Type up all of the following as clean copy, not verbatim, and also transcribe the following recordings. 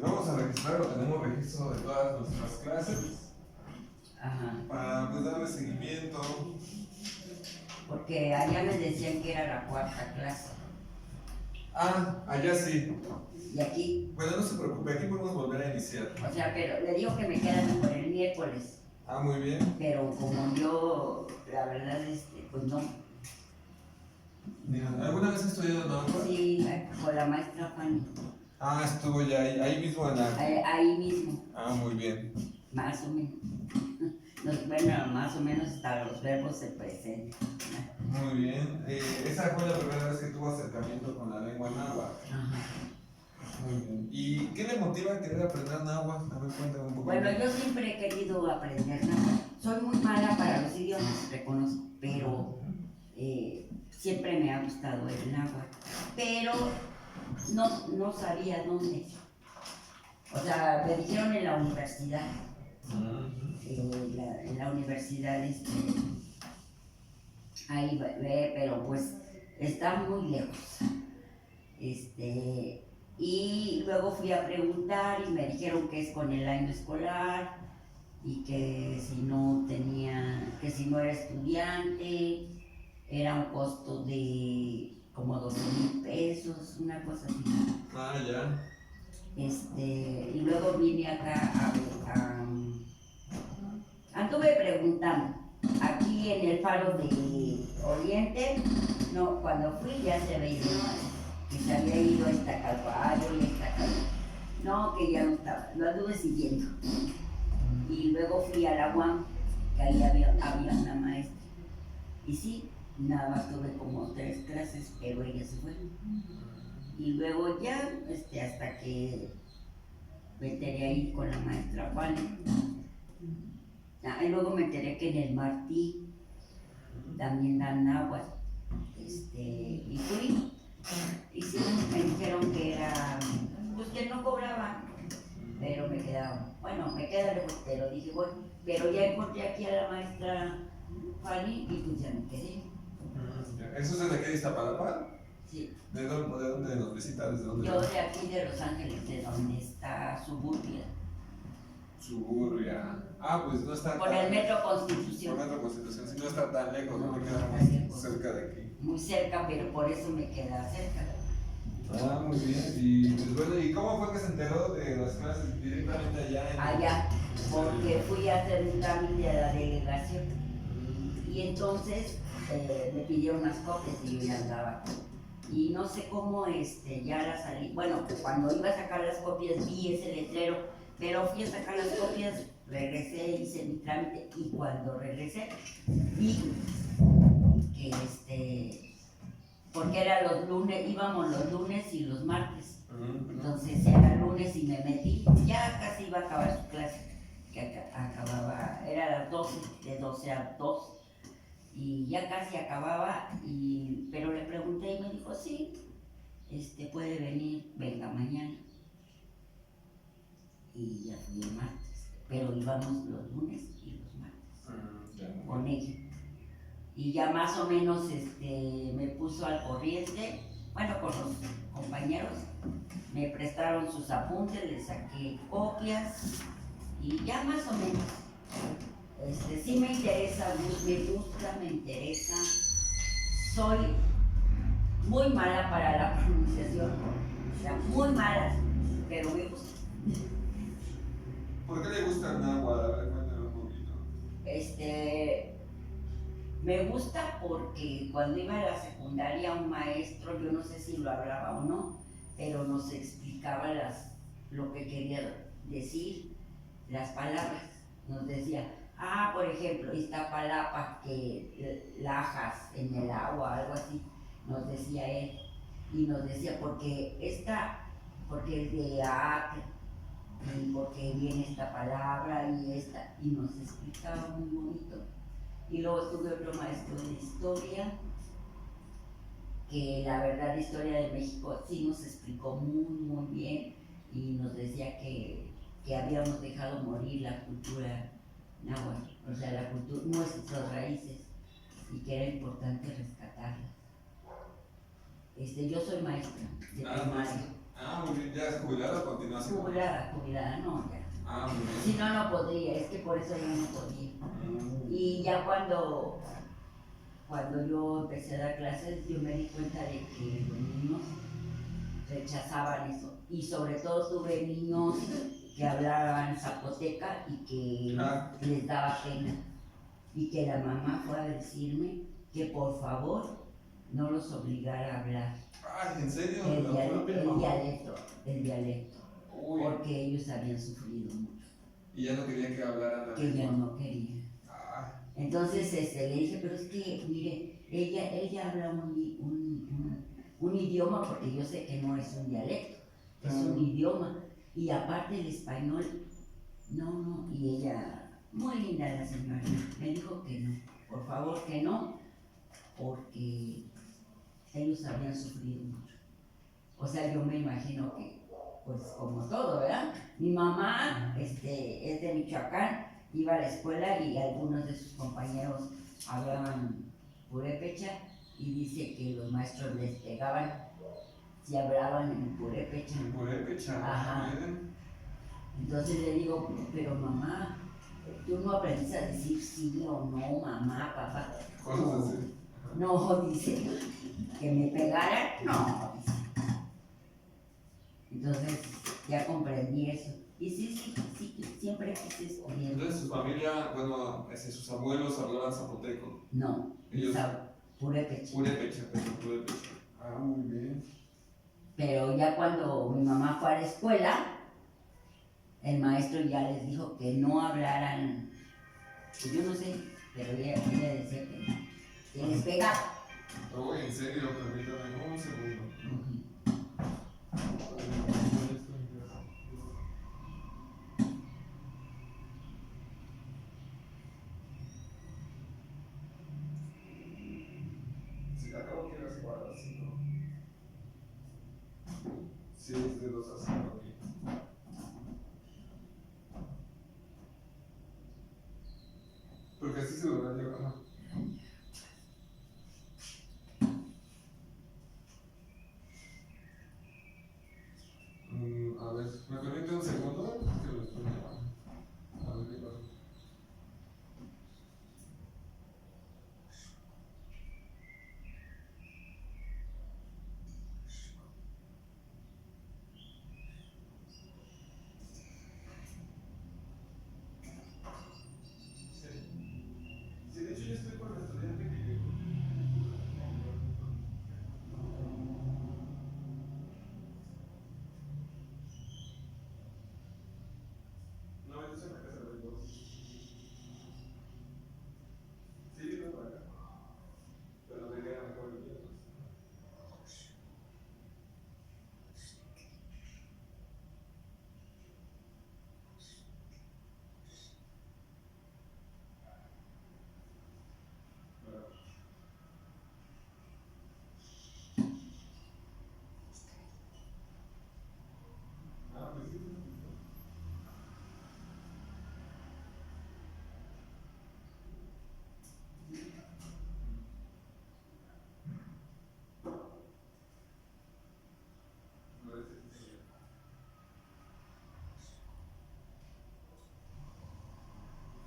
Vamos a registrarlo, tenemos registro de todas nuestras clases. Ajá. Para pues darle seguimiento. Porque allá me decían que era la cuarta clase. Ah, allá sí. ¿Y aquí? Bueno, no se preocupe, aquí podemos volver a iniciar. O sea, pero le digo que me queda mejor el miércoles. Ah, muy bien. Pero como yo, la verdad, pues no. ¿Alguna vez has estudiado en Agua? Sí, con la maestra Fanny. Ah, estuvo ya ahí mismo en la... Ahí mismo, Ah, muy bien. más o menos. Bueno, más o menos hasta los verbos se presentan. Muy bien. Esa fue la primera vez que tuvo acercamiento con la lengua náhuatl. Ajá. Muy bien. ¿Y qué le motiva a querer aprender náhuatl? A ver, cuéntame un poco. Bueno, yo siempre he querido aprender náhuatl. Soy muy mala para los idiomas, reconozco, pero siempre me ha gustado el náhuatl. Pero no sabía dónde. O sea, me dijeron en la universidad. En la universidad, ahí ve, pero pues está muy lejos. Y luego fui a preguntar y me dijeron que es con el año escolar y que si no era estudiante, era un costo de como 12,000 pesos, una cosa así. Ah, ya. Y luego vine acá anduve preguntando, aquí en el faro de Oriente, no, cuando fui ya se veía que se había ido a Iztacalco y Iztacalco. No, que ya no estaba, lo anduve siguiendo. Y luego fui a la UAM, que ahí había una maestra. Y sí, nada más tuve como 3 clases, pero ella se fue. Y luego ya, hasta que me enteré ahí con la maestra Juan. Y luego me enteré que en el Martí también dan náhuatl. Y fui, y sí me dijeron que era, pues que no cobraban, pero me quedaba, bueno, me queda lejos, pero dije, bueno, pero ya encontré aquí a la maestra Fanny y pues ya me quedé. ¿Eso es desde aquí de Iztapalapa? Sí. ¿De dónde nos visita? ¿Desde dónde? Yo de aquí de Los Ángeles, de donde está Suburbia. Suburbia. Ah, pues no está Por tan... el Metro Constitución. Por Metro Constitución, sí, no está tan lejos, no me queda muy cerca de aquí. Muy cerca, pero por eso me queda cerca. Ah, muy bien. Y pues bueno, ¿y cómo fue que se enteró de las clases directamente allá? Allá, porque fui a hacer un trámite a la delegación. Y entonces me pidieron unas copias y yo ya andaba. Y no sé cómo ya la salí. Bueno, cuando iba a sacar las copias vi ese letrero, pero fui a sacar las copias, regresé, hice mi trámite y cuando regresé vi que porque era los lunes, íbamos los lunes y los martes. Entonces era lunes y me metí, ya casi iba a acabar su clase, que acababa, era a las 12, de 12 a 2. Y ya casi acababa, pero le pregunté y me dijo, sí, puede venir, venga mañana. Y ya fui el martes, pero íbamos los lunes y los martes con ella. Y ya más o menos me puso al corriente, bueno, con los compañeros, me prestaron sus apuntes, les saqué copias y ya más o menos. Sí me interesa, me gusta, me interesa. Soy muy mala para la pronunciación, o sea, muy mala, pero me gusta. ¿Por qué le gusta el náhuatl? A ver, cuéntame un poquito. Me gusta porque cuando iba a la secundaria un maestro, yo no sé si lo hablaba o no, pero nos explicaba lo que quería decir, las palabras. Nos decía, por ejemplo, Iztapalapa, que lajas en el agua, algo así, nos decía él. Y nos decía, porque es de Acre, y porque viene esta palabra y nos explicaba muy bonito. Y luego tuve otro maestro de historia, que la verdad, la historia de México sí nos explicó muy, muy bien y nos decía que habíamos dejado morir la cultura náhuatl, o sea, nuestras raíces, y que era importante rescatarlas. Yo soy maestra de primaria. ¿Ya es jubilada o continúa haciendo? Jubilada, no, ya. Ah, muy bien. Si no, no podría, es que por eso yo no podía. Y ya cuando yo empecé a dar clases, yo me di cuenta de que los niños rechazaban eso. Y sobre todo tuve niños que hablaban zapoteca y que les daba pena. Y que la mamá fue a decirme que por favor no los obligara a hablar Ay, ¿en serio? el dialecto. Uy. Porque ellos habían sufrido mucho. Y ya no querían que hablaran la Que lengua. ya no querían. Entonces le dije, pero es que, mire, ella habla un idioma, porque yo sé que no es un dialecto, es un idioma. Y aparte el español, no, y ella, muy linda la señora, me dijo que no, por favor que no, porque ellos habían sufrido mucho. O sea, yo me imagino que, pues como todo, ¿verdad? Mi mamá es de Michoacán, iba a la escuela y algunos de sus compañeros hablaban purépecha y dice que los maestros les pegaban si hablaban en purépecha. En purépecha. Ajá. Entonces le digo, pero mamá, tú no aprendiste a decir sí o no, mamá, papá. Cosas así. No, dice, que me pegaran, no, dice. Entonces ya comprendí eso. Y sí, siempre quise estudiar. Entonces su familia, bueno, sus abuelos hablaban zapoteco. No, ellos purépecha. Purépecha. Ah, muy bien. Pero ya cuando mi mamá fue a la escuela, el maestro ya les dijo que no hablaran, pues yo no sé, pero ella decía que les pegaba. Oh, en serio, permítame un segundo. Sí, acabo que las guardas, ¿no? Sí, es de 2 a 5. Porque así se dura yo, ¿no? A ver, ¿me permite un segundo? Que lo estoy llamando. A ver qué pasa. Sí, de hecho yo estoy con el estudiante que no, esto es en la casa de los dos. Sí, vino para acá. Pero me queda mejor el día. Ah, pues sí.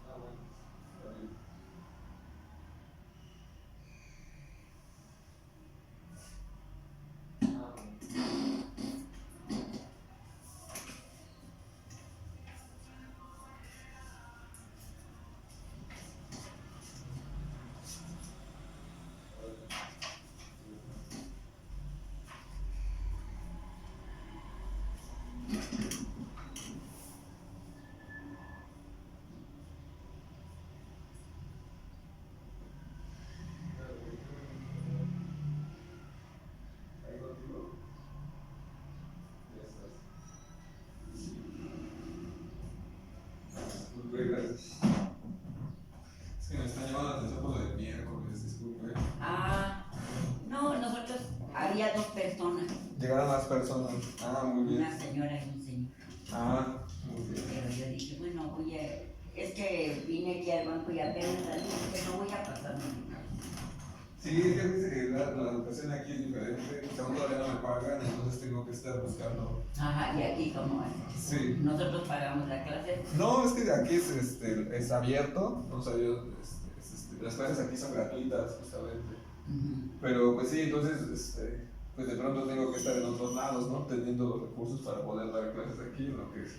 Ah, bueno, está bien. Ah, bueno. Ahí contigo. Ya estás. Disculpe, gracias. Es que me están llamando la atención por lo del miércoles, disculpe. Ah, no, nosotros había 2 personas, Llegaron las personas. Ah, muy bien. una señora y un señor. Ah, muy bien. Pero yo dije, bueno, es que vine aquí al banco y apenas salí, que no voy a pasar nada. Sí, es que dice que la educación aquí es diferente, o sea, todavía no me pagan, entonces tengo que estar buscando. Ajá, y aquí como es. Sí. Nosotros pagamos la clase. No, es que aquí es abierto, o sea, las clases aquí son gratuitas, justamente. Pero pues sí, entonces, pues de pronto tengo que estar en otros lados, ¿no? Teniendo los recursos para poder dar clases aquí, en lo que es.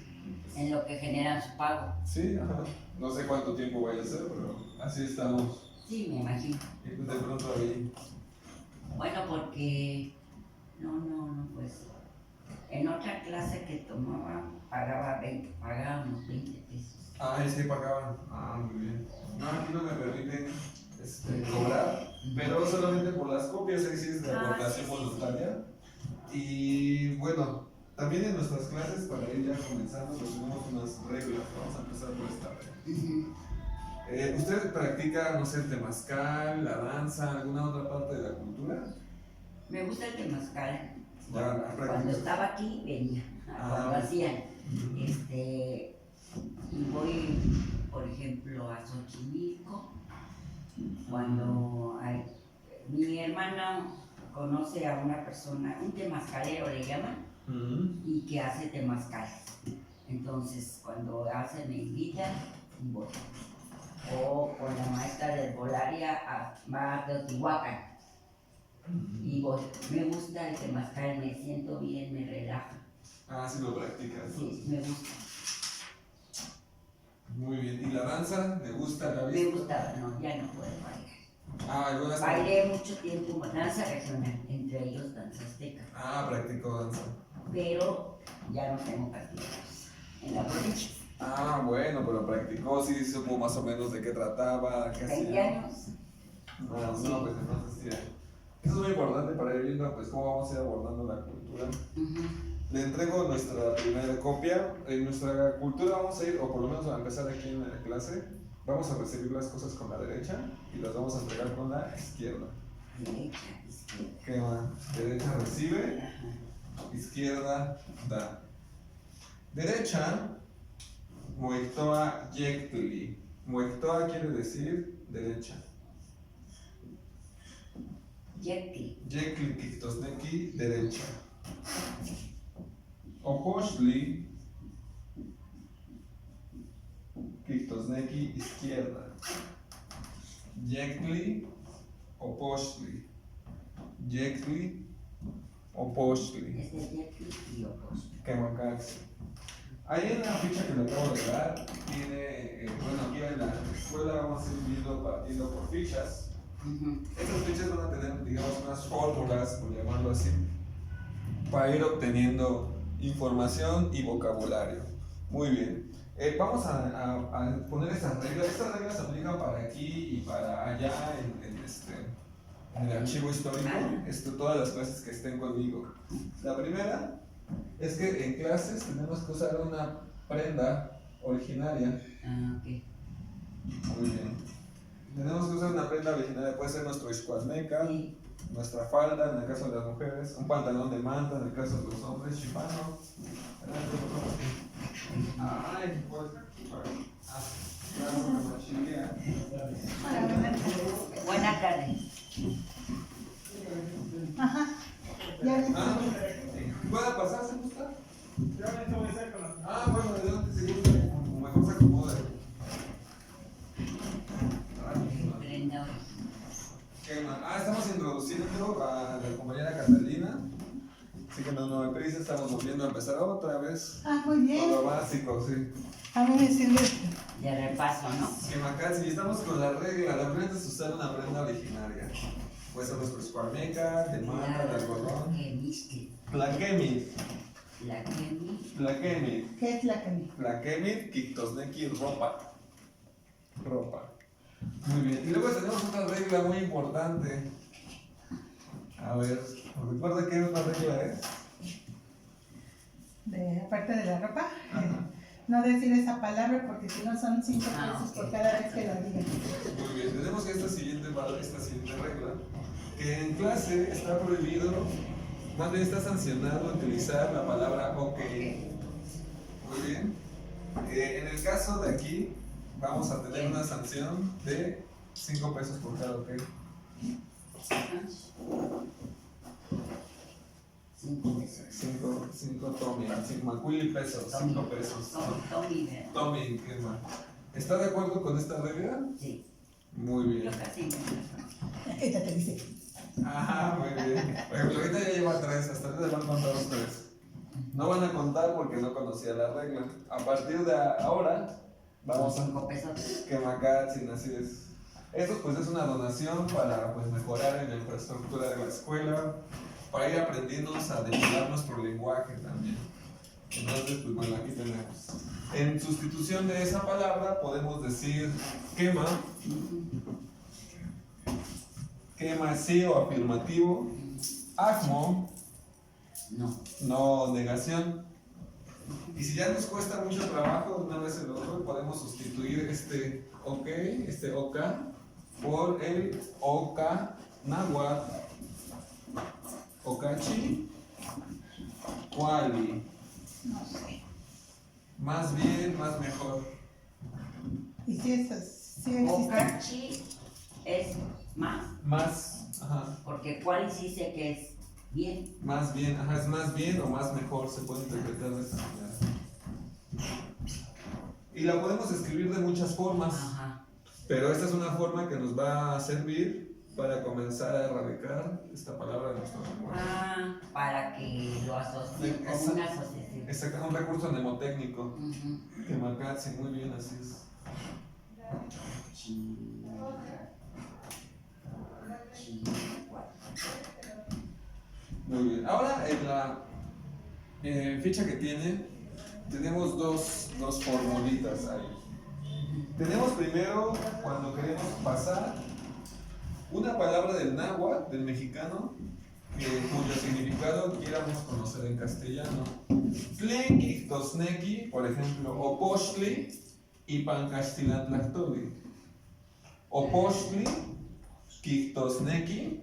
En lo que generan su pago. Sí, ajá. No sé cuánto tiempo vaya a ser, pero así estamos. Sí, me imagino. Y pues de pronto ahí. Bueno, porque pues en otra clase que tomaba pagábamos 20 pesos. Ah, sí pagaban. Ah, muy bien. No, aquí no me permiten cobrar, pero solamente por las copias, ahí sí es de aportación voluntaria. Y bueno, también en nuestras clases, para ir ya comenzando, pues tenemos unas reglas. Vamos a empezar por esta regla. ¿Usted practica, no sé, el temazcal, la danza, alguna otra parte de la cultura? Me gusta el temazcal. Cuando estaba aquí venía, cuando hacían. Y voy, por ejemplo, a Xochimilco, cuando mi hermana conoce a una persona, un temazcalero le llaman, y que hace temazcales. Entonces, cuando hace me invitan, voy. O con la maestra de herbolaria va a Teotihuacán y voy. Me gusta el temazcal, me siento bien, me relaja. Ah, sí lo practicas. Sí, me gusta. Muy bien. ¿Y la danza? ¿Le gusta la vista? Me gusta, no, ya no puedo bailar. Ah, algunas. Bailé mucho tiempo danza regional, entre ellos danza azteca. Ah, practicó danza. Pero ya no tengo practicados en la provincia. Ah, bueno, pero practicó, sí supo más o menos de qué trataba, qué hacía. 20 años. Ah, sí. No, pues entonces sí. Eso es muy importante para ir viendo pues cómo vamos a ir abordando la cultura. Le entrego nuestra primera copia. En nuestra cultura vamos a ir, o por lo menos a empezar aquí en la clase, vamos a recibir las cosas con la derecha y las vamos a entregar con la izquierda. Derecha, izquierda. ¿Qué va? Derecha recibe, izquierda da. Derecha, Muectoa Yektli. Muectoa quiere decir derecha. Yektli. Yektli Kiktosneki, derecha. Oposhli Kiktosneki, izquierda. Yektli, Oposhli. Yektli, Oposhli. Es de Yektli y Oposhli. Kemakaxi. Ahí en la ficha que le acabo de dar, tiene, bueno, aquí en la escuela vamos a ir viendo partiendo por fichas. Estas fichas van a tener, digamos, unas fórmulas, por llamarlo así, para ir obteniendo información y vocabulario. Muy bien. Vamos a poner estas reglas. Estas reglas se aplican para aquí y para allá en el archivo histórico, todas las clases que estén conmigo. La primera es que en clases tenemos que usar una prenda originaria. Ah, ok. Muy bien. Tenemos que usar una prenda originaria, puede ser nuestro iscuasmeca, Sí. nuestra falda en el caso de las mujeres, un pantalón de manta en el caso de los hombres, chipano. Ay, pues. Buenas tardes. Ajá. Ya ves. ¿Puede pasarse, gusta? Ah, bueno, adelante, si gusta, como mejor se acomode. Prenda. Estamos introduciendo a la compañera Catalina. Así que no hay prisa, estamos volviendo a empezar otra vez. Ah, muy bien. Todo lo básico, sí. A mí me sirve. De repaso, ¿no? Si estamos con la regla, la primera es usar una prenda originaria. Puede ser nuestro escuarmeca, de manta, de algodón. Tlaquemit. Tlaquemit. ¿Qué es la que me? Tlaquemit, Kiktosneki, ropa. Ropa. Muy bien. Y luego tenemos otra regla muy importante. A ver, ¿recuerda qué otra regla es? Aparte de la ropa, Ajá. no decir esa palabra porque si no son 5 Ah, pesos ok. por cada vez que la digan. Muy bien. Tenemos que esta siguiente regla, que en clase está prohibido, más bien está sancionado utilizar la palabra ok. Muy bien. En el caso de aquí, vamos a tener una sanción de 5 pesos por cada ok. 5 pesos. 5 Tommy, 5 macuili pesos, 5 pesos. Tommy, ¿verdad? Tommy, ¿qué más? ¿Está de acuerdo con esta regla? Sí. Muy bien. Yo casi me Esta te dice. Ajá, muy bien. Por ejemplo, ahorita ya lleva 3, hasta ahorita van a contar los 3. No van a contar porque no conocía la regla. A partir de ahora, vamos a 5 pesos. Quemacatsin, así es. Esto pues es una donación para pues, mejorar en la infraestructura de la escuela, para ir aprendiendo a depurar nuestro lenguaje también. Entonces, pues bueno, aquí tenemos. En sustitución de esa palabra podemos decir quema. Quema sí o afirmativo. Acmo, No. no negación. Y si ya nos cuesta mucho trabajo de una vez el otro, podemos sustituir este ok, este ok, por el oka náhuatl, okachi, cuali. No sé. Más bien, más mejor. ¿Y si eso sí existe? Okachi es más, Más, ajá, porque cuál sí sé que es bien. más bien, ajá, es más bien o más mejor, se puede interpretar de esa manera. Y la podemos escribir de muchas formas, Ajá. pero esta es una forma que nos va a servir para comenzar a erradicar esta palabra de nuestro lenguaje. Ah, para que lo asocien Esa- con una asociación. Es un recurso mnemotécnico Ujú. que marca, sí, muy bien, así es. Muy bien. Ahora en la ficha que tiene, tenemos dos formulitas ahí. Tenemos primero, cuando queremos pasar una palabra del náhuatl, del mexicano, cuyo significado quieramos conocer en castellano. Tlenki, tosneki, por ejemplo, opochtli y pancastilantlactoli. Opochtli, quichtosneki.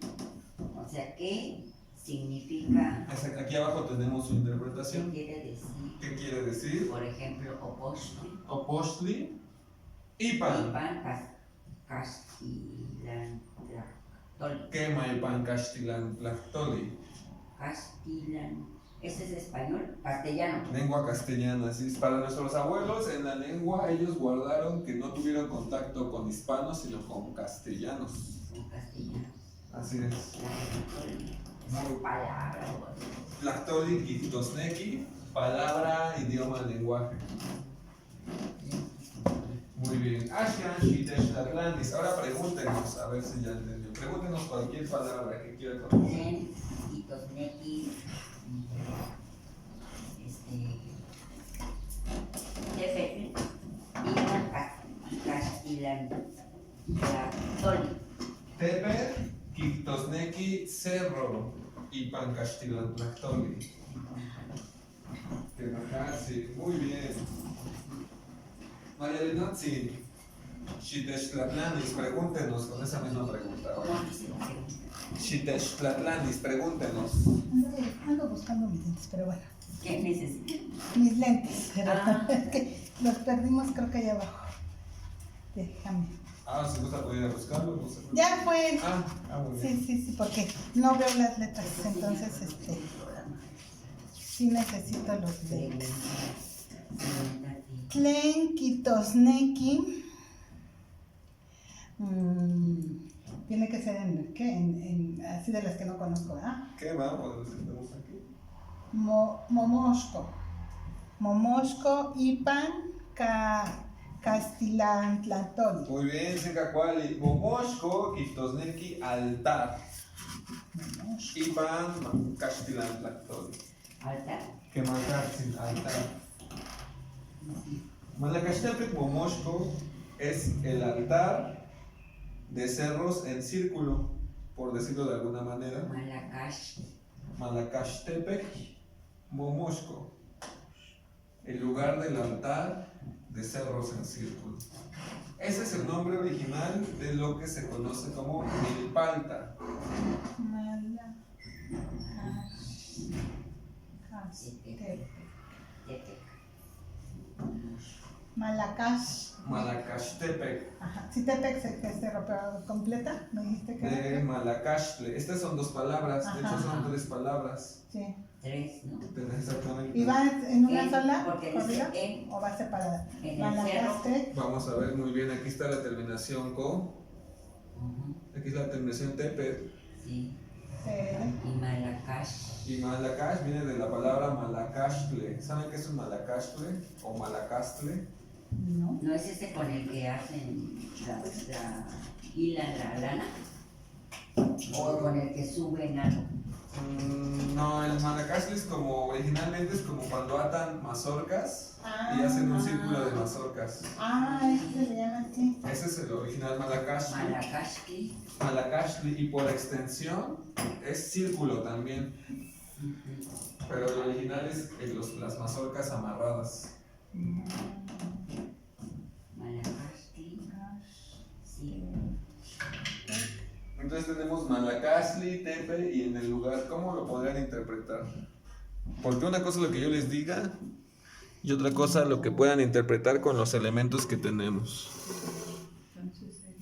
O sea, ¿qué significa? Aquí abajo tenemos su ¿Qué interpretación. quiere decir? ¿Qué quiere decir? Por ejemplo, opochtli. Opochtli y Pan pan. Castilantlactoli. Quema el pancastilantlactoli. Castilan. ¿Ese es español? Castellano. Lengua castellana, así es. Para nuestros abuelos, en la lengua ellos guardaron que no tuvieron contacto con hispanos, sino con castellanos. En castellano. Así es. Esa palabra. Tlactoli, quichtosneki, palabra, idioma, lenguaje. Muy bien. Ashkan, Shiteshtlatlanis. Ahora pregúntenos, a ver si ya entendió. Pregúntenos cualquier palabra que quiera conocer. Nen, y tosneki. Jefe. Y Castilantlactoli. Tepe, quichtosneki, cerro y pancastilantlactoli. Que bajar, sí. Muy bien. María Lenotzin, Shiteshtlatlanis, pregúntenos con esa misma pregunta. ¿Cómo dice? Shiteshtlatlanis, pregúntenos. Ando buscando mis lentes, pero bueno. ¿Qué necesita? Mis lentes, pero Ah. es que los perdimos creo que allá abajo. Déjame. Ah, si gusta puede ir a buscarlo. No sé. Ya fue. Muy bien. Sí, porque no veo las letras, entonces sí necesito los lentes. Tlen, Quitosneki. Tiene que ser en, ¿qué? Así de las que no conozco, ¿verdad? ¿Qué vamos? Tenemos aquí. Momoshko. Momoshko, Ipan, Castilantlactoli. Muy bien, Secacuali. Momoshko, Quichtosneki, altar. Momoshko. Ipan, Castilantlactoli. Alta. Que sin altar. Malacastepec Momoshko es el altar de cerros en círculo, por decirlo de alguna manera. Malakash. Malacastepec Momoshko, el lugar del altar de cerros en círculo. Ese es el nombre original de lo que se conoce como milpalta. Tepeca. Malacachtepec. Ajá. Si Tepec se completa, me dijiste que De era. Malacaxtle. Estas son 2 palabras, de hecho Ajá. son 3 palabras. Sí. 3, ¿no? Exactamente. ¿Y va en una En, sola porque dice corrida en. o va separada? En el Malacaste, Vamos a ver muy bien, aquí está la terminación co, Ujú, aquí es la terminación tepe, sí. Tere. Y Malacash. y Malacash viene de la palabra Malacaxtle. ¿Saben qué es un Malacaxtle o Malacastle? No. ¿No es ese con el que hacen la lana? ¿O con el que suben algo? No, el Malacastle es como, originalmente es como cuando atan mazorcas y hacen un círculo de mazorcas. Este se llama así. Ese es el original Malacastle. Malacashki. Malacastle, y por extensión es círculo también, pero el original es las mazorcas amarradas. Malacashki. Sí. Entonces tenemos Malacastle, Tepe, y en el lugar, ¿cómo lo podrían interpretar? Porque una cosa es lo que yo les diga y otra cosa lo que puedan interpretar con los elementos que tenemos.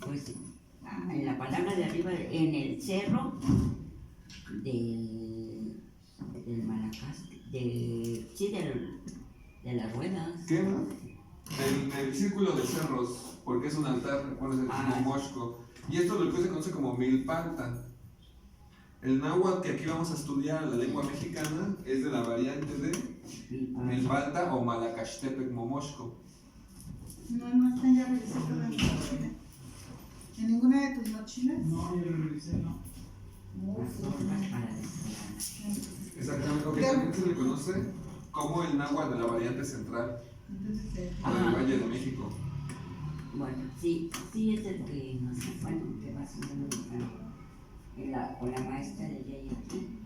Pues en la palabra de arriba, en el cerro del Malacashki, de las ruedas. ¿Qué? Del círculo de cerros, porque es un altar, recuerden, el Momoshko. Y esto es lo que se conoce como milpalta. El náhuatl que aquí vamos a estudiar, la lengua mexicana, es de la variante de milpalta o Malacachtepec Momoshko. No está ya revisado en mi mochila. ¿En ninguna de tus mochilas? No, yo lo revisé, no. Las formas para desgranar. Exactamente, ok, también se le conoce como el náhuatl de la variante central Entonces, del Valle de México. Bueno, sí es el que nos bueno, que va haciendo con la maestra de ella y aquí.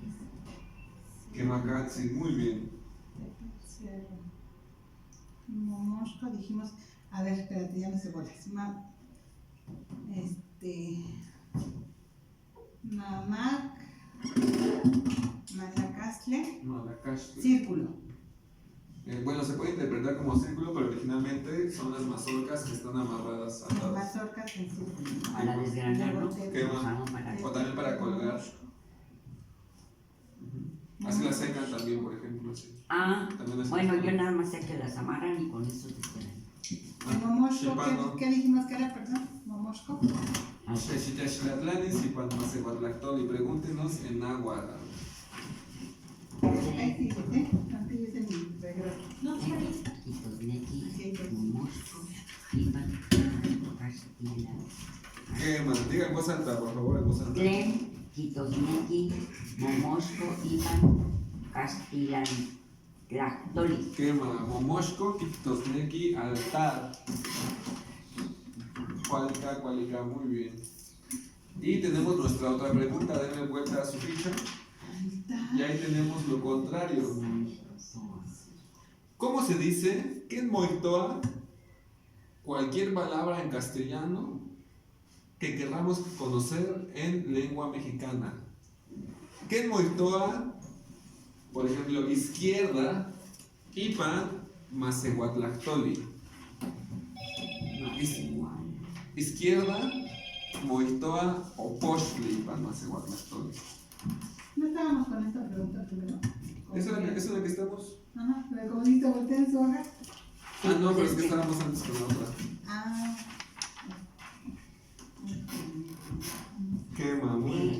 Quemacatzi, muy bien. Momoshko, dijimos. A ver, espérate, ya me sé bolas. Mamac. Malacastle. Malacastle. Círculo. Bueno, se puede interpretar como círculo, pero originalmente son las mazorcas que están amarradas Las atadas. mazorcas en círculo. Para desgranar, ¿no? Qué Usamos para O también para colgar. Así las secan también, por ejemplo. Sí. También las bueno, secan. yo nada más sé que las amarran y con eso se quedan. El Momoshko, Chipando. ¿qué dijimos que era, perdón? Momoshko. Xexitlaxtlanis y Palmacehuatlactol, y pregúntenos en náhuatl. Ahí sí, ¿eh? Antes yo en mi regreso. No, está bien. Quitosneki, Momoshko, Ipan, Castilla. ¿Qué más? Diga en voz alta, por favor, en voz alta. Tlen, Quitosneki, Momoshko, Ipan, Castilan, Tlactoli. Quema, Momoshko, Quitosneki, altar. Cualica, cualica, muy bien. Y tenemos nuestra otra pregunta, denle vuelta a su ficha. Y ahí tenemos lo contrario. ¿Cómo se dice que en Moitoa cualquier palabra en castellano que queramos conocer en lengua mexicana? Que en Moitoa, por ejemplo, izquierda, Ipan, Macehuatlactoli. Izquierda, Moitoa o Pochtli, Ipan, Macehuatlactoli. No estábamos con esta pregunta primero. ¿Eso es lo que estamos? Ajá, pero como dice, voltea en su hoja. Ah, no, pero es que estábamos antes con la otra. Ah. Qué mamón.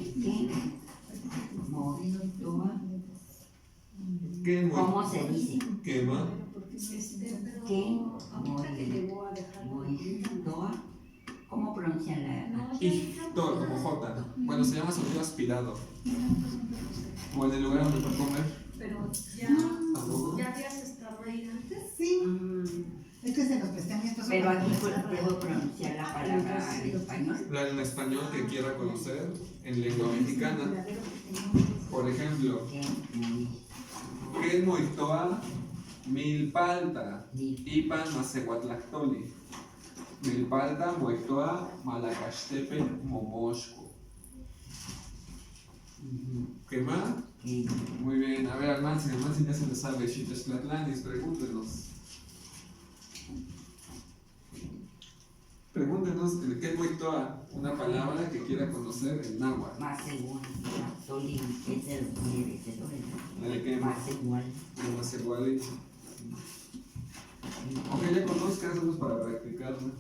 ¿Qué ¿Cómo se dice? Quema. ¿Qué? Moitoa. ¿Cómo pronuncian la? Ictor, como J. Bueno, se llama sonido aspirado. O en el lugar donde fue comer. Pero Tampoco. ya habías estado ahí antes. Sí. Es que se nos prestan estos. Pero aquí puedo pronunciar la palabra en español. La en español que quiera conocer en lengua mexicana. Por ejemplo, ¿qué moitoa? Milpalta. Ipan Macehuatlactoli. Milpalta, Moitoa, Malacachtepec, Momoshko. ¿Qué más? Muy bien, a ver, Almansi ya se le sabe. Xitlaxtlanis, pregúntenos. Pregúntenos el que toda una palabra que quiera conocer en náhuatl. Más seguro, Solín, es el que se lo ¿El qué? más igual. ¿Cómo se igual? Ok, ya conozcas, hacemos para practicar, ¿no?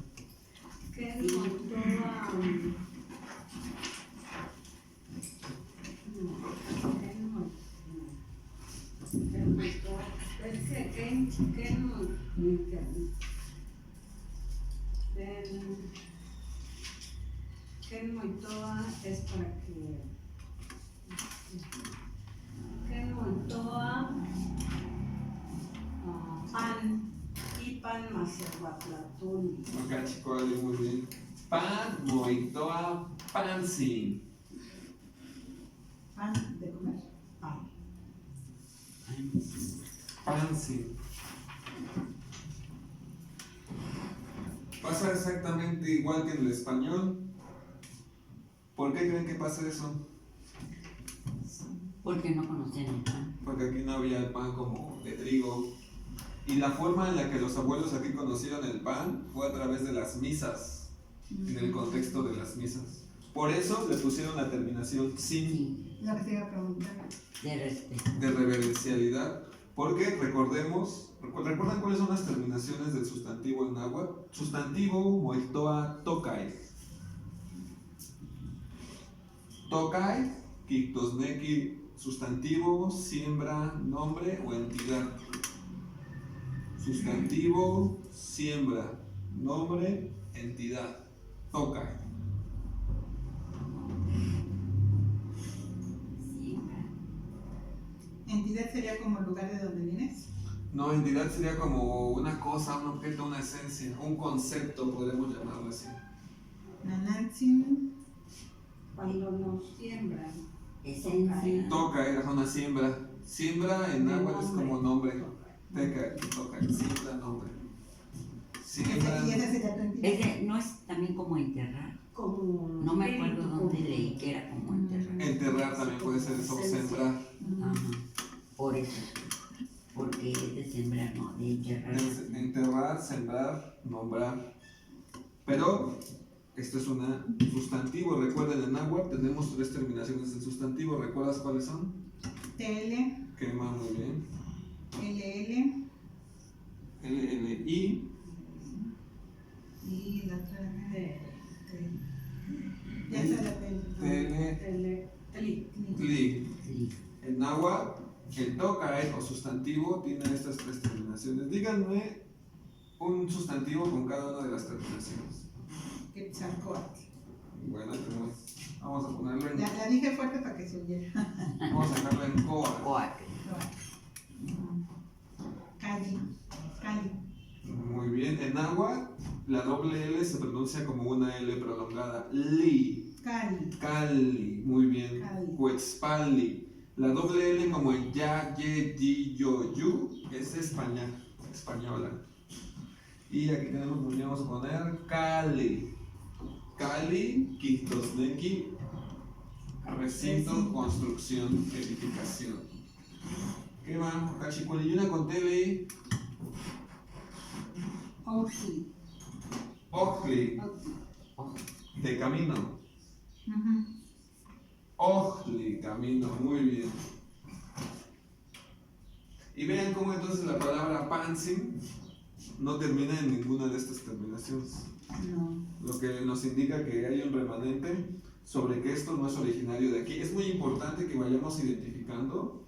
Que no toda. Que moitoa es para que moitoa pan y pan macerbatlatón. Acá, chico, muy bien. Pan, moitoa, pansin. Pan de comer. Pan. Pansin. Pasa exactamente igual que en el español. ¿Por qué creen que pasa eso? Porque no conocían el pan. Porque aquí no había el pan como de trigo. Y la forma en la que los abuelos aquí conocieron el pan fue a través de las misas, en el contexto de las misas. Por eso le pusieron la terminación sin, Sí, Lo que te iba a preguntar. de respeto. de reverencialidad. Porque ¿recuerdan cuáles son las terminaciones del sustantivo en náhuatl? Sustantivo, moitoa, tokai. Tokai, kictosneki, sustantivo, siembra, nombre o entidad. Sustantivo, siembra, nombre, entidad. Tokai. Sí, ¿Entidad sería como el lugar de donde vienes? No, entidad sería como una cosa, un objeto, una esencia, un concepto, podemos llamarlo así. Nanantzin. Cuando nos siembran. esencia. Toca era una siembra. Siembra en náhuatl es como nombre. Teca, toca, siembra, nombre. Siembra. Y esa sería tu entidad. Ese no es también como enterrar. Como. No me acuerdo espíritu, dónde como- leí que era como enterrar. Enterrar también puede ser eso, sembrar. Ajá. Por eso. Porque es de sembrar, no, de enterrar. Enterrar, sembrar, nombrar. Pero esto es un sustantivo. Recuerden, en náhuatl tenemos 3 terminaciones del sustantivo. ¿Recuerdas cuáles son? TL, Quema, muy bien. LL LLI. y la otra. de- Ya se la tengo. Tli. Sí. En náhuatl, el tocae o sustantivo tiene estas 3 terminaciones. Díganme un sustantivo con cada una de las terminaciones. Quetzalcóatl. Bueno, vamos a ponerlo en. La dije fuerte para que se oyera. Vamos a dejarlo en coa. Coac. Cali. Cali. Muy bien. En náhuatl, la doble L se pronuncia como una L prolongada. Li. Cali. Cali. Muy bien. Cali. Cuetzpali. La doble L como en ya, ye, yi, yo, yu es española. Y aquí tenemos, vamos a poner Cali. Cali, Quitosnequi, recinto, construcción, edificación. ¿Qué más? Cachicualilluna con tele. Ojli. Ojli, de camino. Ojli, camino, muy bien. Y vean cómo entonces la palabra pansin no termina en ninguna de estas terminaciones. No. Lo que nos indica que hay un remanente sobre que esto no es originario de aquí. Es muy importante que vayamos identificando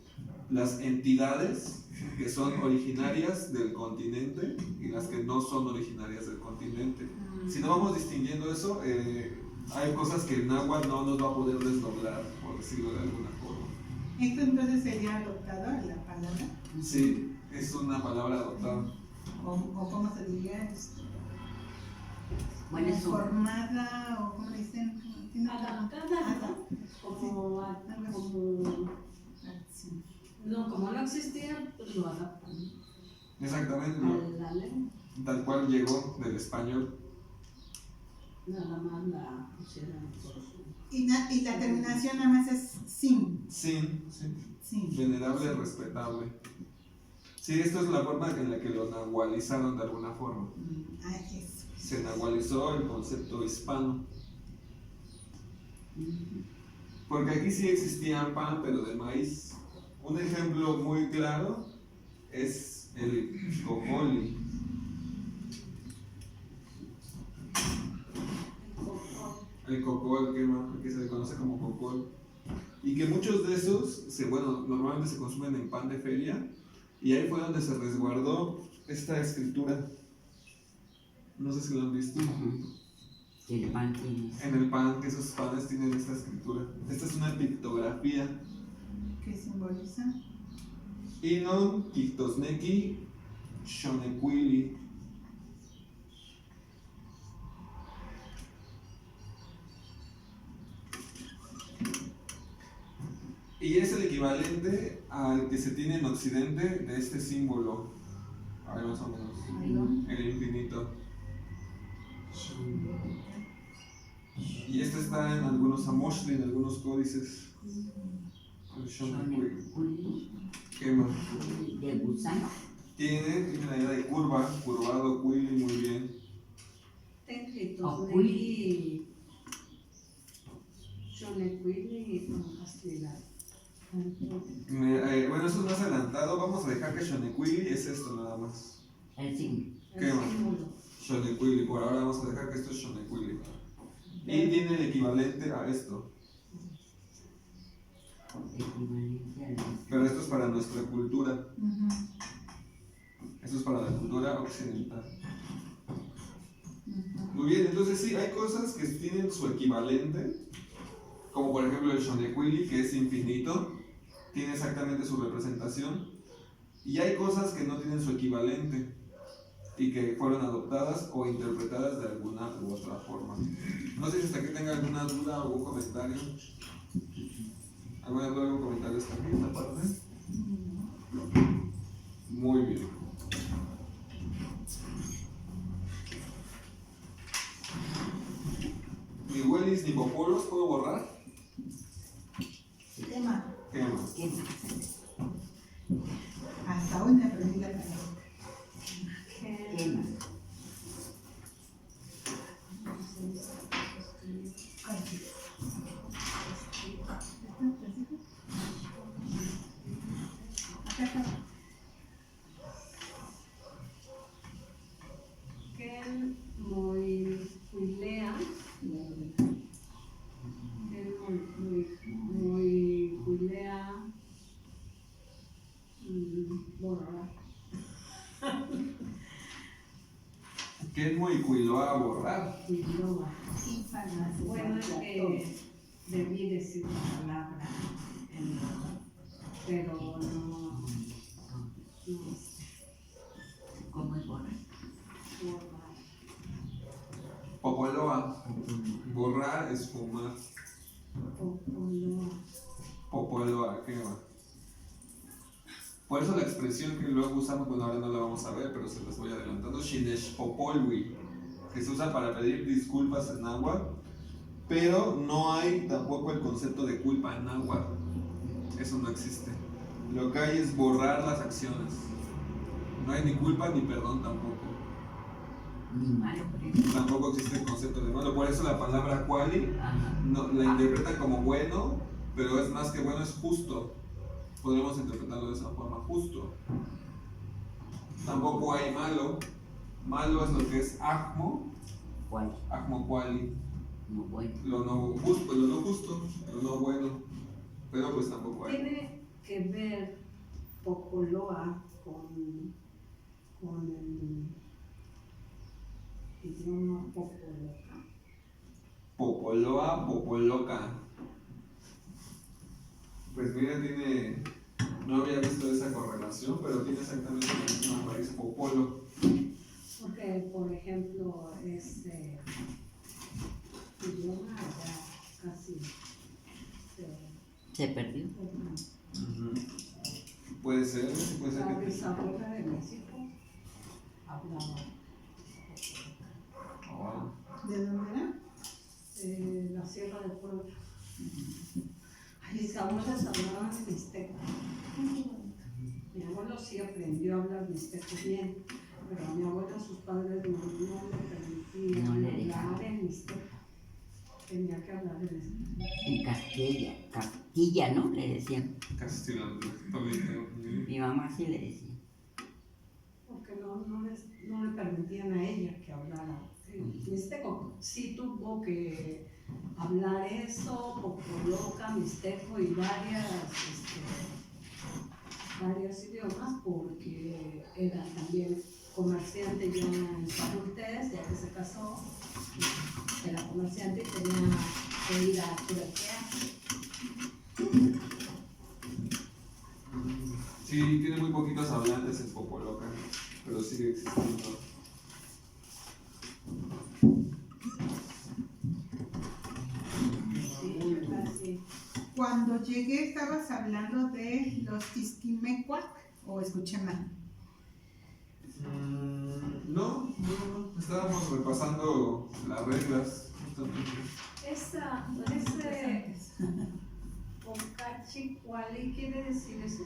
las entidades que son originarias del continente y las que no son originarias del continente. Si no vamos distinguiendo eso, hay cosas que el náhuatl no nos va a poder desdoblar, por decirlo de alguna forma. Esto entonces sería adoptado en la palabra. Sí, es una palabra adoptada. O cómo se diría, Bueno, es un formada, o cómo le dicen. ¿Tiene otro nombre? Adaptada, como, Sí. no, como no existía, pues lo adaptan Exactamente, a la lengua. tal cual llegó del español. Nada más la pusieron por su. Y la terminación nada más es sin. Sin, sí. Sin. Venerable, respetable. Sí, esto es la forma en la que lo nahualizaron de alguna forma. Eso. se nahualizó el concepto hispano. Porque aquí sí existía pan, pero de maíz. Un ejemplo muy claro es el cocoli. El cocol, que se le conoce como cocol. Y que muchos de esos, normalmente se consumen en pan de feria. Y ahí fue donde se resguardó esta escritura. No sé si lo han visto. El pan tiene. En el pan, que esos panes tienen esta escritura. Esta es una pictografía. ¿Qué simboliza? Inon Quichtosnequi Xonecuili. Y es el equivalente al que se tiene en Occidente de este símbolo. A ver, más o menos. El infinito. Y este está en algunos Amoshli, en algunos códices. El Xonecuili. ¿Qué más? De gusano. Tiene la idea de curva, curvado, cuili, muy bien. Tencritos, Xonecuili, Castilla. Bueno, eso es más adelantado. Vamos a dejar que Xonecuili es esto nada más. El signo. ¿Qué más? Xonecuili, por ahora vamos a dejar que esto es Xonecuili. Y tiene el equivalente a esto. Equivalente al. Pero esto es para nuestra cultura. Esto es para la cultura occidental. Muy bien, entonces sí, hay cosas que tienen su equivalente, como por ejemplo el Xonecuili, que es infinito, tiene exactamente su representación, y hay cosas que no tienen su equivalente y que fueron adoptadas o interpretadas de alguna u otra forma. No sé si hasta aquí tenga alguna duda o algún comentario. ¿Alguna duda o algún comentario hasta aquí, esta parte? Muy bien. Ni Huelis ni Popolos puedo borrar. Tema. ¿Qué más? ¿Qué? Hasta hoy me aprendí la palabra. ¿Qué más? Acá está. Ken Moihuilea, borrar. Kenmo y Cuiloa a borrar. Huiloa. Información. Bueno, es que debí decir la palabra, pero no ¿Cómo es borrar? borrar. Popoloa. Borrar es fumar. Popoloa. Popoloa, ¿qué va? Por eso la expresión que luego usamos, bueno, ahora no la vamos a ver, pero se las voy adelantando, Shinesh Popolwi, que se usa para pedir disculpas en náhuatl, pero no hay tampoco el concepto de culpa en náhuatl. Eso no existe. Lo que hay es borrar las acciones. No hay ni culpa ni perdón tampoco. Ni malo, por ejemplo. Tampoco existe el concepto de malo. Por eso la palabra quali Ajá. la interpretan como bueno, pero es más que bueno, es justo. Podemos interpretarlo de esa forma, justo. Tampoco hay malo. Malo es lo que es ajmo, ¿Cuál? ajmo quali, No, bueno. lo no justo, lo no bueno. Pero pues tampoco hay. Tiene que ver Popoloa con el idioma Popoloca. Popoloa, popoloca. Pues mira, no había visto esa correlación, pero tiene exactamente la misma raíz, popolo. Porque, por ejemplo, este idioma ya casi Se perdió. Puede ser, sí puede ser la que bisabuela de México hablaba Oh, ¿De dónde era? de la Sierra de Puebla. Mis abuelas hablaban mixteco. Mi abuelo sí aprendió a hablar mixteco bien, pero a mi abuela, sus padres no le permitían No le hablar dejaban. en mixteco. Tenía que hablar en español. En Castilla, ¿no? Le decían. Casi lo Mi mamá sí le decía. Porque no le permitían a ella que hablara en mixteco. Sí tuvo que hablar eso, popoloca, mixteco y varios idiomas, porque era también comerciante ya en su adultez, ya que se casó, era comerciante y tenía que ir a turequear. Sí, tiene muy poquitos hablantes en Popoloca, pero sigue existiendo. Sí, casi. Cuando llegué, ¿estabas hablando de los Tisquimecuac o escuché mal? No, estábamos repasando las reglas, justamente. Ese Ocachicuali quiere decir eso.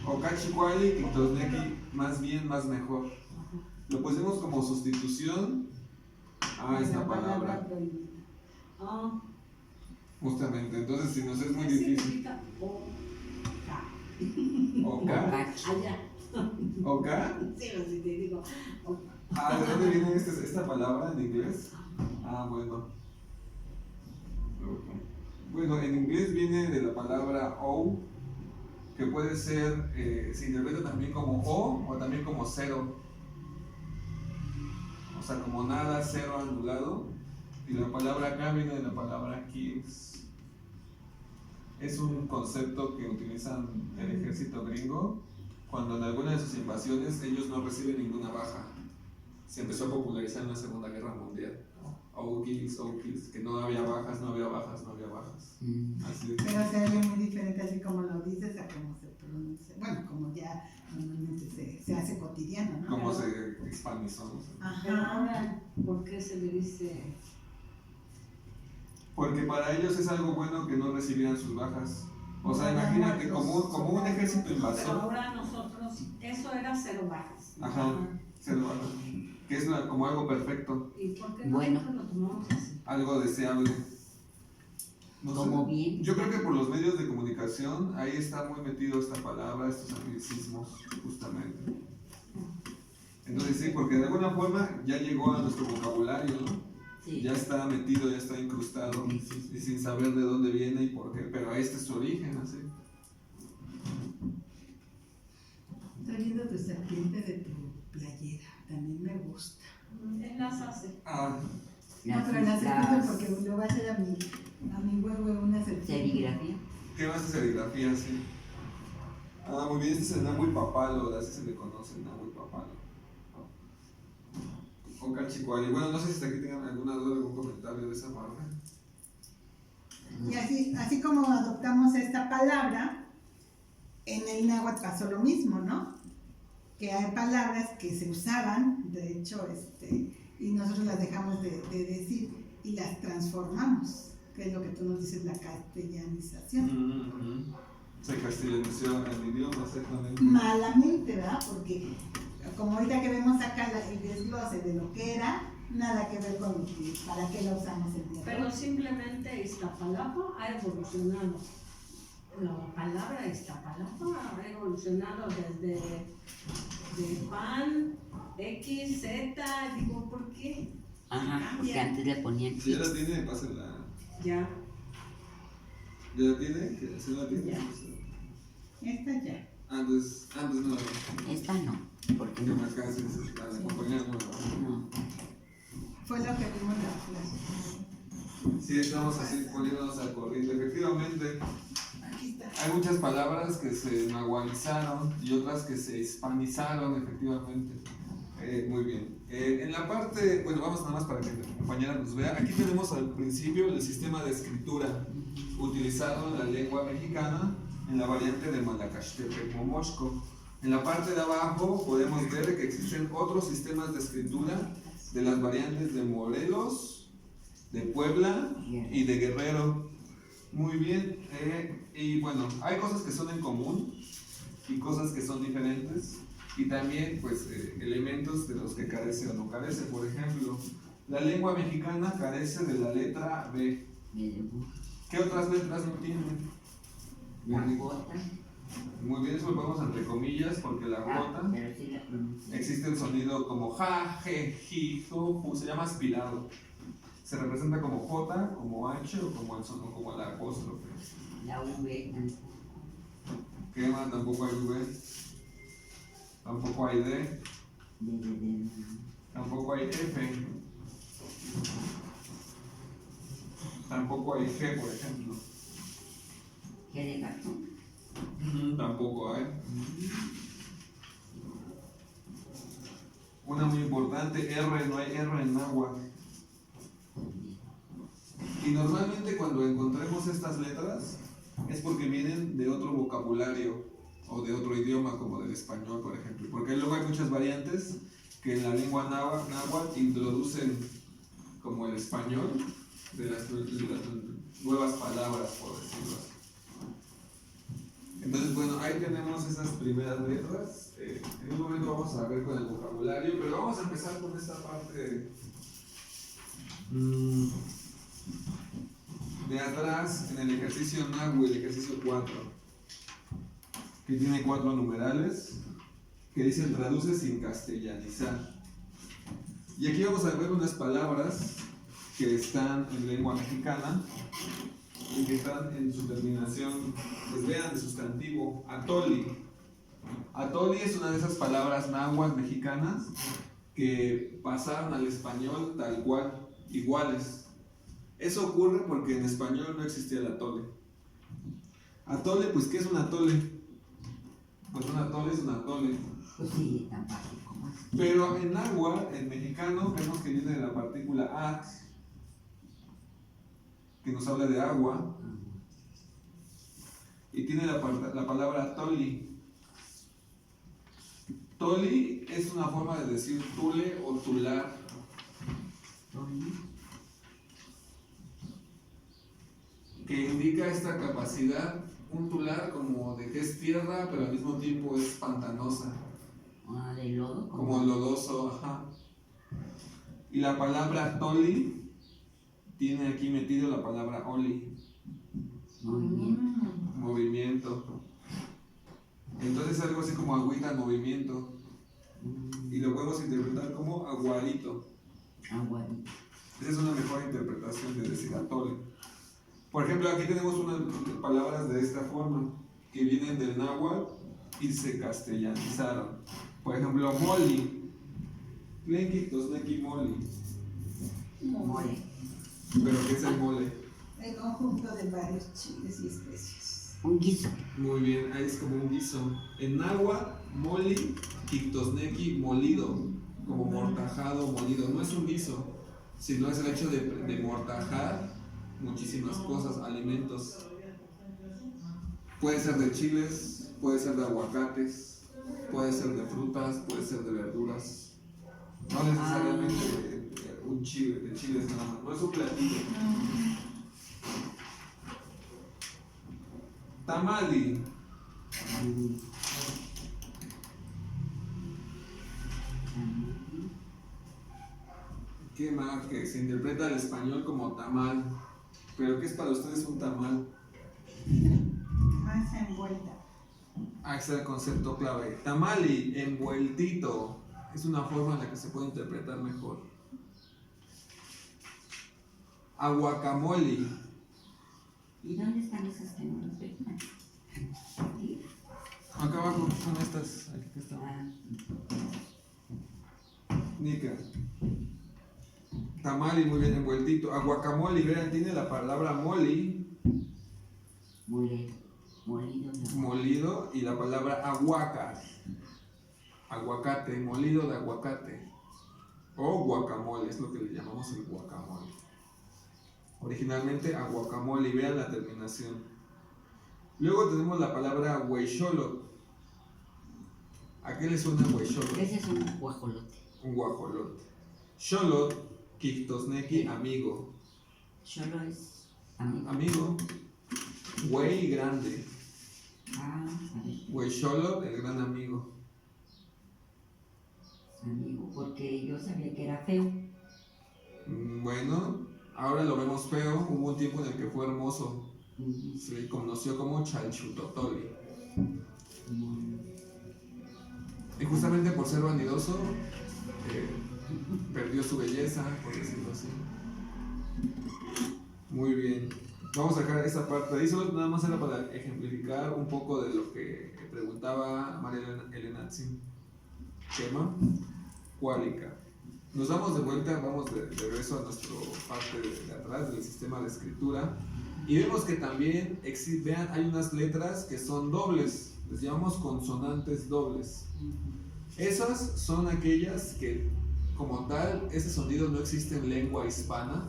Ocachicuali y Tosnequi, más bien, más mejor. Lo pusimos como sustitución a esta La palabra, prohibida. Ah, justamente. Entonces, si nos es muy ¿qué difícil. significa oca? Oca, Allá. oca. Sí, sí, te digo. Oca. Ah, ¿de dónde viene esta palabra en inglés? Ah, bueno. Bueno, en inglés viene de la palabra O, que puede ser, se interpreta también como O también como cero. O sea, como nada, cero, anulado. Y la palabra acá viene de la palabra kills. Es un concepto que utilizan el ejército gringo cuando en alguna de sus invasiones ellos no reciben ninguna baja. Se empezó a popularizar en la Segunda Guerra Mundial. O kills, que no había bajas, no había bajas, no había bajas. Así es. Pero se oye muy diferente así como lo dices a cómo se pronuncia. Bueno, como ya normalmente se hace cotidiano, ¿no? Cómo se hispanizó. ¿No? Pero Ajá. ahora, ¿por qué se le dice? Porque para ellos es algo bueno que no recibieran sus bajas. O sea, imagínate, como un ejército Pero invasor. ahora nosotros, eso era cero bajas. Ajá, cero bajas. Que es como algo perfecto, ¿Y por qué Bueno. nosotros lo tomamos así? algo deseable. No sé. Como bien. Yo creo que por los medios de comunicación, ahí está muy metido esta palabra, estos anglicismos, justamente. Entonces sí, porque de alguna forma ya llegó a nuestro vocabulario, ¿no? Sí. Ya está metido, ya está incrustado, Sí, sí, sí. y sin saber de dónde viene y por qué, pero este es su origen, así. Estoy viendo tu serpiente de tu playera. También me gusta. Él las hace. Ah, No, pero la serpiente porque lo va a hacer a mi huevo una serpiente. Serigrafía. ¿qué más es serigrafía, sí? Ah, muy bien, este es el Nahui Papalo, así se le conoce, el Nahui Papalo. Ocachicuali. Bueno, no sé si hasta aquí tengan alguna duda, algún comentario de esa parte. Y así como adoptamos esta palabra, en el náhuatl pasó lo mismo, ¿no? Que hay palabras que se usaban, de hecho, y nosotros las dejamos de decir y las transformamos, que es lo que tú nos dices, la castellanización. Se castellanizó el idioma, exactamente. Malamente, ¿verdad? Porque como ahorita que vemos acá el desglose de lo que era, nada que ver con lo que, para qué lo usamos el día de Pero hoy. simplemente Iztapalapa ha evolucionado. La palabra Iztapalapa ha evolucionado desde de pan, X, Z, digo, ¿por qué? Ajá, porque antes le ponían Si ya la chips. tiene, pásenla. Ya. ¿Ya la tiene? ¿Que sí la tiene? Ya. Esta ya. Antes no la vi. Esta no, porque Que no. me alcances a la compañía nueva. No. Fue lo que vimos la clase. Sí, estamos así poniéndonos al corriente. Efectivamente, Aquí está. hay muchas palabras que se nahualizaron y otras que se hispanizaron, efectivamente. Muy bien. En la parte, bueno, vamos nada más para que la compañera nos vea. Aquí tenemos al principio el sistema de escritura utilizado en la lengua mexicana en la variante de Malacaxtepec Momoxco. En la parte de abajo podemos ver que existen otros sistemas de escritura de las variantes de Morelos, de Puebla y de Guerrero. Muy bien. Y bueno, hay cosas que son en común y cosas que son diferentes. y también pues elementos de los que carece o no carece. Por ejemplo, la lengua mexicana carece de la letra B. ¿Qué otras letras no tiene? La J. Muy bien, eso lo ponemos entre comillas porque la J Pero sí la pronuncia. existe el sonido como ja, je, ji, ju, ju, se llama aspirado. Se representa como J, como H o como el sonido, como la apóstrofe. La V tampoco. ¿Qué más? Tampoco hay V. Tampoco hay D. D. Tampoco hay F. Tampoco hay G, por ejemplo. ¿Qué de gato? Tampoco hay. Una muy importante, R, no hay R en náhuatl. Y normalmente cuando encontremos estas letras es porque vienen de otro vocabulario o de otro idioma, como del español, por ejemplo. Porque luego hay muchas variantes que en la lengua náhuatl introducen como el español de las nuevas palabras, por decirlo así. Entonces, bueno, ahí tenemos esas primeras letras. En un momento vamos a ver con el vocabulario, pero vamos a empezar con esta parte de atrás en el ejercicio Nahue, el ejercicio 4, que tiene 4 numerales que dicen traduce sin castellanizar. Y aquí vamos a ver unas palabras que están en lengua mexicana y que están en su terminación, pues vean, de sustantivo, atoli. Atoli es una de esas palabras náhuatl mexicanas que pasaron al español tal cual, iguales. Eso ocurre porque en español no existía el atole. Atole, pues, ¿qué es un atole? Pues un atole es un atole. Pues sí, tan fácil como es. Pero en náhuatl, en mexicano, vemos que viene de la partícula a, que nos habla de agua, y tiene la palabra toli. Toli es una forma de decir tule o tular. Que indica esta capacidad, un tular como de que es tierra, pero al mismo tiempo es pantanosa. ¿De lodo? Como lodoso, ajá. Y la palabra toli tiene aquí metido la palabra oli, Movimiento. movimiento. Entonces algo así como agüita en movimiento. Y lo podemos interpretar como aguarito. Aguadito. Esa es una mejor interpretación de decir atole. Por ejemplo, aquí tenemos unas palabras de esta forma, que vienen del náhuatl y se castellanizaron. Por ejemplo, moli. Tlenki, tosneki, moli. Mole. ¿Pero qué es el mole? El conjunto de varios chiles y especias. Un guiso. Muy bien, ahí es como un guiso. En náhuatl, moli, tictosneki, molido, como mortajado, molido. No es un guiso, sino es el hecho de mortajar muchísimas cosas, alimentos. Puede ser de chiles, puede ser de aguacates, puede ser de frutas, puede ser de verduras. No necesariamente un chile, de chiles nada más. No es un platillo. Tamali. ¿Qué más? Que se interpreta al español como tamal. ¿Pero qué es para ustedes un tamal? Masa envuelta. Ah, ese es el concepto clave. Tamali, envueltito. Es una forma en la que se puede interpretar mejor. Aguacamole. ¿Y dónde están esas que no las veo? Aquí. Acá abajo son estas. Aquí que están. Nica. Tamali, muy bien envueltito. Aguacamole, vean, tiene la palabra moli, Molido. molido, y la palabra aguaca, aguacate, molido de aguacate. O guacamole, es lo que le llamamos el guacamole. Originalmente aguacamole, vean la terminación. Luego tenemos la palabra huexolot. ¿A qué le suena huexolot? Ese es un guajolote. Un guajolote. Xolot, Quictosneki, amigo. Solo es amigo. Amigo. Güey grande. A ver. Huexolot, el gran amigo. porque yo sabía que era feo. Bueno, ahora lo vemos feo. Hubo un tiempo en el que fue hermoso. Ujú. Se le conoció como Chalchutotoli. Y justamente por ser vanidoso, perdió su belleza, por decirlo así. Muy bien. Vamos a dejar esa parte ahí. Solo nada más era para ejemplificar un poco de lo que preguntaba María Elena Tzin. Tema cuálica. Nos damos de vuelta, vamos de regreso a nuestra parte de atrás del sistema de escritura y vemos que también vean, hay unas letras que son dobles, les llamamos consonantes dobles. Esas son aquellas que, como tal, ese sonido no existe en lengua hispana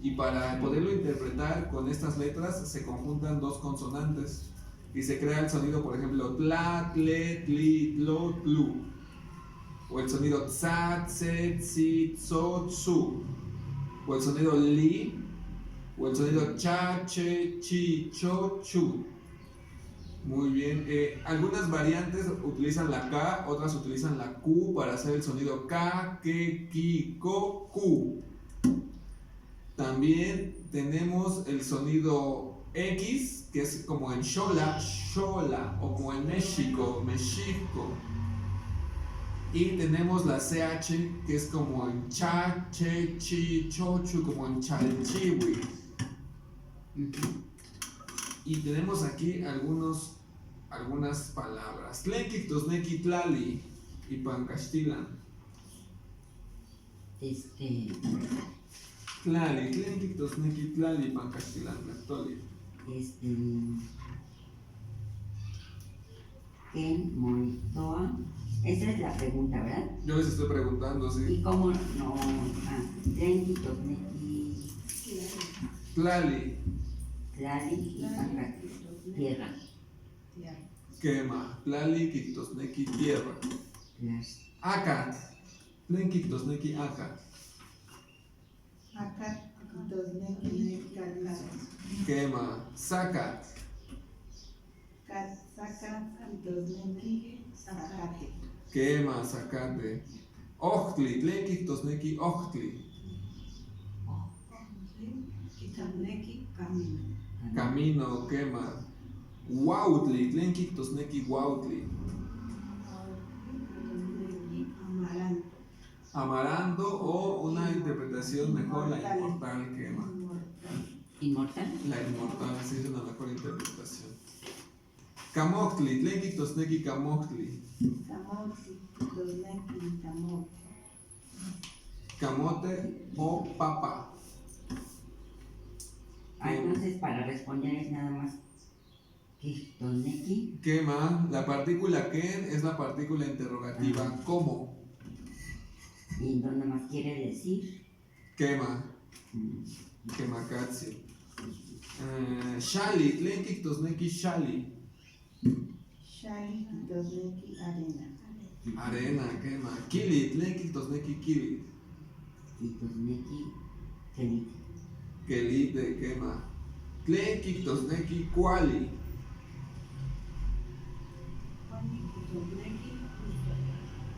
y para poderlo interpretar con estas letras se conjuntan dos consonantes y se crea el sonido, por ejemplo, tla, tle, tli, tlo, tlu. O el sonido tsa, tse, tsi, tso, tsu. O el sonido li. O el sonido cha, che, chi, cho, chu. Muy bien. Algunas variantes utilizan la K, otras utilizan la Q para hacer el sonido K, ke, ki, ko, ku. También tenemos el sonido X, que es como en Xola, Xola, o como en México, Mexico. Y tenemos la CH, que es como en cha, che, chi, cho, chu, como en chalchiwi. Y tenemos aquí algunas palabras. Tlenkik, tosneki, tlali y pancastilan. Tlali, tlenkik, tosneki, tlali, pancastilan, tlali. Ken Moitoa. Esa es la pregunta, ¿verdad? Yo les estoy preguntando, sí. ¿Y cómo no? Tlenki, Tosneki, Tlali, Tlali y Pancati. Tierra. quema. Tlali, kictosneki, tierra. Las Acat. Tlenkik, tosneki, acat. Acá, dos neki, Quema. Sacat. saca, dos neki, sacate. Quema, zacate. Ochtli, tlenkik, tosneki, ochtli. Kitamneki, camino. Camino, quema. Huautli, tlenkik, tosneki, huautli. Amaranto. Amarando o una interpretación mejor, la inmortal quema. inmortal. La inmortal, sí, es una mejor interpretación. Camochtli, tlenkik, tosneki, camochtli. Camote, dos neki, camote. Camote o papa. Entonces, para responder es nada más que Tosneki. Quema, la partícula ken es la partícula interrogativa. ¿Cómo? Y nada más quiere decir. Quema. Kemakatsi. Shali, tlenkik, tosneki, shali. Shali, dos neki, arena. Arena, quema. Kili, tlenkik, tosneki, kili. Y Tosneki, Kelit. Kelite, quema. Tlenkik, tosneki, kuali.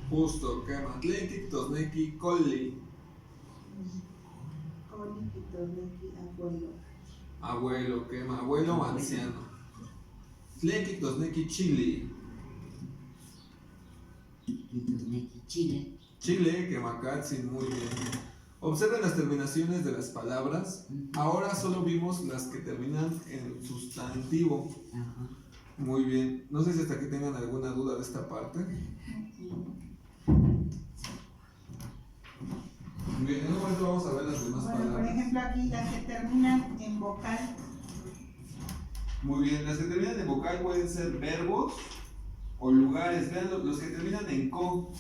Justo, quema. Tlenkik, tosneki, kolli. Coli, dos neki, abuelo. Abuelo, quema. Abuelo o anciano. Tlenkik, tosneki, chili. Y Tosneki, Chile. Chile, Kemakatsi, muy bien. Observen las terminaciones de las palabras. Ahora solo vimos las que terminan en sustantivo. Ajá. Muy bien. No sé si hasta aquí tengan alguna duda de esta parte. Bien, en un momento vamos a ver las demás Bueno, por palabras. ejemplo, aquí las que terminan en vocal. Muy bien, las que terminan en vocal pueden ser verbos o lugares. Vean los que terminan en co,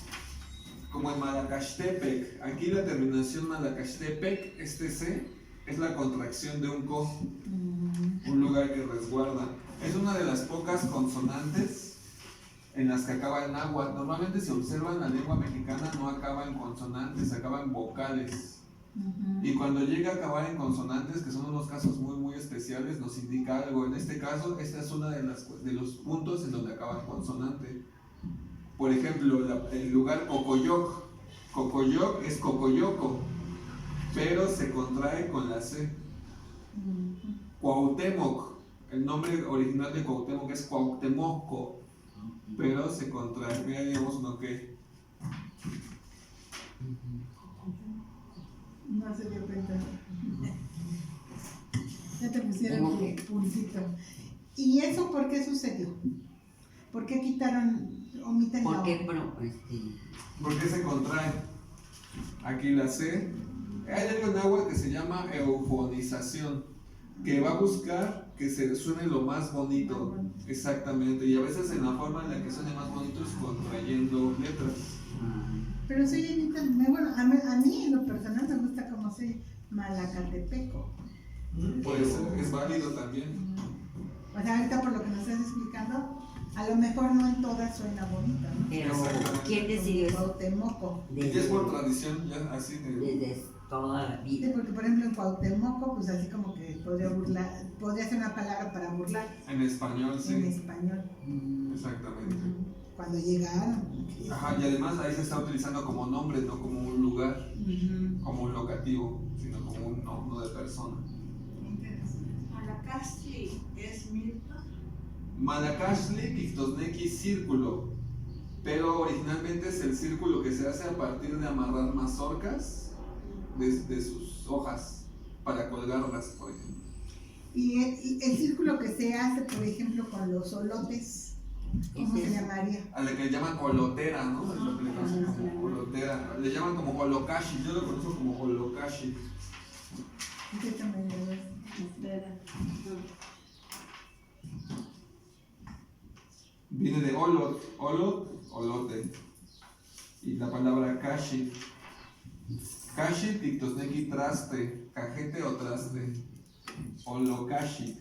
como en Malacaxtepec. Aquí la terminación Malacaxtepec, este C, es la contracción de un co, un lugar que resguarda. Es una de las pocas consonantes en las que acaba en náhuatl. Normalmente si observan la lengua mexicana no acaba en consonantes, acaba en vocales. Y cuando llega a acabar en consonantes, que son unos casos muy especiales, nos indica algo. En este caso, esta es una de los puntos en donde acaba en consonante. Por ejemplo, el lugar Ocoyoc Cocoyoc es cocoyoco, pero se contrae con la C. Cuauhtémoc, el nombre original de Cuauhtémoc es Cuauhtémoco, pero se contrae, mira, digamos uno que. No se dio cuenta. Ya te pusieron ¿Cómo tu que? pulsito. ¿Y eso por qué sucedió? ¿Por qué quitaron, omiten la O? Porque, ¿Por qué se contrae? Aquí la C. Hay algo en agua que se llama eufonización, que va a buscar que se suene lo más bonito. Exactamente. Y a veces en la forma en la que suene más bonito es contrayendo letras. Pero soy Anita, bueno, a mí en lo personal me gusta como soy Malacatepeco. Puede ser, es válido también. O sea, ahorita por lo que nos estás explicando, a lo mejor no en todas suena bonito, ¿no? pero Exactamente. ¿quién decidió eso? Cuauhtémoco. Y es por tradición, ya así de. Desde toda la Sí, vida. porque por ejemplo en Cuauhtémoco, pues así como que podría ser una palabra para burlar En español, sí. en español. Exactamente. Cuando llegaron. Ajá, y además ahí se está utilizando como nombre, no como un lugar, como un locativo, sino como un nombre de persona. Malacastli es milpa. Malacashli Pictosneki círculo, pero originalmente es el círculo que se hace a partir de amarrar mazorcas de sus hojas para colgarlas, por ejemplo. Y el círculo que se hace, por ejemplo, con los olotes, ¿cómo se llamaría? A la que le llaman holotera, ¿no? Es lo que le conocen como holotera. Le llaman como holokashi, yo lo conozco como holokashi. ¿Qué tamaño es? Viene de olot, olote. Y la palabra kashi. Kashi, Pictosneki, traste, cajete o traste. Holokashi.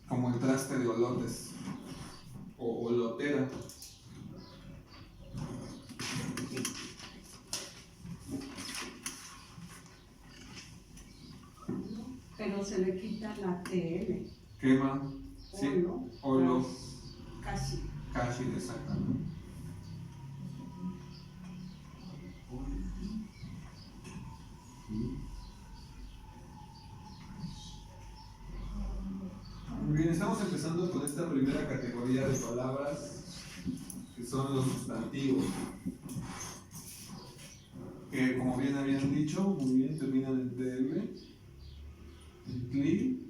Como el traste de olotes. O olotera. Pero se le quita la TL. Quema. Sí. Olo. Olo. Casi. Kashi, exactamente. Muy bien, estamos empezando con esta primera categoría de palabras que son los sustantivos. Que como bien habían dicho, muy bien, terminan en TL, en CLI,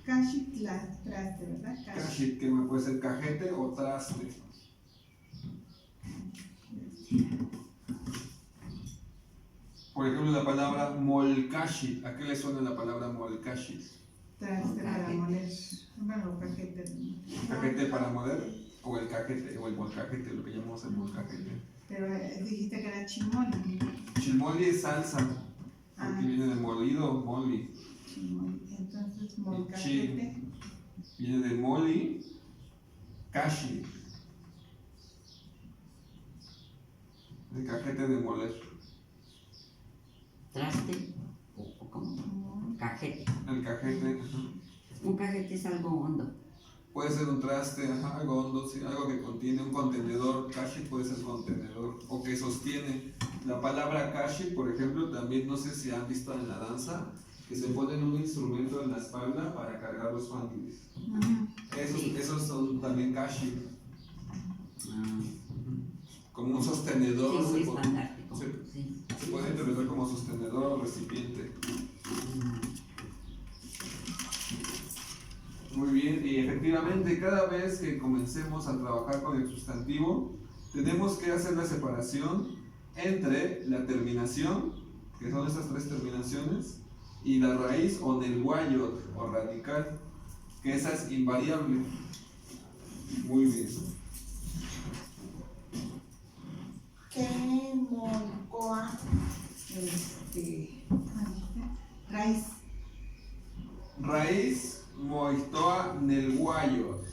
Kashi traste, ¿verdad? Kashi, que puede ser cajete o traste. Por ejemplo, la palabra molkashi. ¿A qué le suena la palabra molkashi? Traste para moler. Bueno, cajete. ¿Cajete para moler? O el cajete, o el molcajete, lo que llamamos el molcajete. Pero dijiste que era chimoli. Chilmoli es salsa, porque viene de molido, moli. Chimoli. Entonces, Y molcajete. viene de moli, kashi. El cajete de moler. ¿Traste? ¿O cómo? Cajete. El cajete, ajá. Un cajete es algo hondo. Puede ser un traste, ajá, algo hondo, sí, algo que contiene un contenedor. Kashi puede ser contenedor o que sostiene. La palabra kashi, por ejemplo, también no sé si han visto en la danza que se ponen un instrumento en la espalda para cargar los fántiles. Esos son también kashi, como un sostenedor. Sí, muy se, estandarte. se- se puede interpretar como sostenedor o recipiente. Muy bien, y efectivamente cada vez que comencemos a trabajar con el sustantivo, tenemos que hacer la separación entre la terminación, que son estas tres terminaciones, y la raíz o nelguayot o radical, que esa es invariable. Muy bien. Que molcoa. Raíz. Raíz moitoa nelguayot.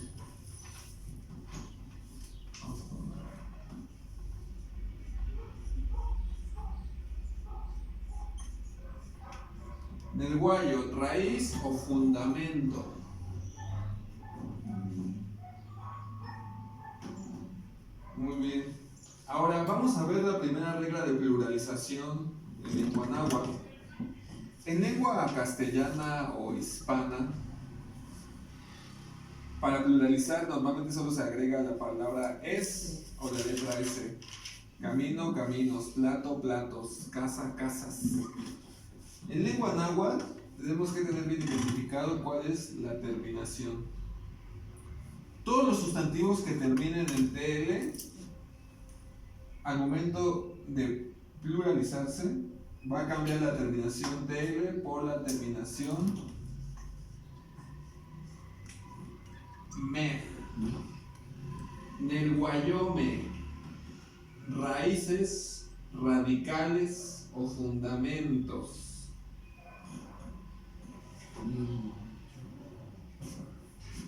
Nelguayot, raíz o fundamento. Muy bien. Ahora vamos a ver la primera regla de pluralización en lengua náhuatl. En lengua castellana o hispana, para pluralizar normalmente solo se agrega la palabra es o la letra S. Camino, caminos, plato, platos, casa, casas. En lengua náhuatl tenemos que tener bien identificado cuál es la terminación. Todos los sustantivos que terminen en TL, al momento de pluralizarse, va a cambiar la terminación TL por la terminación me. Nelguayome, raíces, radicales o fundamentos.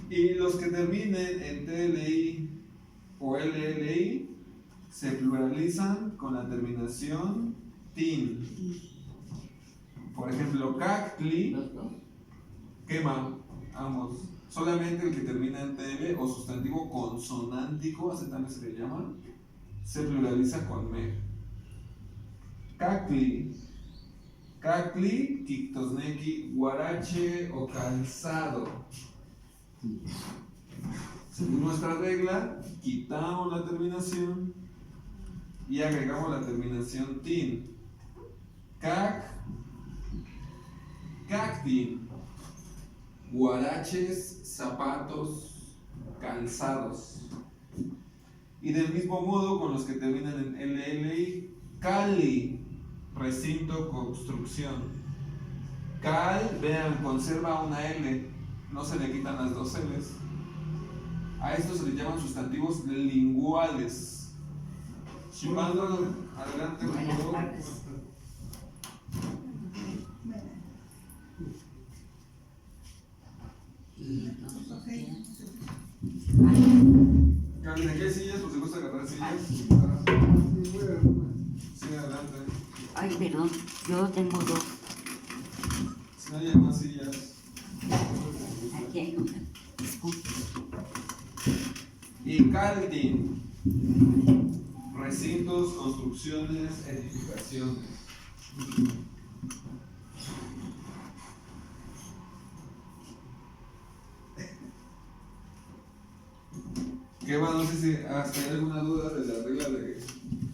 Y los que terminen en TLI o LLI se pluralizan con la terminación TIN. Por ejemplo, cactli, Los dos. quema, ambos. Solamente el que termina en TL o sustantivo consonántico, así también se le llama, se pluraliza con me. Cactli, cactli, quictosnequi, guarache o calzado. Según nuestra regla, quitamos la terminación y agregamos la terminación tin. Cactin, guaraches, zapatos, calzados. Y del mismo modo con los que terminan en LLI, cali, recinto, construcción. Cal, vean, conserva una L, no se le quitan las dos L's. A estos se les llaman sustantivos linguales. Chipando, adelante, por Buenas favor. tardes. Y entonces, Ok. ¿qué? Camina, ¿qué hay sillas? Por si gusta agarrar sillas. Ay. Sí, adelante. Ay, perdón, yo tengo dos. Si no hay más sillas. Aquí hay una. Disculpe. Y caldin, recintos, construcciones, edificaciones. ¿Qué va? No sé si hasta hay alguna duda de la regla de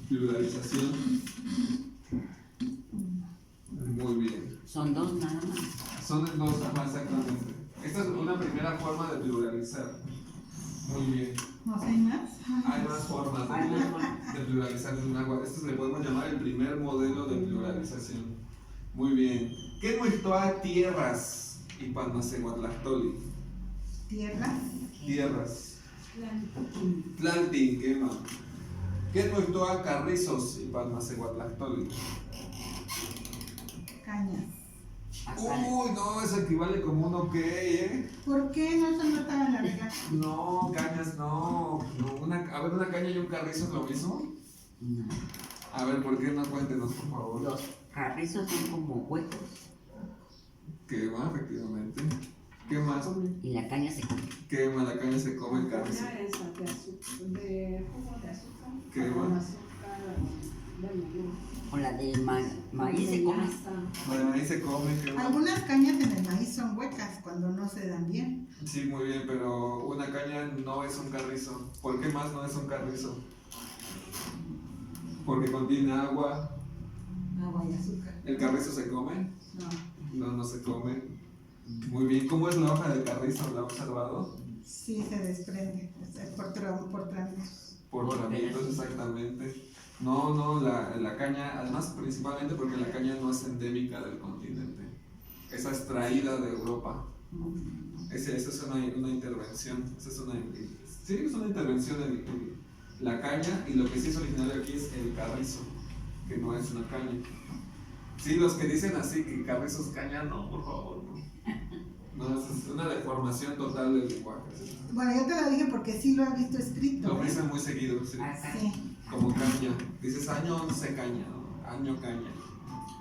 pluralización. Muy bien. Son dos nada más. Son dos, ajá, exactamente. Esta es una primera forma de pluralizar. Muy bien. ¿No hay más? Hay más formas Hay más formas. de pluralizar en un agua. Esto le podemos llamar el primer modelo de pluralización. Muy bien. ¿Qué muestra tierras y Palmacehuatlactoli? Tierra. Tierras. Tlaltin, quema. ¿Qué muestra carrizos y Palmacehuatlactoli? Cañas. Acá. Uy, no, eso equivale como un ok, ¿eh? ¿Por qué no se notaba la regla? No, cañas no. A ver, una caña y un carrizo es lo mismo. No. A ver, ¿por qué no? Cuéntenos, por favor. Los carrizos son como huecos Quema, efectivamente. ¿Qué más? y la caña se come. Quema, la caña se come el carrizo. Ya esa de azúcar, de jugo de azúcar. ¿Qué con más? azúcar, bueno, O la del maíz se come. Bueno, ahí se come, quema. Algunas cañas en el maíz son huecas cuando no se dan bien. Sí, muy bien, pero una caña no es un carrizo. ¿Por qué más no es un carrizo? Porque contiene agua. Agua y azúcar. ¿El carrizo se come? No. No, no se come. Muy bien, ¿cómo es la hoja del carrizo? ¿La ha observado? Sí, se desprende. O sea, por tramos. Por Por tramitos, pedazos. exactamente. No, la caña, además principalmente porque la caña no es endémica del continente. Esa es traída de Europa. Esa es una intervención. Sí, es una intervención en la caña, y lo que sí es originario aquí es el carrizo, que no es una caña. Sí, los que dicen así que carrizo es caña, no, por favor, no. No, es una deformación total del lenguaje. ¿Sí? Bueno, yo te lo dije porque sí lo he visto escrito. Lo ¿eh? dicen muy seguido, sí. Acá. Sí. Como caña. Dices año 11 caña, ¿no? Año caña.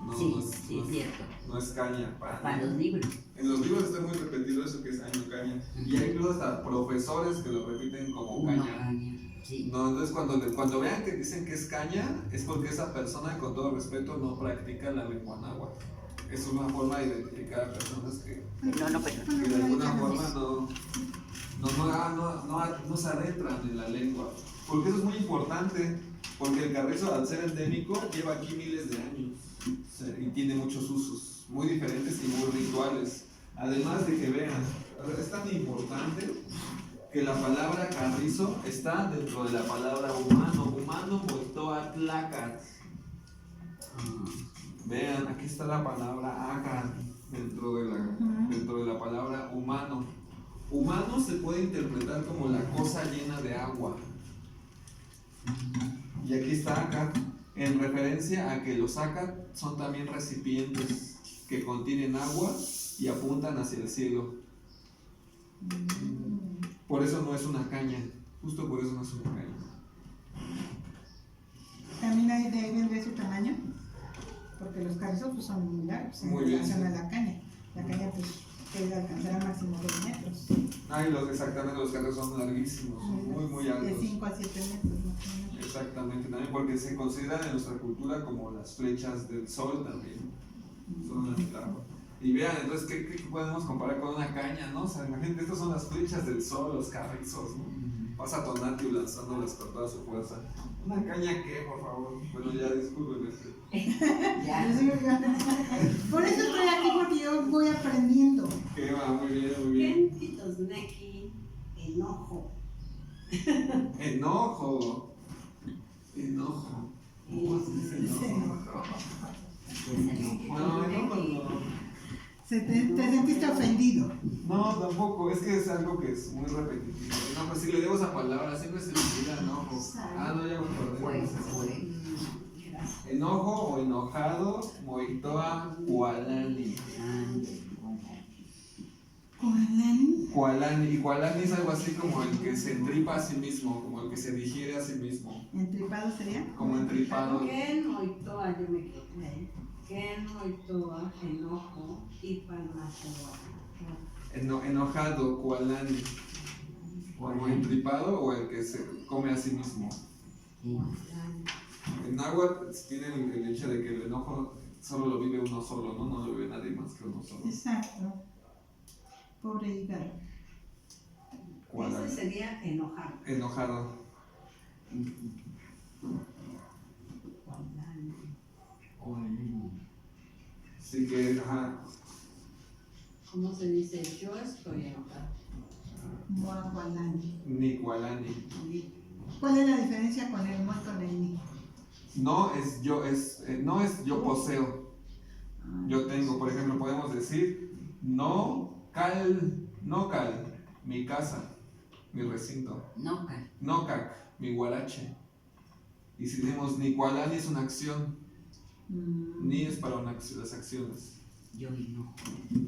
No, Sí, no es, sí, no es es- cierto. no es caña. Para los libros. En los libros está muy repetido eso que es año caña. Y hay incluso hasta profesores que lo repiten como Uno caña. caña. Sí. No, entonces cuando vean que dicen que es caña, es porque esa persona, con todo respeto, no practica la lengua náhuatl. Es una forma de identificar a personas que de alguna forma no se adentran en la lengua. Porque eso es muy importante, porque el carrizo, al ser endémico, lleva aquí miles de años y tiene muchos usos muy diferentes y muy rituales. Además de que vean, es tan importante que la palabra carrizo está dentro de la palabra humano. Humano moitoa tlacat. Vean, aquí está la palabra aca dentro de la palabra humano. Humano se puede interpretar como la cosa llena de agua. Y aquí está aca, en referencia a que los aca son también recipientes que contienen agua y apuntan hacia el cielo. Por eso no es una caña, justo por eso no es una caña. También hay de ahí vendría su tamaño, porque los carrizos pues, son muy largos en Muy bien, relación sí. a la caña. La caña pues puede alcanzar a máximo 2 metros. Exactamente, los carros son larguísimos, muy De altos. 5 a 7 metros más o menos. Exactamente, también porque se consideran en nuestra cultura como las flechas del sol también. Son las del agua. Y vean, entonces, ¿qué podemos comparar con una caña, no? O sea, imagínate, estas son las flechas del sol, los carrizos, ¿no? Pasa Tonatiuh lanzándolas con toda su fuerza. ¿Una caña qué, por favor? Bueno, ya disculpen. Ya. Yo sigo viendo. Por eso estoy aquí, porque yo voy aprendiendo. Que va, muy bien, muy bien. ¿Quién quitosneki enojo? Enojo. Enojo. ¿Cómo se dice enojo? No, enojo no. Te sentiste ofendido. No, tampoco, es que es algo que es muy repetitivo. No, pues si le debo esa palabra, siempre se le olvida enojo. No, ya me acordé. Enojo o enojado, moitoa, kualani. Kualani, y kualani es algo así como el que se entripa a sí mismo, como el que se digiere a sí mismo. ¿Entripado sería? Como entripado. ¿Quién oitoa? Yo me equivoqué. ¿Quién oitoa enojo y palmachoa? Enojado, kualani. Como entripado o el que se come a sí mismo. En náhuatl tiene el hecho de que el enojo solo lo vive uno solo, ¿no? No lo vive nadie más que uno solo. Exacto. Pobre hígado. Ese sería enojar. Enojado. Así que, ajá. ¿Cómo se dice? Yo estoy enojado. Moahualani. Ni kualani. ¿Cuál es la diferencia con el mo y con el ni? No es yo poseo. Yo tengo, por ejemplo, podemos decir no cal, mi casa, mi recinto. No, Cal. No cac, mi guarache. Y si decimos ni kualani es una acción, ni es para las acciones. Yo no.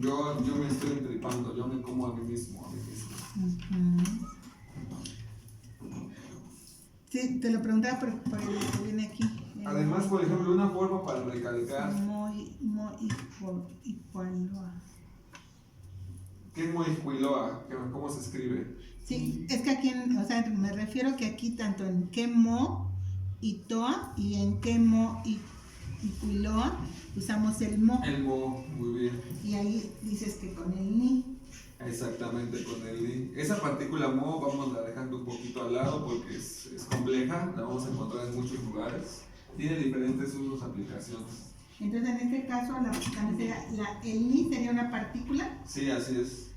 Yo me estoy entripando, yo me como a mí mismo, Sí, te lo preguntaba por el que viene aquí. Además, por ejemplo, una forma para recalcar Igualoa. ¿qué es moicuiloa? ¿Cómo se escribe? Sí, es que aquí, o sea, me refiero que aquí tanto en quemo y toa y en quemo y cuiloa usamos el mo. El mo, muy bien. Y ahí dices que con el ni. Exactamente, con el ni. Esa partícula mo vamos la dejando un poquito al lado porque es compleja, la vamos a encontrar en muchos lugares. Tiene diferentes usos, aplicaciones. Entonces, en este caso, también sería el ni sería una partícula. Sí, así es.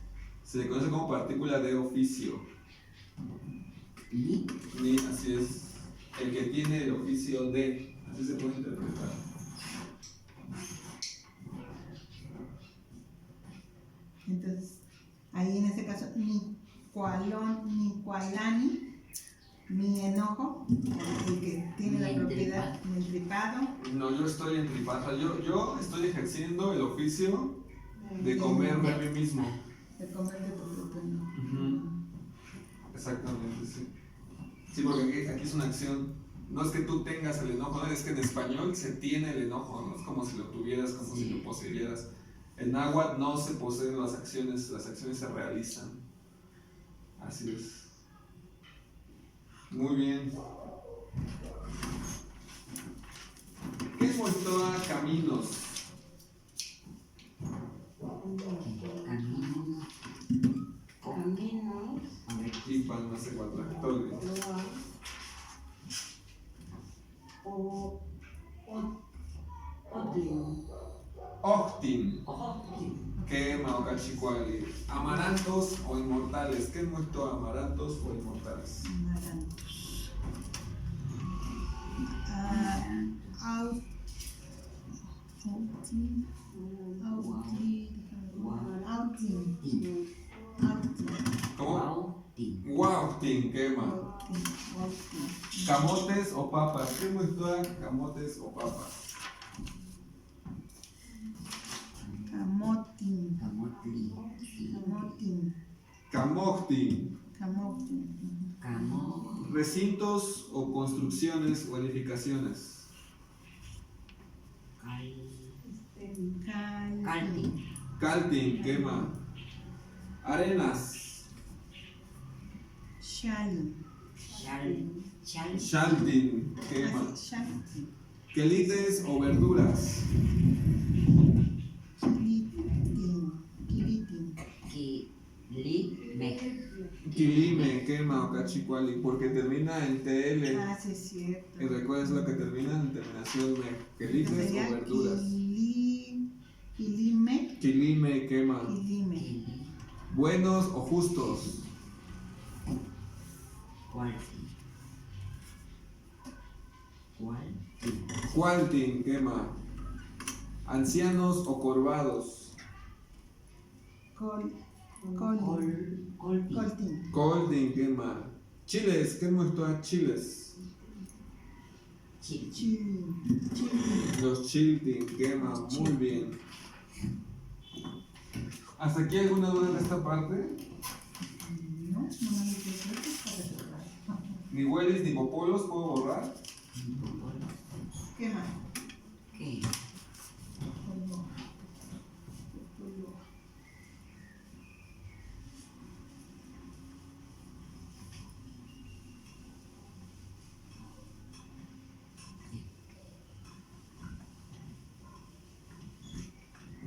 Se le conoce como partícula de oficio. Ni. Ni, así es. El que tiene el oficio de. Así se puede interpretar. Entonces, ahí en este caso, ni cualani, mi enojo, el que tiene la propiedad, mi entripado. No, yo estoy entripado. Yo estoy ejerciendo el oficio de comerme a mí mismo. De comer de tu propio enojo. Exactamente, sí. Sí, porque aquí es una acción. No es que tú tengas el enojo, ¿no? Es que en español se tiene el enojo, ¿no? Es como si lo tuvieras, como si lo poseyeras. En náhuatl no se poseen las acciones se realizan. Así es. Muy bien. ¿Qué es Moitoa caminos? Camino. Caminos. Y palmas de Guatlactoli. Octin. Quema o cachicuali. Amarantos o inmortales. ¿Qué es Moitoa? Amarantos o inmortales. Amarantos. ¿Cómo? Guautin, quema. Camotes o papas. ¿Qué es Moitoa? Camotes o papas. Camotin. Camotli. Camotin. Camoctin. Camotin. Camo. Recintos o construcciones o edificaciones. Calti. Caltin, quema. Arenas. Shalin. Chal. Shaltin, quema. Shalin. Quelites o verduras. Kilitin. Kilitin. Quilime. Quilime, quema o cachicuali, porque termina en TL. Ah, sí, es cierto. Y recuerdas lo que termina en terminación me. Quelites o Sería verduras. Quilime. Quilime, quema. Quilime. Buenos o justos. Cualti. Cualtin, quema. Ancianos o corvados. Coltin. Colti. Colding, quema. Chiles, ¿qué muestra chiles? Chil. Chilin. Los chilting, quema, muy bien. ¿Hasta aquí alguna duda de esta parte? No, no me dices eso para recordar. Ni huelis ni popolos puedo borrar. ¿Qué más? ¿Qué?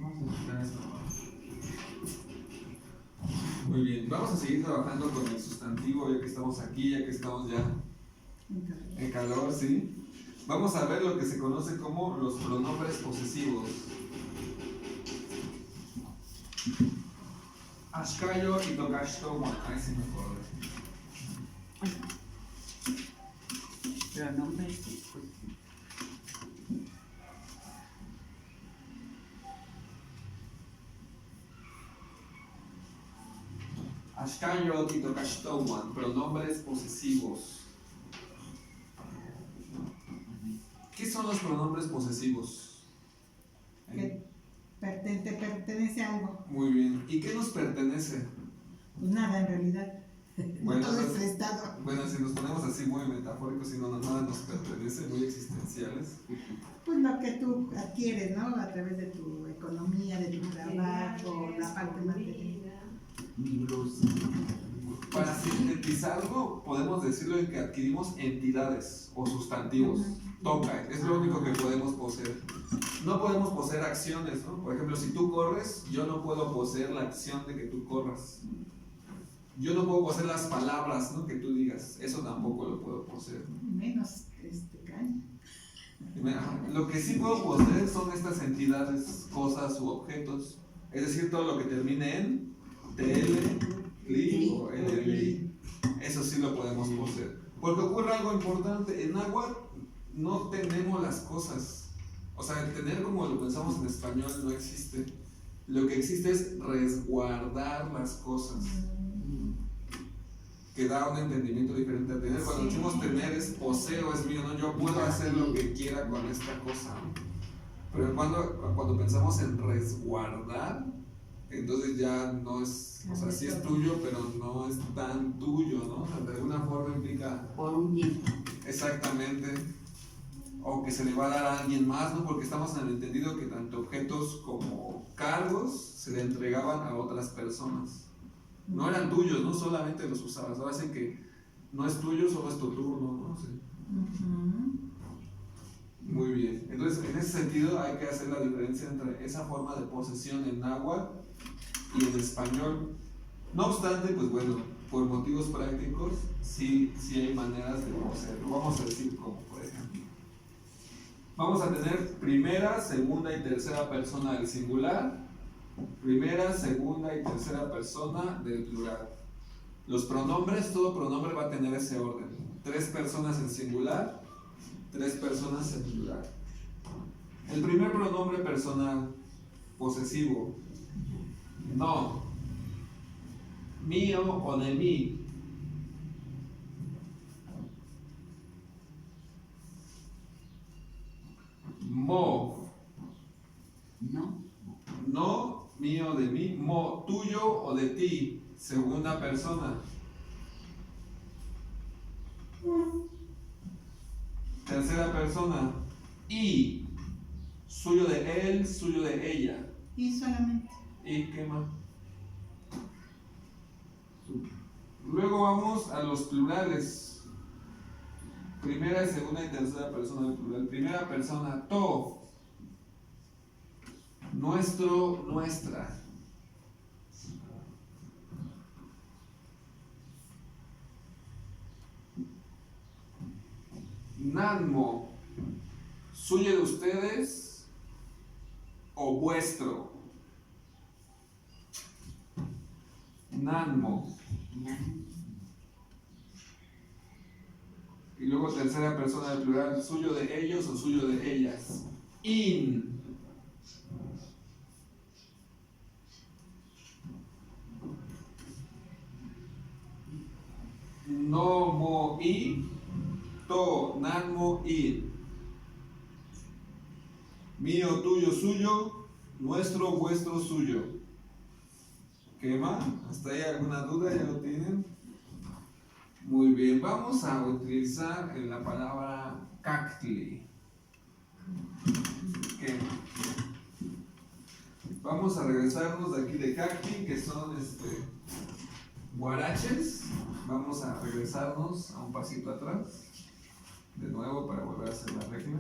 Vamos a quitar esto. Muy bien, vamos a seguir trabajando con el sustantivo ya que estamos aquí, ya que estamos ya en calor, ¿sí? Vamos a ver lo que se conoce como los pronombres posesivos. Ashkayo y Tokashtowan. Ahí sí me acuerdo. Pronombres. Ashkayo y Tokashtowan, pronombres posesivos. ¿Qué son los pronombres posesivos? Que te pertenece a algo. Muy bien. ¿Y qué nos pertenece? Pues nada, en realidad. Bueno, Todo es entonces- prestado. Bueno, si nos ponemos así muy metafóricos y no nada nos pertenece, muy existenciales. Pues lo que tú adquieres, ¿no? A través de tu economía, de tu trabajo, la parte material. Libros. Para sintetizarlo, podemos decirlo en que adquirimos entidades o sustantivos. Toca, es lo único que podemos poseer. No podemos poseer acciones, ¿no? Por ejemplo, si tú corres, yo no puedo poseer la acción de que tú corras. Yo no puedo poseer las palabras, ¿no? Que tú digas. Eso tampoco lo puedo poseer. Menos caña. Lo que sí puedo poseer son estas entidades, cosas u objetos. Es decir, todo lo que termine en TL, li o LLI. Eso sí lo podemos poseer. Porque ocurre algo importante. En náhuatl no tenemos las cosas. O sea, el tener como lo pensamos en español no existe. Lo que existe es resguardar las cosas. Que da un entendimiento diferente a tener. Cuando decimos tener es poseo, es mío, ¿no? Yo puedo hacer lo que quiera con esta cosa, ¿no? Pero cuando pensamos en resguardar, entonces ya no es, o sea, sí es tuyo, pero no es tan tuyo, ¿no? O sea, de alguna forma implica, Por un tiempo. exactamente, o que se le va a dar a alguien más, ¿no? Porque estamos en el entendido que tanto objetos como cargos se le entregaban a otras personas. No eran tuyos, no solamente los usabas. Ahora sí que no es tuyo, solo es tu turno, ¿no? Sí. Muy bien. Entonces, en ese sentido hay que hacer la diferencia entre esa forma de posesión en náhuatl y en español. No obstante, pues bueno, por motivos prácticos, sí hay maneras de hacerlo. Vamos a decir cómo, por ejemplo. Vamos a tener primera, segunda y tercera persona del singular, primera, segunda y tercera persona del plural. Los pronombres, todo pronombre va a tener ese orden. 3 personas en singular, 3 personas en plural. El primer pronombre personal, posesivo, no, mío o de mí. Mo, no, mío de mí. Mo, tuyo o de ti, segunda persona. Tercera persona, y, suyo de él, suyo de ella. Y solamente. ¿Y qué más? Luego vamos a los plurales. Primera, segunda y tercera persona del plural. Primera persona, to. Nuestro, nuestra. Nanmo, suyo de ustedes o vuestro. Nanmo. Y luego tercera persona del plural, suyo de ellos o suyo de ellas. In. No, mo, i. To, nanmo, in. Mío, tuyo, suyo. Nuestro, vuestro, suyo. ¿Qué más? ¿Hasta ahí alguna duda? ¿Ya lo tienen? Muy bien, vamos a utilizar la palabra cactli. ¿Qué? Vamos a regresarnos de aquí de cactli, que son guaraches. Vamos a regresarnos a un pasito atrás, de nuevo para volver a hacer la regla.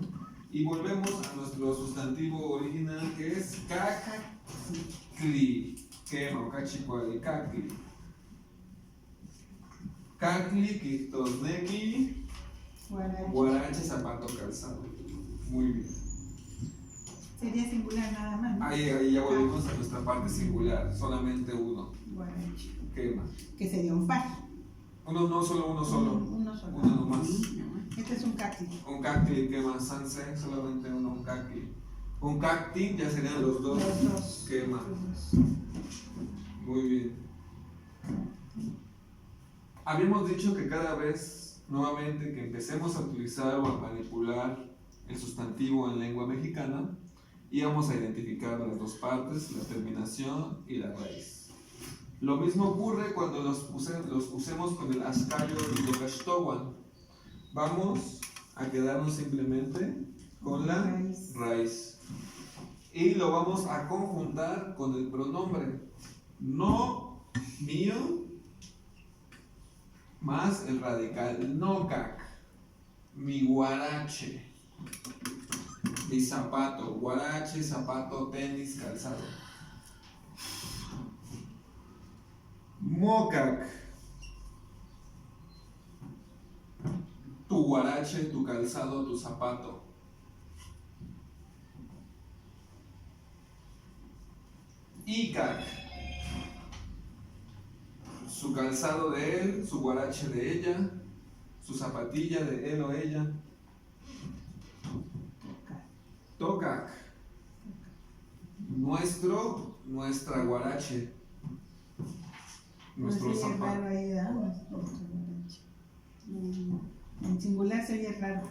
Y volvemos a nuestro sustantivo original, que es cactli. ¿Qué? Cachicuali, cactli. Cactli, quitosnequi, guarache, zapato, calzado. Muy bien. Sería singular nada más, ¿no? Ahí ya volvimos a nuestra parte singular, solamente uno. Guarache. ¿Qué más? Que sería un par. Uno no, solo uno solo. Uno solo. Uno nomás. Este es un cacti. Un cacti, ¿qué más? Sanse, solamente uno, un cacti. Un cacti ya serían los dos. Los dos. ¿Qué más? Los dos. Muy bien. Habíamos dicho que cada vez, nuevamente, que empecemos a utilizar o a manipular el sustantivo en lengua mexicana, íbamos a identificar las dos partes, la terminación y la raíz. Lo mismo ocurre cuando los usemos con el ascayo y locaxtowan. Vamos a quedarnos simplemente con la raíz. Y lo vamos a conjuntar con el pronombre. No, mío, más el radical. No cac. Mi guarache. Mi zapato. Guarache, zapato, tenis, calzado. Mocac. Tu guarache, tu calzado, tu zapato. Icac. Su calzado de él, su guarache de ella, su zapatilla de él o ella. Tocac. Nuestro, nuestra guarache. Nuestro Sería raro zapato. ahí, ¿verdad? Nuestro guarache. En singular sería raro.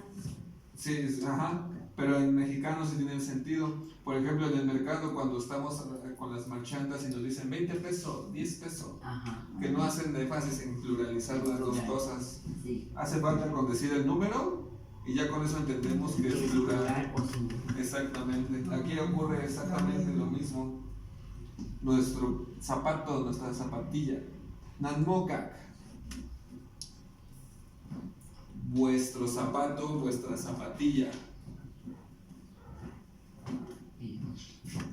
Sí, ajá. pero en mexicano sí tiene sentido. Por ejemplo, en el mercado, cuando estamos con las marchantas y nos dicen 20 pesos, 10 pesos, Ajá. que no hacen énfasis en pluralizar las dos cosas. Sí. Hace falta con decir el número y ya con eso entendemos que es Que es plural. plural o singular. Exactamente. Aquí ocurre exactamente lo mismo. Nuestro zapato, nuestra zapatilla. Nanmokak. Vuestro zapato, vuestra zapatilla.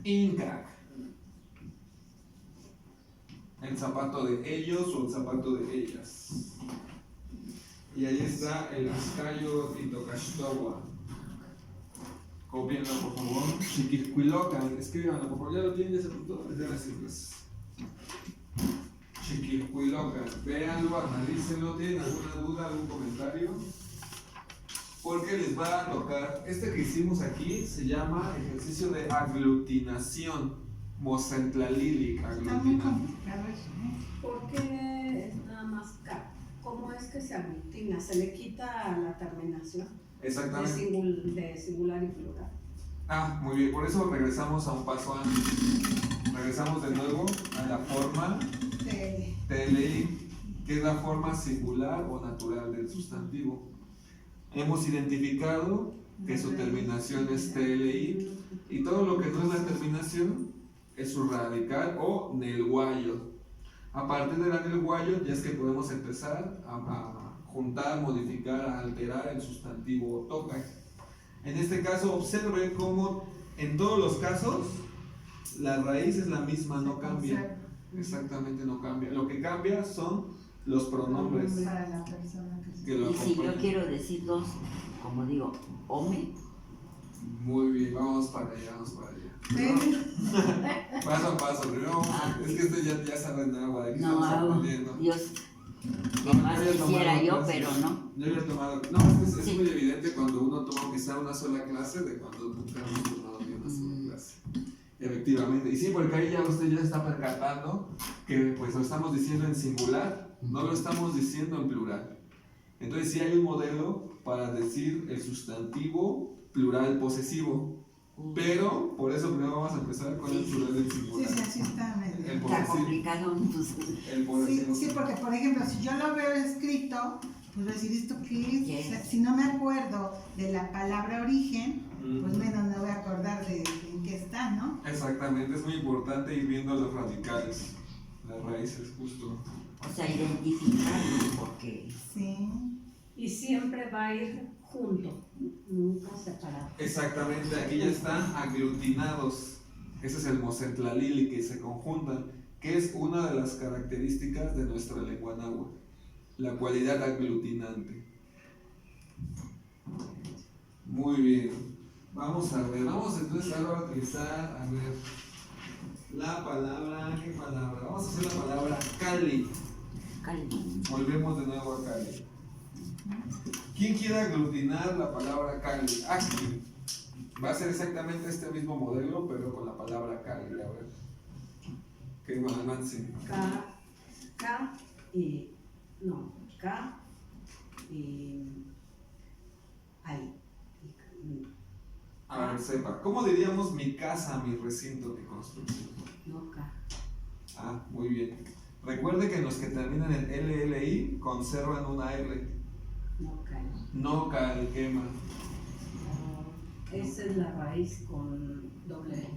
Inkak. El zapato de ellos o el zapato de ellas. Y ahí está el Azcayo Titokashtowa. Copienlo por favor. Chiquilcuilocan, escríbanlo por favor. Ya lo tienen, ya se apuntó. Es de las siglas. Chiquilcuilocan. Véanlo, analícenlo. ¿Tienen alguna duda, algún comentario? Porque les va a tocar. Este que hicimos aquí se llama ejercicio de aglutinación. Mocentlalilic, Está muy aglutina. complicado eso, ¿no? ¿Por qué es nada más K? ¿Cómo es que se aglutina? ¿Se le quita la terminación Exactamente. de singular y plural? Ah, muy bien. Por eso regresamos a un paso antes. Regresamos de nuevo a la forma TLI, que es la forma singular o natural del sustantivo. Hemos identificado que su terminación es TLI y todo lo que no es la terminación es su radical o nelguayo. A partir de la nelguayo ya es que podemos empezar a juntar, modificar, a alterar el sustantivo toca. En este caso observe cómo en todos los casos la raíz es la misma, no cambia. Exactamente, no cambia. Lo que cambia son los pronombres Para la persona que que lo Y si yo acompañan. quiero decir dos, como digo, ome, Muy bien, vamos para allá, vamos para allá. Paso a paso, primero vamos a... Es que esto ya sabe en agua, aquí no estamos hago, aprendiendo. Dios, No, que más yo había quisiera tomado yo, clases. pero no. Yo había tomado... No, es que es Sí. muy evidente cuando uno toma quizá una sola clase de cuando nunca hemos tomado ni una sola clase. Efectivamente. Y sí, porque ahí ya usted ya está percatando que pues lo estamos diciendo en singular, no lo estamos diciendo en plural. Entonces sí hay un modelo para decir el sustantivo plural posesivo. Pero, por eso primero vamos a empezar con el plural del Sí, singular. sí, así está medio. El Está posesivo. complicado, pues, El posesivo. Sí, porque por ejemplo, si yo lo veo escrito, pues voy a decir, ¿esto qué es? ¿Qué O sea, es? si no me acuerdo de la palabra origen, pues Ujú. menos me voy a acordar de en qué está, ¿no? Exactamente, es muy importante ir viendo los radicales, las raíces justo. o sea, identificarlo, porque Sí. Y siempre va a ir junto, nunca separado. Exactamente, aquí ya están aglutinados. Ese es el mocentlalili, que se conjuntan, que es una de las características de nuestra lengua náhuatl, la cualidad aglutinante. Muy bien, vamos a ver, vamos entonces ahora a utilizar, a ver, la palabra, ¿qué palabra? Vamos a hacer la palabra Cali. Cali. Volvemos de nuevo a Cali. ¿Quién quiere aglutinar la palabra Cali? Aquí. Va a ser exactamente este mismo modelo, pero con la palabra Cali. A ver. ¿Qué más, Nancy? K y no, K y ahí. A ver, sepa. ¿Cómo diríamos mi casa, mi recinto, mi construcción? No, K. Ah, muy bien. Recuerde que los que terminan en LLI conservan una R. No cae. No Cali quema. Esa es la raíz con doble L,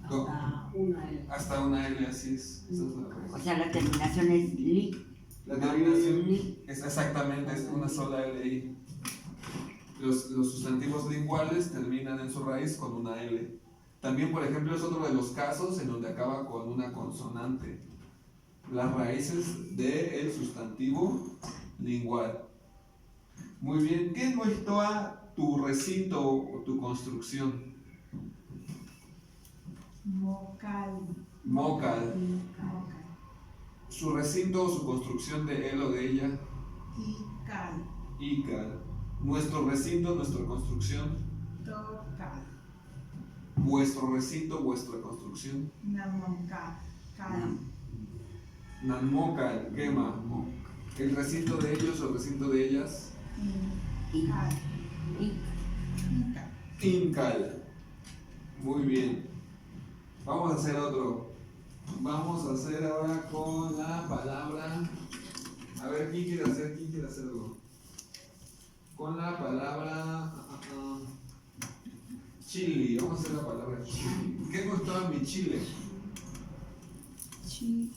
No. hasta una L. Hasta una L, así es. Esa es la O raíz. sea, la terminación es li. La terminación Li. es exactamente es una sola LI. Los sustantivos linguales terminan en su raíz con una L. También, por ejemplo, es otro de los casos en donde acaba con una consonante. Las raíces del sustantivo lingual. Muy bien. ¿Qué muestra tu recinto o tu construcción? Mocal. Mocal. Mocal. Su recinto o su construcción de él o de ella. Ical. Ical. Nuestro recinto, nuestra construcción. Tocal. Vuestro recinto, vuestra construcción. Namoncal. Cal. Nanmocal, quema. El recinto de ellos o el recinto de ellas. Ical. I. Ical. Incal. Muy bien. Vamos a hacer otro. Vamos a hacer ahora con la palabra. A ver, ¿quién quiere hacer? ¿Quién quiere hacerlo? Con la palabra chili. Vamos a hacer la palabra chili. ¿Qué costaba mi chile? Chi.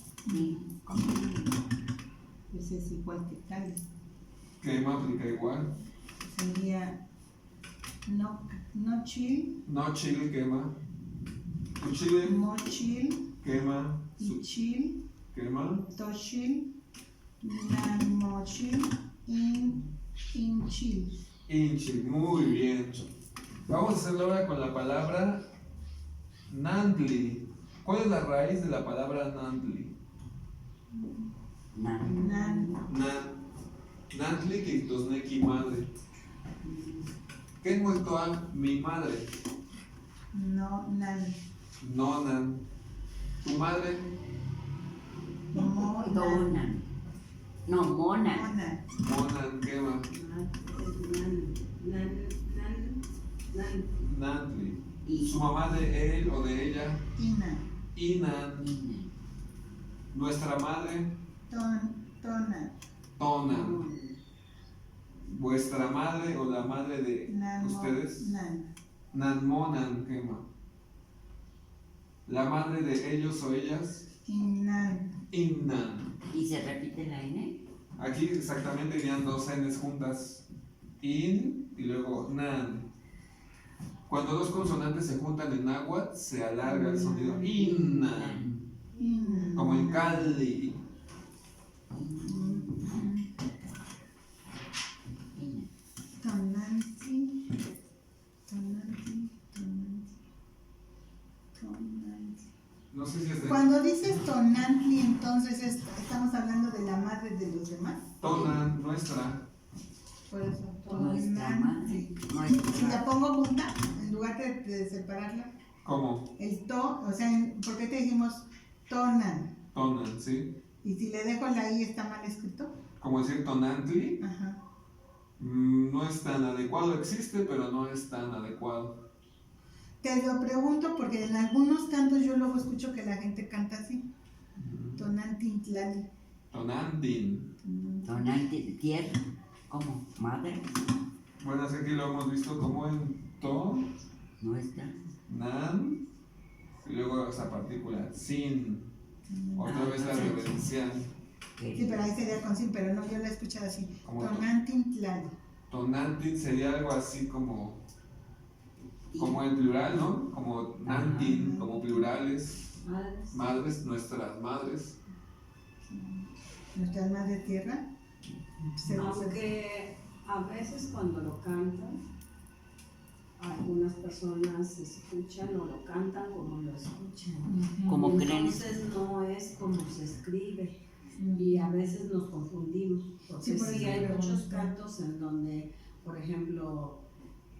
Ese es igual que Cali. ¿Qué más aplica igual? Sería no chill, No chile quema. Tu chile mochil, quema. Su ichil, quema. tochil, namochil, inchil. Inchil. Muy bien. Vamos a hacerlo ahora con la palabra nantli. ¿Cuál es la raíz de la palabra nantli? Nan, Nantli que tosneki madre. ¿Qué muerto a mi madre? no, nan, Nonan. ¿Tu madre? monan, Donan. No, Mona. monan, Monan quema. Nantli. Y Su mamá de él o de ella. ina, Inan. Nuestra madre. tona, Tonan. Vuestra madre o la madre de nan, ustedes. nan, Nanmonan quema. La madre de ellos o ellas. inan, Innan. y se repite la N. Aquí exactamente irían dos N's juntas. In y luego nan. Cuando dos consonantes se juntan en náhuatl, se alarga el sonido. Innan. inan. Como en Cali. Tonanti, tonanti, tonanti, tonanti. No sé si es de Cuando dices tonantli, entonces estamos hablando de la madre de los demás. Tonan, nuestra. Por eso, Nuestra madre. tonantli. Si la Nuestra. pongo junta, en lugar de separarla, ¿Cómo? el to, o sea, ¿por qué te dijimos tonan? Tonan, ¿sí? Y si le dejo la i, ¿está mal escrito? Como decir tonantli. Ajá. No es tan adecuado, existe, pero no es tan adecuado. Te lo pregunto porque en algunos cantos yo luego escucho que la gente canta así. Tonantintlali. Tonandin. Donante de tierra. ¿Cómo? Madre. Bueno, así que lo hemos visto como en to, Nuestra. nan, y luego esa partícula, sin. Otra vez la reverencial. Sí, pero ahí sería con sin, pero no, yo la he escuchado así. ¿Cómo? Tonantintlali. Tonantin sería algo así como el plural, ¿no? Como nantin, como plurales. Madres, nuestras madres. Nuestra madre tierra. Aunque a veces cuando lo cantan, algunas personas escuchan o lo cantan como lo escuchan. Como creen. Entonces no es como se escribe y a veces nos confundimos. Porque Sí, por sí eso hay pregunto. muchos cantos en donde, por ejemplo,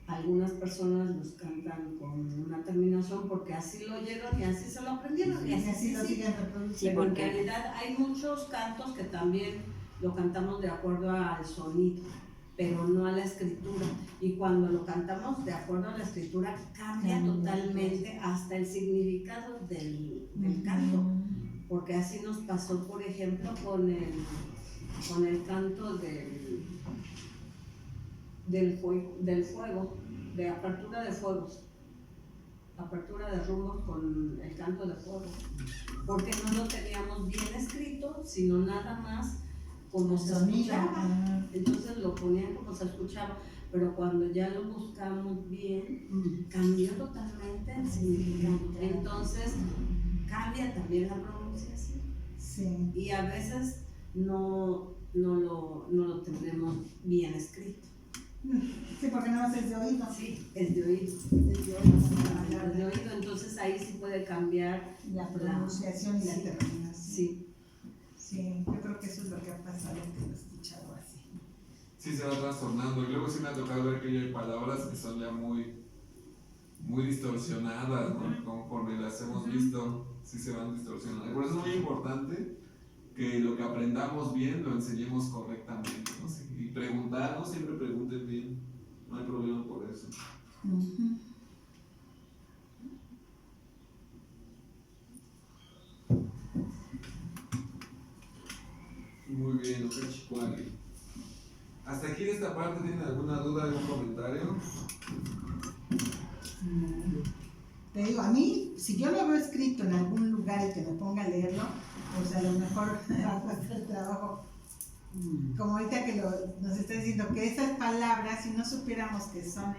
algunas personas los cantan con una terminación porque así lo oyeron y así se lo aprendieron y Y así, así lo sí. siguen reproduciendo. Sí, Pero en porque- realidad hay muchos cantos que también lo cantamos de acuerdo al sonido, pero no a la escritura. Y cuando lo cantamos de acuerdo a la escritura, cambia Cambia. totalmente hasta el significado del canto. Porque así nos pasó, por ejemplo, con el canto del fuego, de apertura de fuegos. Apertura de rumbos con el canto de fuego, porque no lo teníamos bien escrito, sino nada más como se escuchaba. Entonces lo ponían como se escuchaba, pero cuando ya lo buscamos bien, cambió totalmente el significado. Entonces cambia también la pronunciación Sí. y a veces no lo tenemos bien escrito. Sí, porque no es de oído. Sí, es de oído. Es de oído. Es de oído, entonces ahí sí puede cambiar. La pronunciación y la Sí. terminación. Sí. Sí, yo creo que eso es lo que ha pasado, que lo he escuchado así. Sí, se va trastornando. Y luego sí me ha tocado ver que hay palabras que son ya muy distorsionadas, ¿no? Conforme las hemos visto, sí se van distorsionando. Y por eso es muy importante que lo que aprendamos bien lo enseñemos correctamente, ¿no? Sí, y preguntar, no siempre pregunten bien, no hay problema por eso. Ujú. Muy bien, Okachikwari. ¿Hasta aquí de esta parte tienen alguna duda, algún comentario? Te digo, a mí, si yo lo veo escrito en algún lugar y que me ponga a leerlo, pues a lo mejor me va a costar trabajo. Como ahorita que nos está diciendo que esas palabras, si no supiéramos que son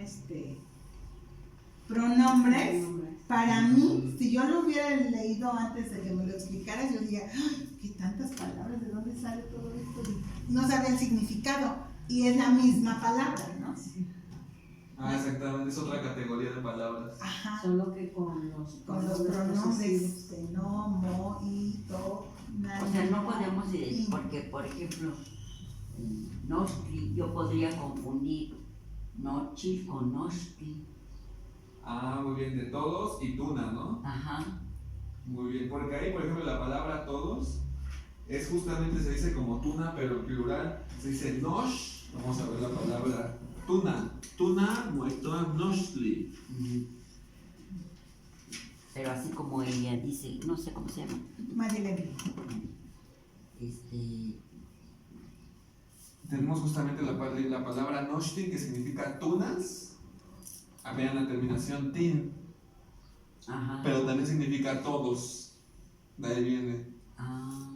pronombres, para mí, si yo lo hubiera leído antes de que me lo explicaras, yo diría, ¡ay, qué tantas palabras! ¿De dónde sale todo esto? Y no sabía el significado, y es la misma palabra, ¿no? Ah, exactamente, es otra categoría de palabras. Ajá. Solo que con los Pronombres, posesivos. no, mo, y, to, na, O sea, no mo, podemos y. decir, porque, por ejemplo, Nostri, yo podría confundir Nochi con Nostri. Ah, muy bien, de todos y tuna, ¿no? Ajá. Muy bien, porque ahí, por ejemplo, la palabra todos es justamente, se dice como tuna, pero en plural se dice nosh. Vamos a ver la palabra tuna. Tuna, muerto, noshli. Pero así como ella dice, no sé cómo se llama, Marilene. Tenemos justamente la palabra noshli, que significa tunas. Vean la terminación tin, Ajá. pero también significa todos. De ahí viene Ah,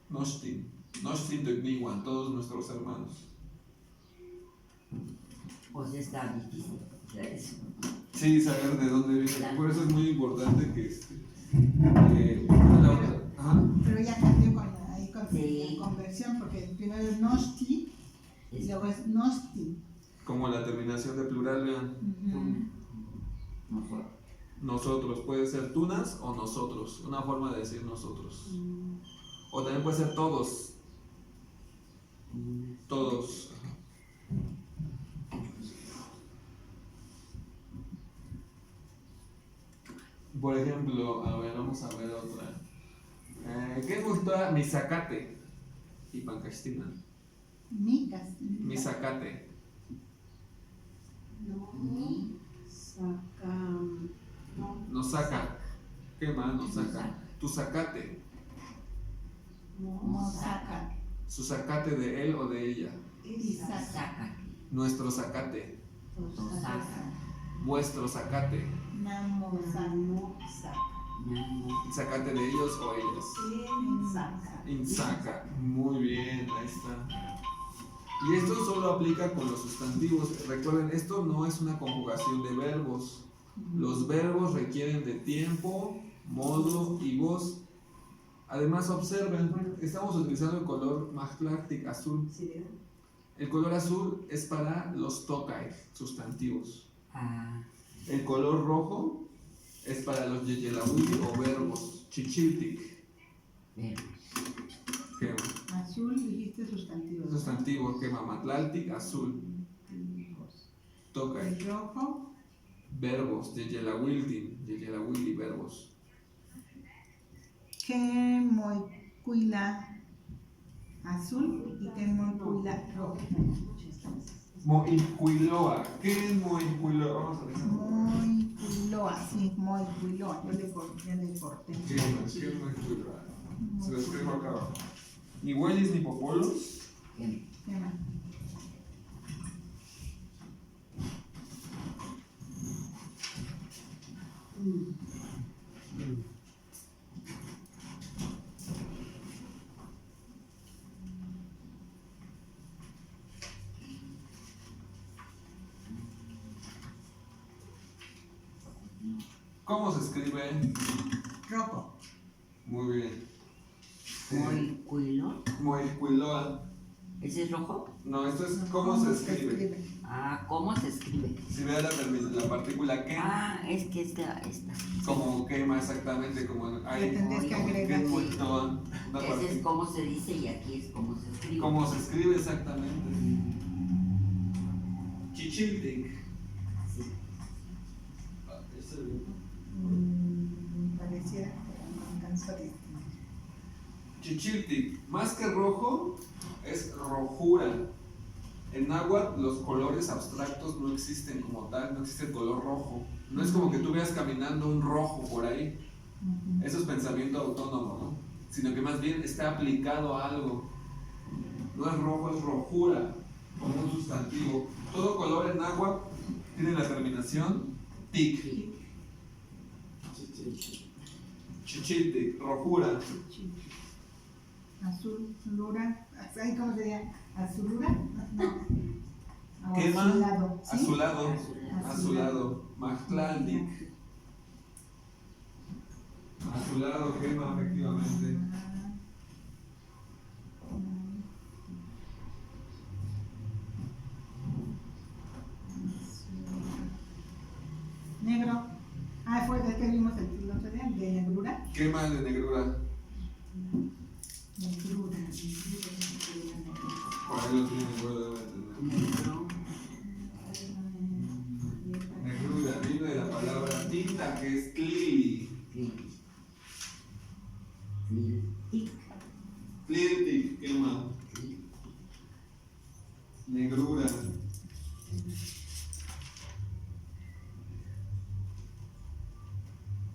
noshtin. Noshtin Tecniwan, todos nuestros hermanos. pues está difícil. Eso. Sí, saber de dónde viene. Claro. Por eso es muy importante que la otra. Ajá. Pero ya cambió con Sí. la conversión, porque primero es nosti y luego es nosti. Como la terminación de plural, vean. Nosotros. Nosotros, puede ser tunas o nosotros, una forma de decir nosotros. O también puede ser todos. Todos. Por ejemplo, a ver, vamos a ver otra. ¿Qué es vuestra misacate? Y pancastina. Micas. Misacate. No, saca. No, Nos saca. ¿Qué más nos saca? Tu sacate. Mosaka. Su sacate de él o de ella. Isaka. Sácate. Nuestro sacate. Osaka. Vuestro sacate. Namosaka. Namo. Sacate de ellos o ellas. Insaka. Insaca. Muy bien, ahí está. Y esto solo aplica con los sustantivos. Recuerden, esto no es una conjugación de verbos. Los verbos requieren de tiempo, modo y voz. Además, observen, estamos utilizando el color Machtlartic azul. sí, El color azul es para los tokai, sustantivos. Ah, El color rojo es para los yeyelawili o verbos, chichiltic. pero, Que Azul, dijiste sustantivos. sustantivo, que mamatlaltic, azul. Tokai. El rojo, Verbos, yeyelawili, verbos. que moicuila azul y que moicuila rojo. Moicuiloa. ¿Qué es moicuiloa? Vamos a ver. Moicuiloa, sí, moicuiloa. Yo le corté. ¿Qué es moicuiloa? Se lo escribo acá abajo. Ni huelis ni popolos. ¿qué? ¿Qué más? ¿Cómo se escribe? Rojo. Muy bien. Moicuilo. Moicuiloa. ¿Ese es rojo? No, esto es cómo se escribe. Ah, ¿cómo se escribe? Si ve la partícula que, Ah, es que esta. como quema exactamente, como hay Le tendrías que que agregar. es moitoa, una Ese es partícula. cómo se dice y aquí es cómo se escribe. ¿Cómo se escribe exactamente? Chichiltic. Sí. ¿Este bien? Pareciera, pero no alcanzo a distinguir. Chichiltic, más que rojo, es rojura. En náhuatl los colores abstractos no existen como tal, no existe el color rojo. No es como que tú veas caminando un rojo por ahí. Eso es pensamiento autónomo, ¿no? Sino que más bien está aplicado a algo. No es rojo, es rojura, como un sustantivo. Todo color en náhuatl tiene la terminación tic. Chichiltic, rojura. Azulura, ¿cómo sería? ¿Azulura? No. O Quema, azulado, ¿sí? azulado, Azulado. azulado, Machtlaltic. Azulado, quema, efectivamente. Negro. Fue el que vimos el otro día, de negrura. Quema de negrura. Negrura. Por ahí lo tiene negrura, debe tener. Negrura viene de la palabra tinta que es tlili. Tliltic, quema. Negrura.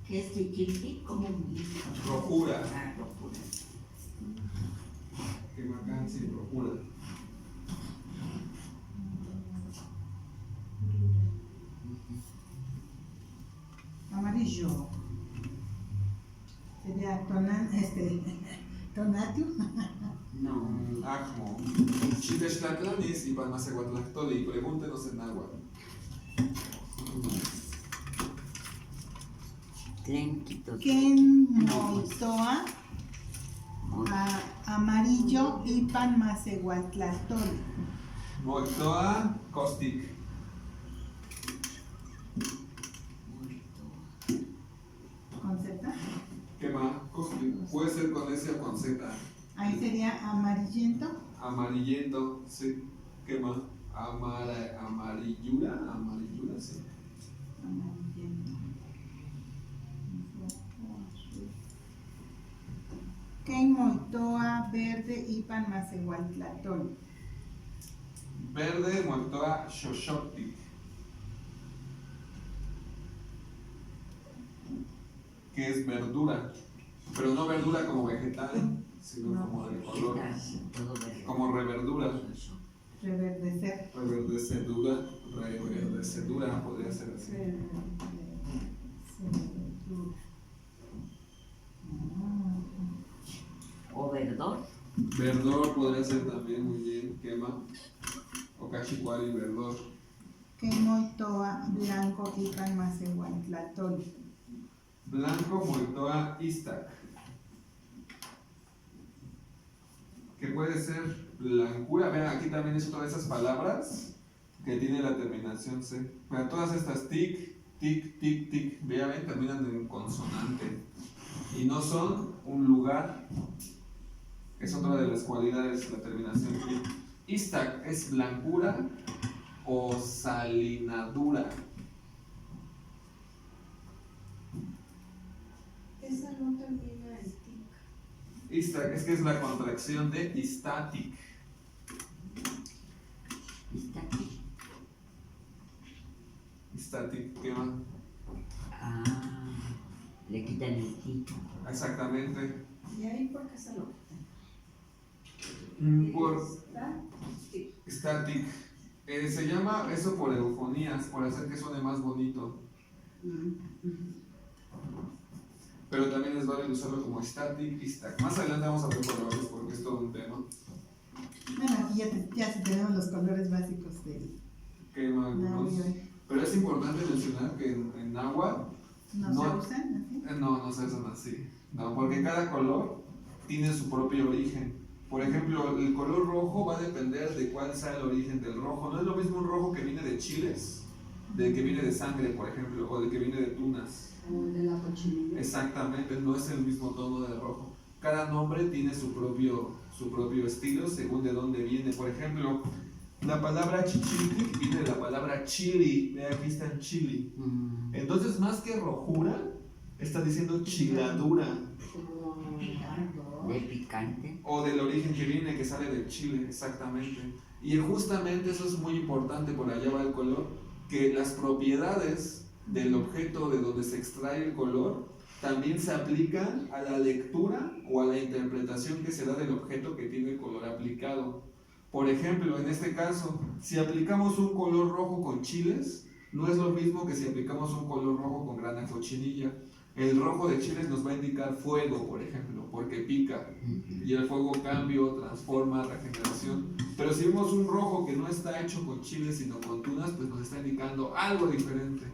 ¿Qué es chichiltic? ¿Cómo? Rojura. Ah, rojura. Quema cáncer, rojura. Amarillo. Sería tonatio. No. Ajmo. Chitextlatlanis y Palmacehuatlactoli. Pregúntenos en náhuatl. Tlenquitos. Ken moitoa, amarillo y Palmacehuatlactoli. Moitoa, caustic. ¿Con Z? Quema, caustic. Puede ser con S o con Z. Ahí sería amarillento. Amarillento, sí. Quema. Amarillura, sí. Amarillento. Ken moitoa, verde y Palmacehuatlactoli. Verde, moitoa, xoxoctic. Que es verdura. Pero no verdura como vegetal, sino No. como de color. Todo verde. Como reverdura. Reverdecer. Reverdecedura podría ser así. O verdor. Verdor podría ser también muy bien, quema. O cachicuari, verdor. Ken moitoa, blanco y Palmacehuatlactoli. Blanco, moitoa, istac. Que puede ser blancura. Vean, aquí también es otra de esas palabras que tiene la terminación C. Pero todas estas tic, tic, tic, tic, vean, terminan en consonante. Y no son un lugar. Es otra de las cualidades de la terminación tic. Istac es blancura o salinadura. Esa no termina en tic. Istac es que es la contracción de istatic. Está aquí. Istatic, ¿qué más? Ah, le quitan el tic. Exactamente. ¿Y ahí por qué se lo quitan? Por Está tic. static. Se llama eso por eufonías, por hacer que suene más bonito. Pero también es válido usarlo como static y stack. Más adelante vamos a ver colores porque es todo un tema. Bueno, aquí ya tenemos los colores básicos del Quema algunos. náhuatl. Pero es importante mencionar que en náhuatl ¿No No. se usan así? no se usan así. No, porque cada color tiene su propio origen. Por ejemplo, el color rojo va a depender de cuál sea el origen del rojo. No es lo mismo un rojo que viene de chiles, del que viene de sangre, por ejemplo, o del que viene de tunas. O de la cochinilla. Exactamente, no es el mismo tono de rojo. Cada nombre tiene su propio estilo según de dónde viene. Por ejemplo, la palabra chichiltic viene de la palabra chili. Ve, aquí está el chili. Entonces, más que rojura, está diciendo chiladura. Como ardor. De picante. o del origen que viene, que sale del chile, exactamente. Y justamente eso es muy importante, por allá va el color, que las propiedades del objeto de donde se extrae el color también se aplican a la lectura o a la interpretación que se da del objeto que tiene el color aplicado. Por ejemplo, en este caso, si aplicamos un color rojo con chiles, no es lo mismo que si aplicamos un color rojo con grana cochinilla. El rojo de chiles nos va a indicar fuego, por ejemplo, porque pica. Y el fuego cambio, transforma, regeneración. Pero si vemos un rojo que no está hecho con chiles, sino con tunas, pues nos está indicando algo diferente.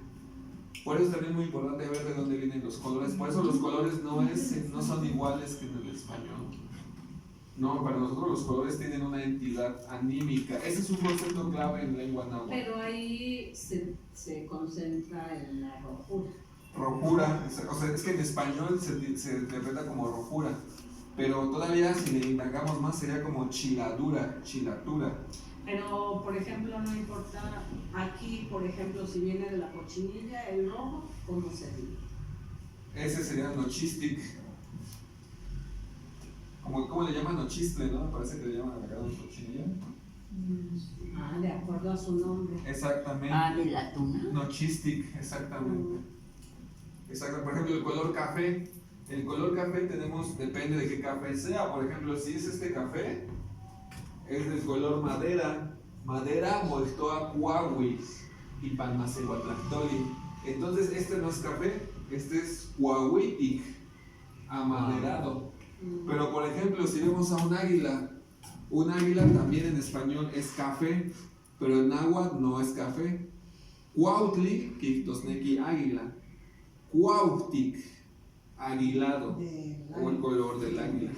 Por eso también es muy importante ver de dónde vienen los colores. Por eso los colores no son iguales que en el español. No, para nosotros los colores tienen una entidad anímica. Ese es un concepto clave en lengua náhuatl. Pero ahí se concentra en la rojura. Rojura, o sea, es que en español se interpreta como rojura, pero todavía si le indagamos más sería como chiladura, chilatura. Pero, por ejemplo, no importa, aquí, por ejemplo, si viene de la cochinilla, el rojo, ¿cómo sería? Ese sería nochistic. ¿Cómo le llaman nochistle, no? Parece que le llaman acá cochinilla. Ah, de acuerdo a su nombre. Exactamente. Ah, de la tuna. Nochistic, exactamente. Exacto. Por ejemplo, el color café. El color café depende de qué café sea. Por ejemplo, si es este café, es del color madera. Madera voltó a cuahui y palmacehuatlactoli. Entonces, este no es café, este es cuahuitic, amaderado. Pero, por ejemplo, si vemos a un águila también en español es café, pero en náhuatl no es café. Cuautli, kictosneki águila. Cuautic, aguilado, o el color del águila.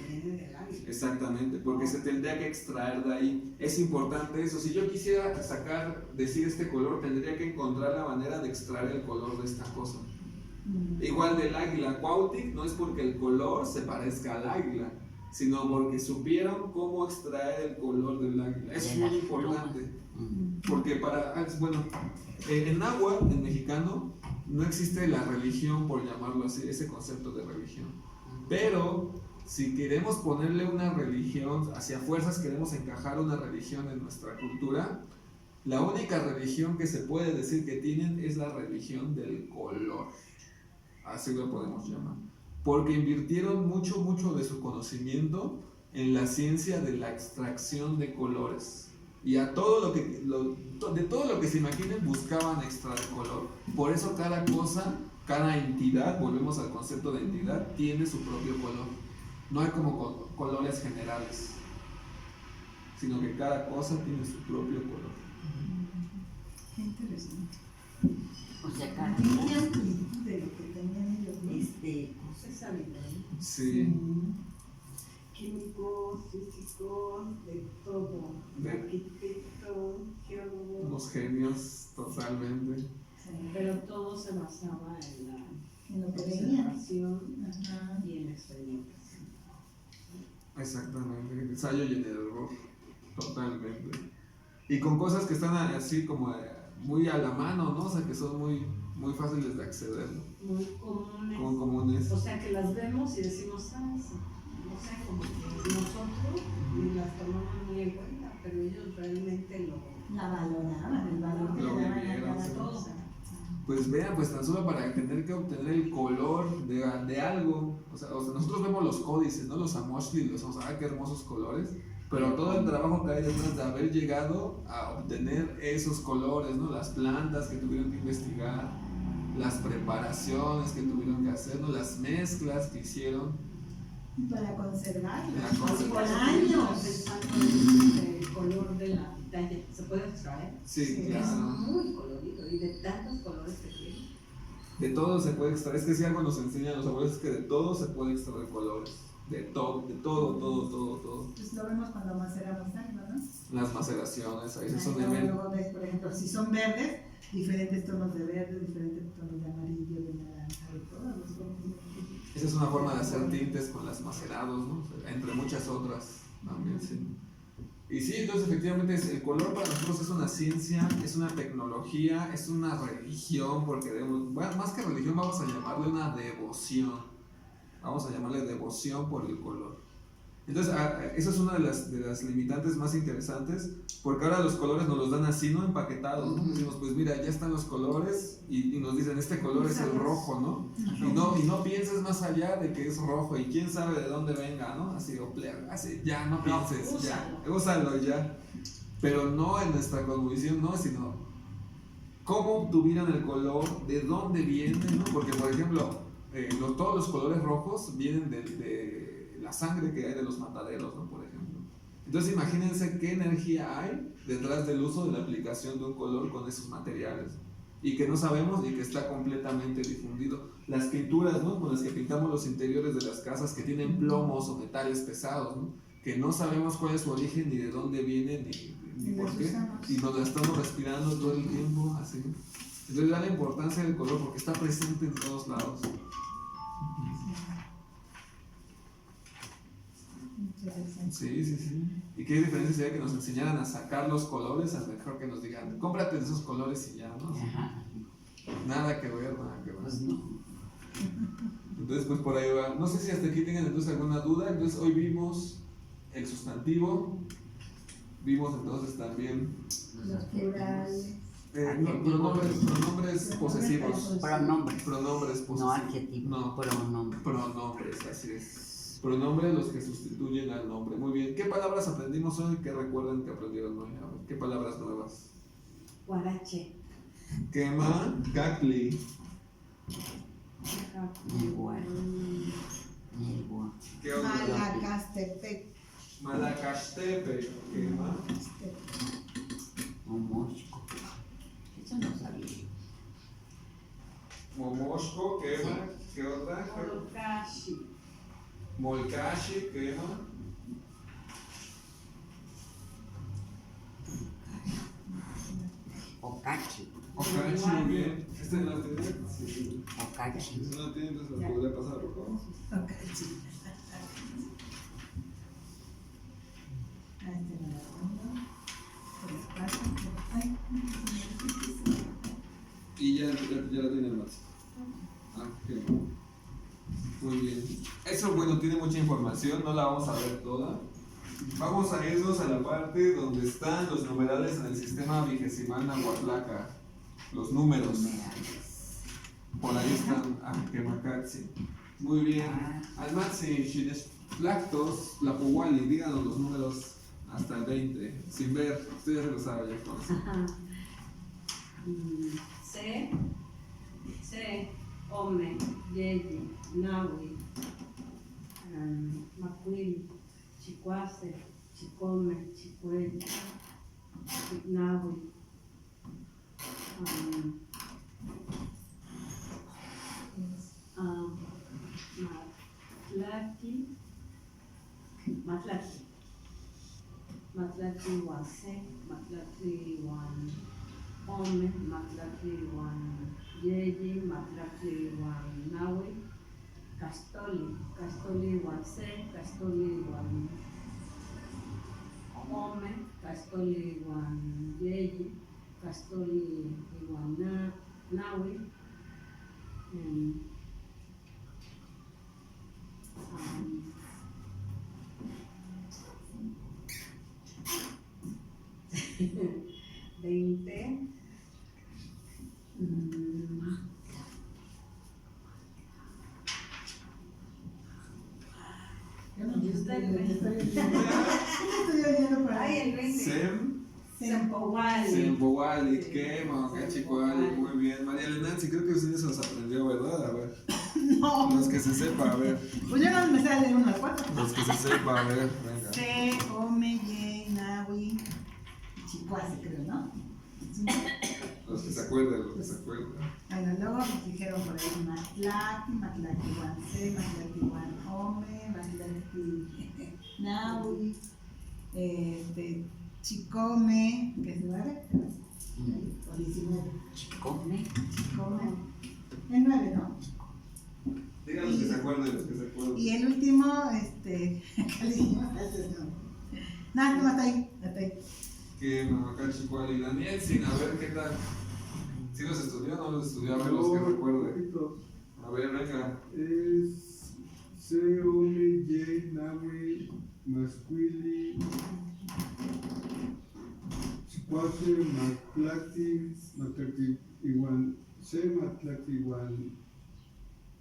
Exactamente, porque se tendría que extraer de ahí. Es importante eso. Si yo quisiera decir este color, tendría que encontrar la manera de extraer el color de esta cosa. Igual del águila, Cuautic no es porque el color se parezca al águila, sino porque supieron cómo extraer el color del águila. Es muy importante. Porque en náhuatl, en mexicano, no existe la religión, por llamarlo así, ese concepto de religión. Pero si queremos ponerle una religión, hacia fuerzas queremos encajar una religión en nuestra cultura, la única religión que se puede decir que tienen es la religión del color. Así lo podemos llamar. Porque invirtieron mucho de su conocimiento en la ciencia de la extracción de colores. Y de todo lo que se imaginen buscaban extraer color. Por eso cada cosa, cada entidad, volvemos al concepto de entidad, tiene su propio color. No hay como colores generales, sino que cada cosa tiene su propio color. Qué interesante. O sea, cada Tenía amplitud de lo que tenían ellos, ¿no? Se sabe, ¿no? Sí. Químicos, físicos, de todo. Arquitectos, geólogos. Unos genios, totalmente. Sí. Pero todo se basaba en la En lo que veían. observación Ajá. y en la experimentación. Exactamente, el ensayo y el error, totalmente. Y con cosas que están así como muy a la mano, ¿no? O sea, que son muy fáciles de acceder, ¿no? Muy comunes. Como comunes. O sea, que las vemos y decimos, sí. O sea, como que nosotros ni las tomamos muy en cuenta, pero ellos realmente La valoraban, el valor que Lo le daban a vivieron, cada sí. cosa. Pues vean, pues tan solo para tener que obtener el color de algo, o sea, nosotros vemos los códices, ¿no? Los amoshli, qué hermosos colores, pero todo el trabajo que hay detrás de haber llegado a obtener esos colores, ¿no? Las plantas que tuvieron que investigar, las preparaciones que tuvieron que hacer, ¿no? Las mezclas que hicieron. Para conservarla. Para conservarla. Por años. pensando en el color de la pitaya, ¿se puede extraer? Sí, Sí, Es claro. muy colorido y de tantos colores que tiene. De todo se puede extraer, es que si algo nos enseñan los abuelos es que de todo se puede extraer colores. De todo. Pues lo vemos cuando maceramos algo, ¿no? Las maceraciones, ahí Ahí son luego ves, por ejemplo, si son verdes, diferentes tonos de verde, diferentes tonos de amarillo, de naranja, de todos los tonos. Esa es una forma de hacer tintes con las macerados, ¿no? Entre muchas otras también, sí. Y sí, entonces efectivamente el color para nosotros es una ciencia, es una tecnología, es una religión, porque más que religión vamos a llamarle una devoción. Vamos a llamarle devoción por el color. Entonces, esa es una de las limitantes más interesantes, porque ahora los colores nos los dan así, ¿no? Empaquetados, ¿no? Decimos, pues mira, ya están los colores y nos dicen, este color es el rojo, ¿no? Y no pienses más allá de que es rojo y quién sabe de dónde venga, ¿no? Así, así ya, no pienses, ya, úsalo ya. Pero no en nuestra cosmovisión, no, sino cómo obtuvieron el color, de dónde viene, ¿no? Porque, por ejemplo, todos los colores rojos vienen de la sangre que hay de los mataderos, ¿no? Por ejemplo. Entonces imagínense qué energía hay detrás del uso de la aplicación de un color con esos materiales y que no sabemos y que está completamente difundido. Las pinturas, ¿no? Con las que pintamos los interiores de las casas que tienen plomos o metales pesados, ¿no? Que no sabemos cuál es su origen, ni de dónde viene, ni por qué, y nos la estamos respirando todo el tiempo, así. Entonces da la importancia del color porque está presente en todos lados. Sí. ¿Y qué diferencia sería que nos enseñaran a sacar los colores? A mejor que nos digan, cómprate esos colores y ya, ¿no? Ajá. Nada que ver, nada que ver. Pues no. Entonces, pues por ahí va. No sé si hasta aquí tengan entonces alguna duda. Entonces, hoy vimos el sustantivo. Vimos entonces también Los plurales. pronombres posesivos. Pronombres. Pronombres posesivos. No adjetivos. No. Pronombres. Pronombres, así es. Pronombres los que sustituyen al nombre. Muy bien. ¿Qué palabras aprendimos hoy? ¿Qué recuerdan que aprendieron hoy? A ver, ¿qué palabras nuevas? Guarache. Quema, cacli. Igual. Igual. ¿Qué otro? Malacastepec. Malacastepe. Quema. Momoshko. Eso no sabía. Momoshko, quema. ¿Qué otra? Molokashi. Molcashi, quema. Okachi. Okachi, muy bien. ¿Este no lo tiene? Sí. Okachi. Si no lo tiene, entonces lo podría pasar, por favor. Ok, sí. A este me lo pongo. Por espacio. Ay, Y ya lo tiene más. Ah, qué bueno. Muy bien. Eso, bueno, tiene mucha información, no la vamos a ver toda. Vamos a irnos a la parte donde están los numerales en el sistema vigesimal nahuatlaca. Los números. Por ahí están. Ah, que macatzi. Muy bien. Almatzi, Shinesplactos, la Puwali, díganos los números hasta el 20. Sin ver, usted ya se lo sabe, ya conoce. C, Ome, Yeyi, Nawi, Macuil, Chicuase, Chicome, Chicuel, Nawi, Matlaki Wase, Matlaki Wan Ome, Matlaki Wan Yeyi, Matlaki Wan Nawi, Castoli Wase, Castoli Wan Ome, Castoli Wan Yeyi, Castoli Wan Nawi, Veinte. yo no ¿Y usted, güey? estoy oyendo por Ay, ahí. el 20. Sempowali, Sempowali. quema, cachicuali, muy bien. María Elena, sí creo que usted se los aprendió, ¿verdad? A ver. No. Los que se sepa, a ver. Pues yo no me sé leer 1 al 4. Los que se sepa, a ver, venga. C, Ome, Ye, Nawi, Chicuase, creo, ¿no? Sí. Los que se acuerden, los que se acuerden. Bueno, luego nos dijeron por ahí Matlaki, Matlaki Wan C, Matlaki Wan Ome, Matlaki Nawi, Chicome, que es 9, o 19. Chicome. Chicome. Es 9, ¿no? Digan los que se acuerden, los que se acuerden. Y el último, Caliño, ese no. Nada, no, hasta ahí, hasta ahí. Quema, cachicuali, Daniel, sin a ver qué tal. ¿Sí los estudió o no los estudió? A ver los que recuerde. A ver, venga. Es C, Ome, Ye, Nawi, Masquili, Chicuate, Maclati, Maclati igual C, Maclati igual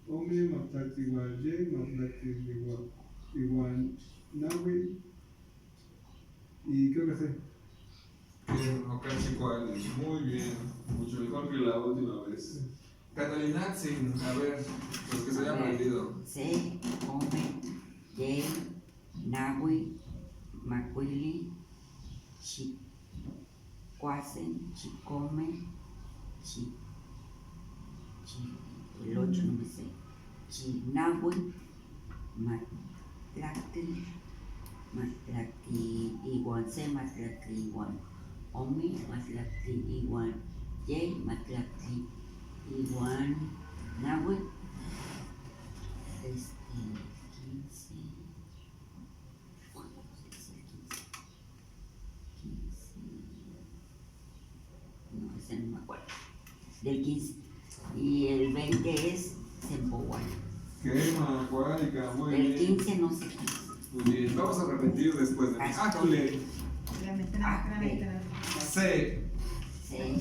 Ome, Maclati igual Y, Maclati igual Nahui, y creo que sé. Ocachicuali, muy bien, mucho mejor que la última vez. Catalinatzin, a ver, los que se hayan aprendido. Se, Ome, Ye, Nahui, Macuili, Chicuacen, Chicome, el 8 no me sé, Chinahui, Matlactli, Matlactli igual C, Matlactli igual Ome, Matlactli igual Y, Matlactli igual Nahui, 15, ¿cuándo es el 15? No, ese no me acuerdo. Del 15. Y el 20 es Sempohual. Quema, cuálica, muy El bien. 15 no sé qué es. Muy bien, vamos a repetir después de Acule, Espérame. Se, Se,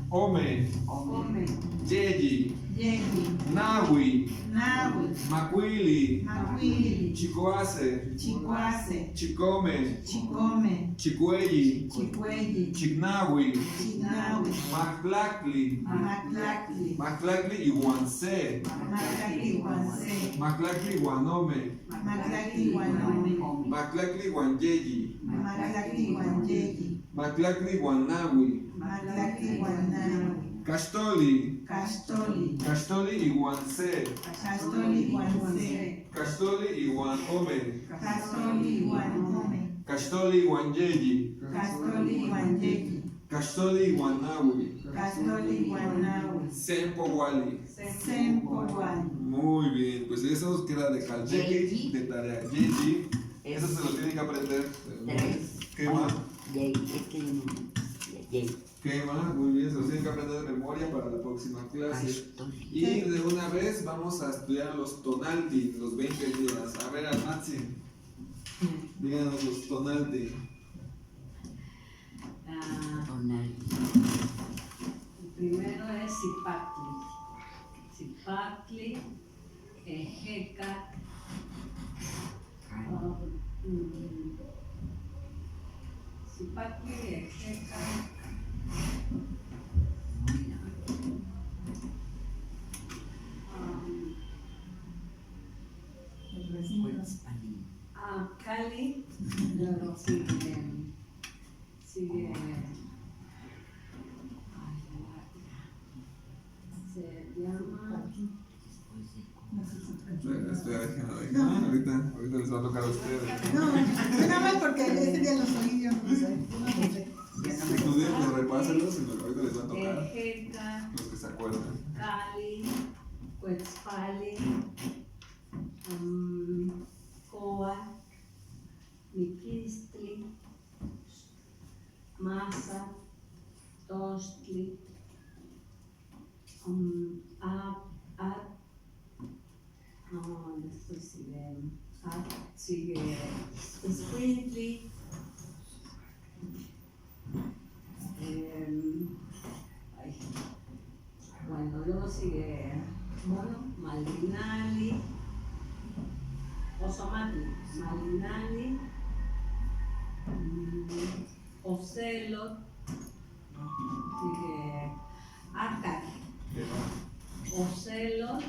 Ome, Ome, Yeyi, Yeji, Nahui, Nahui, Macuili, Macuili, Chicoase, Chicuase, Chicome, Chicome, Chicueyi, Chicuelli, Chignahui, Chinahui, Maclacli, Maclacli, Maclacli y Guansé, Maclacli, Guansé, Maclacli Guanome, Maclacli, Guanome, Maclacli Guanyeyi, Maclacli, Guanyeji, Maclacli Guanahui, Maclacli, Guanahui, Castoli, Castoli, Castoli y Guansé, Castoli, Guansé, Castoli y Guanome, Castoli, Guanome, Castoli Guanyeyi, Castoli, Guanyeji, Castoli Guanahui, Castoli, Guanahui, Sempowali. Sempohual. Muy bien, pues eso queda de Caltequi, de tarea Yeji. Eso se lo tienen que aprender. 3. ¿Qué más? Yay, es que yo no. Yay. ¿Qué más? Muy bien, se los tienen que aprender de memoria para la próxima clase. Y de una vez vamos a estudiar los tonalti, los 20 días. A ver, Almatzi, díganos los tonalti. Tonal. El primero es Zipacli. Zipacli, Ejeca, Zipacli, Ejeca, Cali, luego sigue se llama Ahorita les va a tocar a ustedes. No, nada más porque ese día los oí yo, no sé. Estudien, repásenlos y ahorita les va a tocar Ejeca, los que se acuerdan. Cali, Cuetzpali, Coa, Miquistli, Masa, Tostli, después sigue Squintly, bueno, luego sigue Malinali, Osomatli, Malinali, Ocelot, sigue Acar, Ocelot,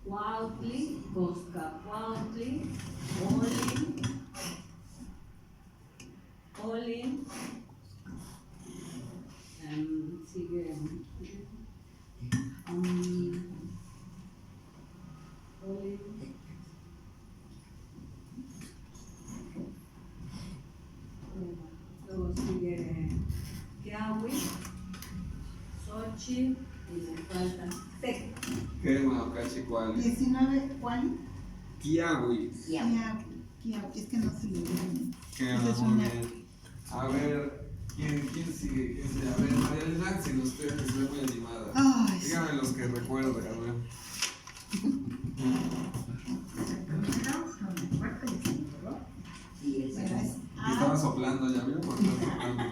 Cuautli, Coscacuautli, Olin, sigue Olin, luego sigue Kiawi, Xochitl y me falta Tec. ¿Qué más? Cachicuali. 19, ¿cuál? Kiawi. Es que no se le ve. ¿Qué Esa es más? Muy una- bien. A ver, ¿quién sigue? A ver, María Elena, si usted que se ve muy animada. Ay, sí. Dígame los que recuerda, a ver. Primero, no me acuerdo, ya se me olvidó. hablando, ya vio, porque estás hablando.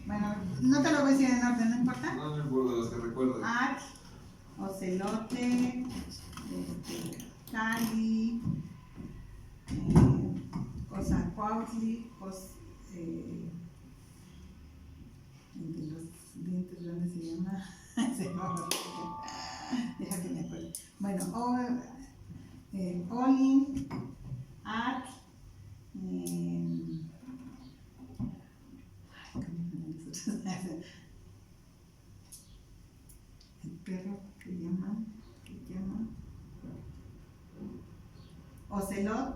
Bueno, no te lo voy a decir en orden, ¿no importa? No me acuerdo de los que recuerdo. Ac, ocelote, cali, cozacuautli, el de los dientes grandes se llama, se llama, deja que me acuerdo. Bueno, olin, ac, el perro que llaman ocelot,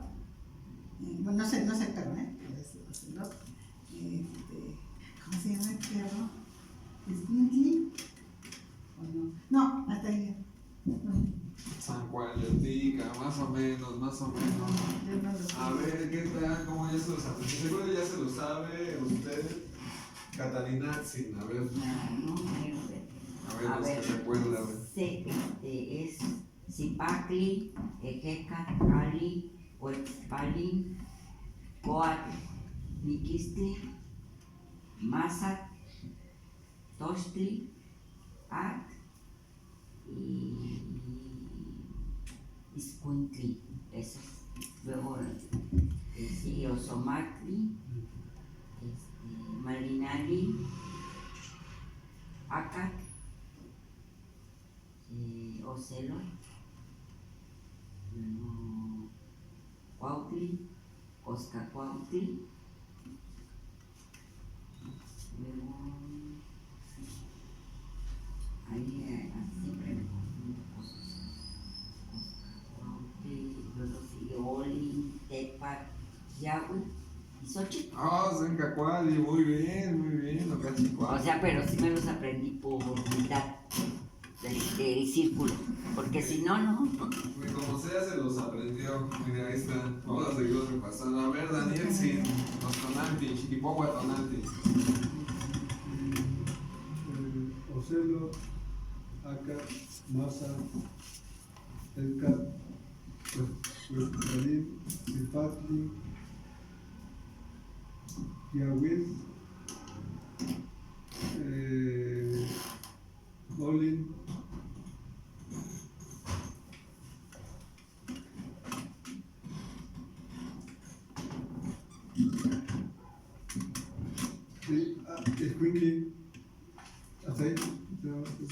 bueno, no sé el perro, pero es ocelot, ¿cómo se llama el perro? ¿Squintly? ¿O no? No, hasta ahí. San Juan Yotica, más o menos. Yo no lo sé. A ver, ¿qué tal? ¿Cómo ya se los aprendí? Seguro ya se lo sabe usted. Catalina Sin, a ver. No, A ver, los que recuerda, a ver. Es Zipacli, Ejeca, Cali, Huetzpali, Coat, Miquistli, Mazat, Tochtli, At y Iscuintli, esos. Luego sí, Osomacli, Malinali, Acat, Ocelo, Cuautli, Coscacuautli, luego ahí siempre me confundo cosas. Coscacuautli, luego sigue Oli, Tepat, Yahweh y Xochitl. Ah, San Cacuali, muy bien, lo O sea, pero sí me los aprendí por mitad del círculo, porque si no, no. Como sea, se los aprendió. Mira, ahí están. Vamos a seguir repasando. A ver, Daniel Sin, los tonantes, Chiquipogua tonantes. Ocelo, Aca, Masa, Elca, Huescalín, Zipatli, Yahweh, Olin, Squinkly, hasta ahí.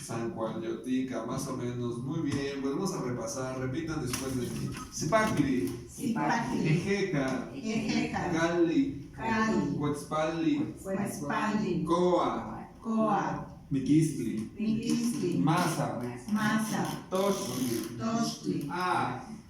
San Juan Yotica, más o menos. Muy bien, volvemos a repasar. Repitan después de mí. Zipacli, Zipacli, Ejeca, Ejeca, Cali, Cali, Huetzpali, Huetzpali, Coa, Coa, Miquistli, Miquistli, Masa, Masa, Tochtli, Tochtli,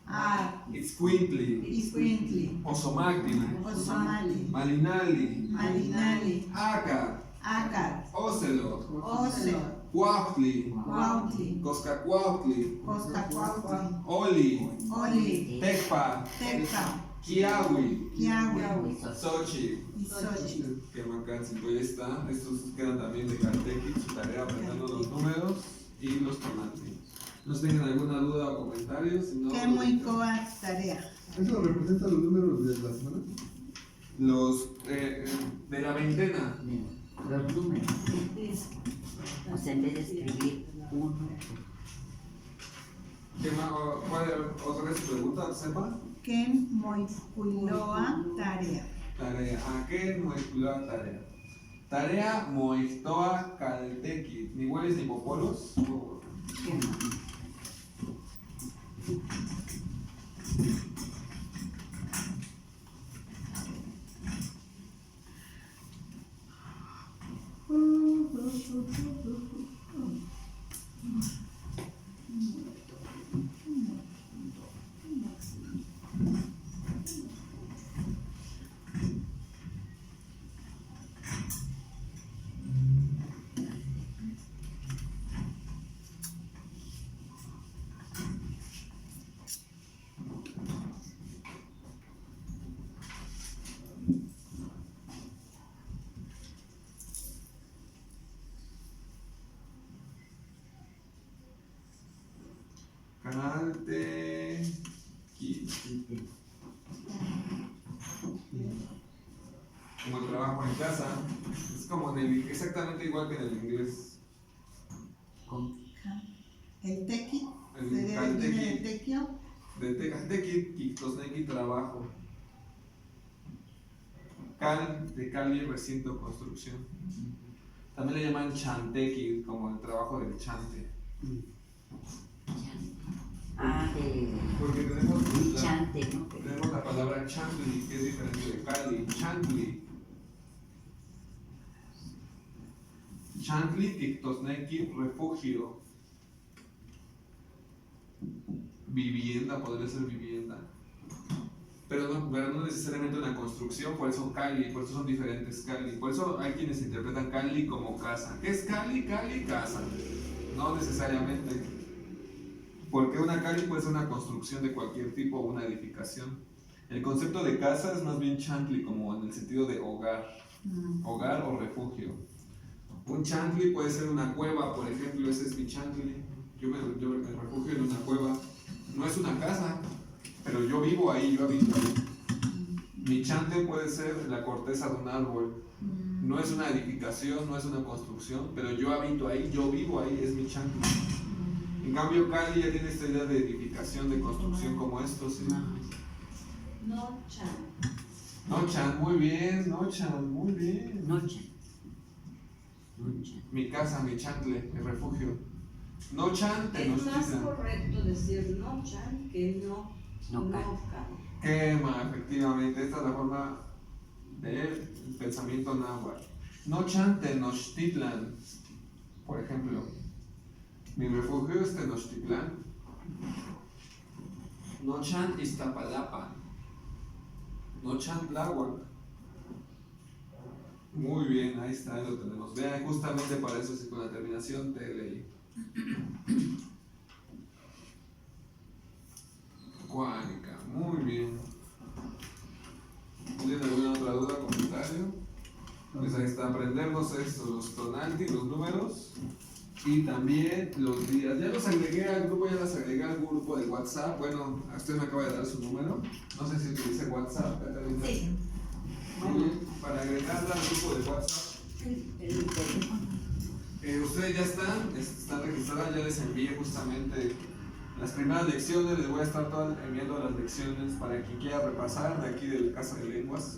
Ar, Itzcuintli, Iscuintli, Osomacli, Osomali, Malinali, Malinali, Aca, Acat, Ocelo, Ocelo, Cuautli, Cuautli, Coscacuautli, Costacuautli, Oli, Oli, Tecpa, Tepa, Kiawi, Yahweh Xochitl. y Xochitl. Que Macansi, pues ya está. Estos quedan también de Caltequi, su tarea aprendiendo los números y los tonantes. ¿No tengan alguna duda o comentario? Si no, Qué muy coa tarea. ¿Eso representa los números de la semana? los de la veintena. Los números. O sea, en vez de escribir uno. ¿Qué más? ¿Otra vez su pregunta? ¿Sepa? Qué muy cuiloa tarea. Tarea. ¿A qué molecular tarea? Tarea Moixtoa Caltequi. ¿Ni hueles ni popolos? ¿Qué más? Caltequi. mi casa. Es como exactamente igual que en el inglés. Con El tequi, El viene de caltequi, tequio. de tecateki, quiktosneki, trabajo. Cal, de calle, recinto, construcción. También le llaman chanteki, como el trabajo del chante. Porque tenemos chante, ¿no? tenemos la palabra chantli, que es diferente de Cali. Chantli. Chantli, Tictosneki, refugio. Vivienda, podría ser vivienda. Pero no necesariamente una construcción, por eso Cali, por eso son diferentes Cali. Por eso hay quienes interpretan Cali como casa. ¿Qué es Cali? Cali, casa. No necesariamente. Porque una Cali puede ser una construcción de cualquier tipo o una edificación. El concepto de casa es más bien chantli, como en el sentido de hogar. Hogar o refugio. Un chantli puede ser una cueva, por ejemplo, ese es mi chantli. Yo me refugio en una cueva. No es una casa, pero yo vivo ahí, yo habito ahí. Mi chante puede ser la corteza de un árbol. No es una edificación, no es una construcción, pero yo habito ahí, yo vivo ahí, es mi chante. En cambio, Cali ya tiene esta idea de edificación, de construcción como esto, ¿sí? No, chan. Nochan, muy bien, Nochan, muy bien. Noche. Mi casa, mi chantle, mi refugio. Nochan, Es más Tenochtitlan. correcto decir no chan que no No can. can. Quema, efectivamente, esta es la forma del pensamiento náhuatl. Nochan, Tenochtitlan, por ejemplo. Mi refugio es Tenochtitlan. Nochan, Iztapalapa. Nochan, Tláhuac. Muy bien, ahí está, ahí lo tenemos. Vean, justamente para eso, sí, con la terminación te leí. Cuánica, muy bien. ¿Tienen alguna otra duda, comentario? Pues ahí está, aprendernos esto, los tonalti, los números y también los días. Ya los agregué al grupo, ya las agregué al grupo de WhatsApp. Bueno, a usted me acaba de dar su número. No sé si utilice WhatsApp, Catalina. Sí. Muy bien, para agregarla al grupo de WhatsApp. El teléfono. Ustedes ya están registradas, ya les envié justamente las primeras lecciones, les voy a estar enviando las lecciones para quien quiera repasar de aquí de la Casa de Lenguas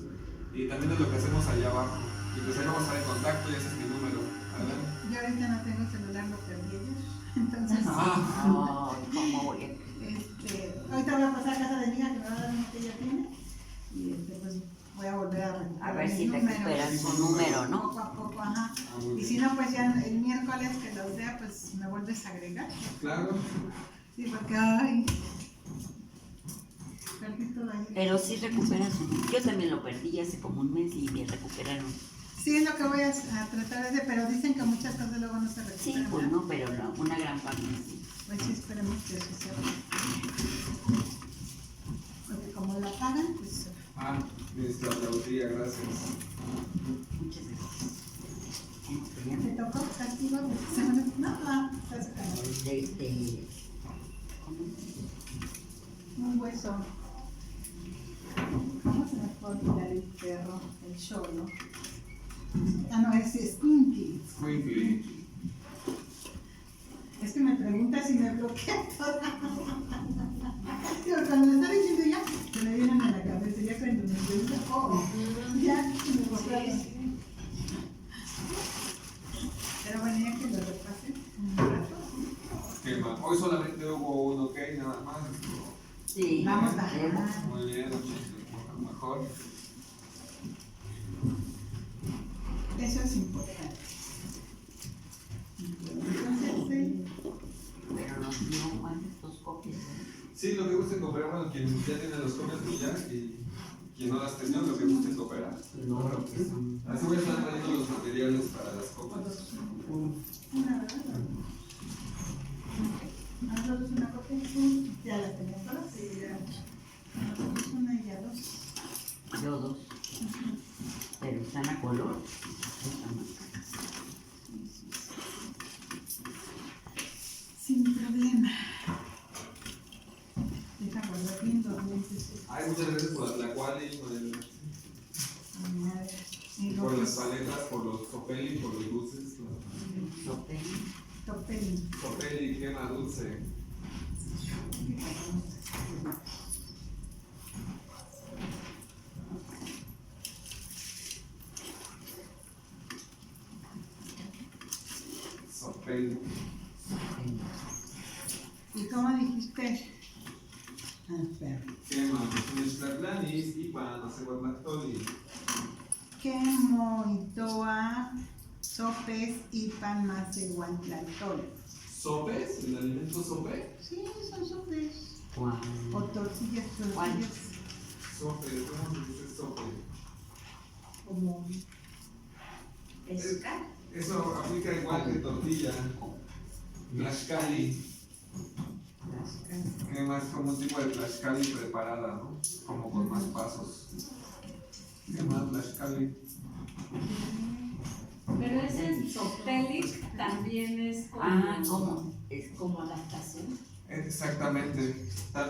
y también de lo que hacemos allá abajo. Y pues ahí vamos a estar en contacto y ese es mi número. ¿Verdad? Yo ahorita no tengo celular, lo perdí ayer. Entonces, ¿Cómo voy a...? ahorita voy a pasar a casa de mi hija que me va a dar uno que ella tiene. Y pues voy a volver a recuperar. A ver si mis números. recuperas su número, ¿no? Poco a poco, ajá. Muy Y bien. si no, pues ya el miércoles que los vea, pues me vuelves a agregar. Claro. Sí, porque, ay, perdí todo ahí. Pero sí recuperas su número. Yo también lo perdí hace como un mes y me recuperaron. Sí, es lo que voy a tratar de, pero dicen que muchas cosas luego no se recuperan. Sí, pues no, pero no, una gran parte sí. Pues sí, esperemos que eso sea. Porque como la pagan, pues... Ministra Lautría, gracias. Muchas gracias. ¿Te tocó castigo de semana? No, estás acá. Un hueso. ¿Cómo se me puede olvidar el perro? El cholo. Ah, no, ese es Squinky. Squinkly. Es que me pregunta si me bloquea toda. Digo, cuando le está diciendo ya, se me vienen a la cabeza. Ya cuando me pregunta, ya me bloquea. Pero bueno, ya que lo repase un rato. ¿Qué más? Hoy solamente hubo uno, ¿ok? Nada más. Sí. Vamos a ver. Muy bien, a lo mejor. Eso es importante. Entonces, Pero nos dio cuántas copias. Sí, lo que gusten cooperar, bueno, quien ya tiene los copias pues ya, y quien no las tenía, lo que gusten cooperar. No, lo que son. Así voy a estar trayendo los materiales para las copias. una verdad. Nosotros una copia, ya las tenemos todas, sí, ya. Nosotros una y ya dos. Yo dos. Pero están a color. Están más caras. Sin problema. Deja guardar bien los lentes. Ay, muchas gracias por la cual y por el... Y Por las paletas por los sopeli, por los dulces. Topeli. Sopeli, quema dulce. Sopeli. ¿Y cómo dijiste? Ah, espera. Quema, Nixtlanis, Ipan, Asehuatlactoli. Quemo, Itoa, sopes, ipan, macehuantlaltol. ¿Sopes? ¿El alimento sope? Sí, son sopes. Guau. O tortillas. Sope, ¿cómo se dice sope? Como Pescar. Eso aplica igual que tortilla. Tlaxcali. Que más como un tipo de tlaxcali preparada, ¿no? Como con más pasos. ¿Qué más tlaxcali? Pero ese Sopelic también es como, ¿Cómo? Es como adaptación. Exactamente.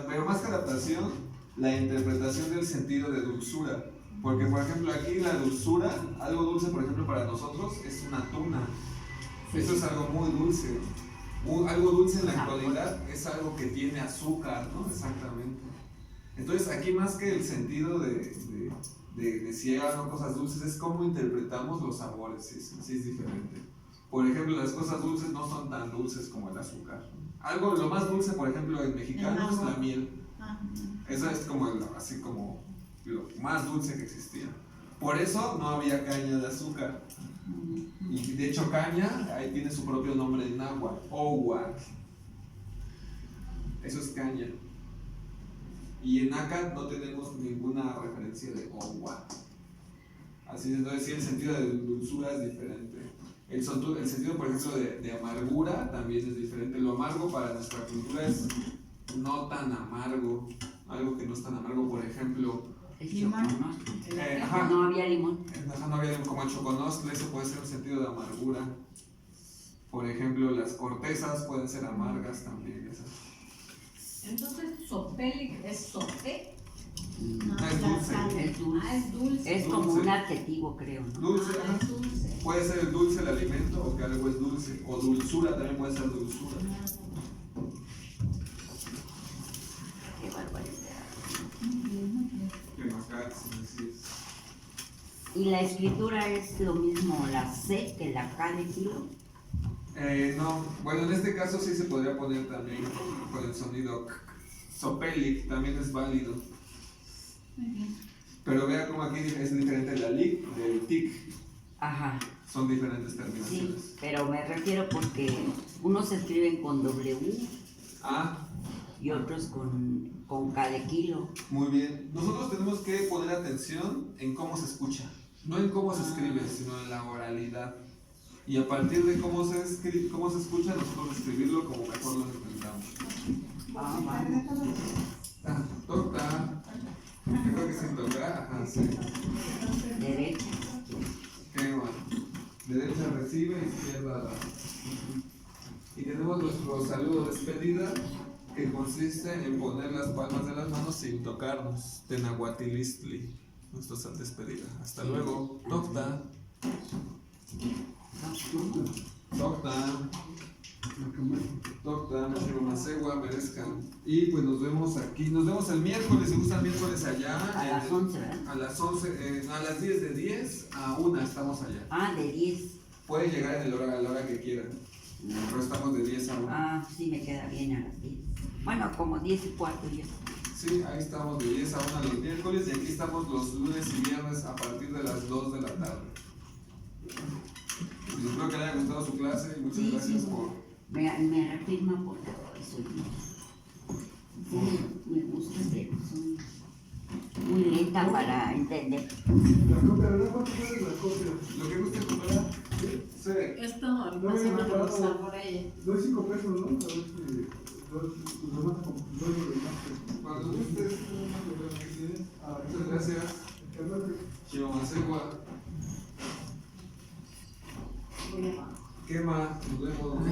Pero más que adaptación, la interpretación del sentido de dulzura. Porque, por ejemplo, aquí la dulzura, algo dulce, por ejemplo, para nosotros es una tuna. Eso es algo muy dulce. Algo dulce en la actualidad es algo que tiene azúcar, ¿no? Exactamente. Entonces, aquí más que el sentido de si hagan cosas dulces, es cómo interpretamos los sabores, sí es diferente. Por ejemplo, las cosas dulces no son tan dulces como el azúcar. Lo más dulce, por ejemplo, en mexicano es la miel. Eso es como así como lo más dulce que existía. Por eso no había caña de azúcar. Y de hecho caña, ahí tiene su propio nombre en náhuatl, ohuatl. Eso es caña. Y en náhuatl no tenemos ninguna referencia de ohuatl. Así es, entonces sí, el sentido de dulzura es diferente. El sentido, por ejemplo, de amargura también es diferente. Lo amargo para nuestra cultura es no tan amargo. Algo que no es tan amargo, por ejemplo, El Limón. choconostle. ajá. No había limón. No había como el choconostle, eso puede ser un sentido de amargura. Por ejemplo, las cortezas pueden ser amargas también. Esas. Entonces, Sopelic es sope. No, es dulce. Es dulce. Es dulce. Es como Dulce. un adjetivo, creo, ¿no? Dulce, ajá. Es dulce. Puede ser el dulce el alimento o que algo es dulce. O dulzura también puede ser dulzura. Qué barbaridad. Que más sí es. ¿Y la escritura es lo mismo la C que la K de kilo? No, bueno, en este caso sí se podría poner también con el sonido k. Sopelic también es válido. Pero vea cómo aquí es diferente la lic del tic. Ajá, Son diferentes sí, terminaciones. pero me refiero porque unos se escriben con W Ah, y otros con K de kilo. muy bien. Nosotros tenemos que poner atención en cómo se escucha. No en cómo se escribe, sino en la oralidad. Y a partir de cómo se escucha, nosotros escribirlo como mejor lo entendamos. Ah, vale. Toca. Yo creo que sin tocar, ajá, sí. Derecha. Qué bueno. Derecha recibe, izquierda da. Y tenemos nuestro saludo de despedida, que consiste en poner las palmas de las manos sin tocarnos. Tenahuatilistli, nuestra despedida. Hasta luego. Tocta. Tocta. Doctor, Masegua, merezcan. Y pues nos vemos aquí, nos vemos el miércoles, si gustan miércoles allá. A las 11, ¿verdad? A las 11, a las 10 de 10 a 1 estamos allá. Ah, de 10. Pueden llegar a la hora que quieran, pero estamos de 10 a 1. Ah, sí me queda bien a las 10. Bueno, como 10 y cuarto ya. Sí, ahí estamos de 10 a 1 los miércoles y aquí estamos los lunes y viernes a partir de las 2 de la tarde. Pues espero que les haya gustado su clase y muchas Sí, gracias sí. por... Me reafirma porque soy sí, me gusta, pero soy muy lenta para entender. La copia, ¿verdad? ¿Cuánto vale la copia? Lo que guste comprar. Sí. Esto No ahorita me se va a preparado. reposar por ahí. Doy 5 pesos, ¿no? A ver si lo más doy lo demás. Cuando gustes. Muchas gracias. Chivo Masegua. ¿Qué más? Nos vemos.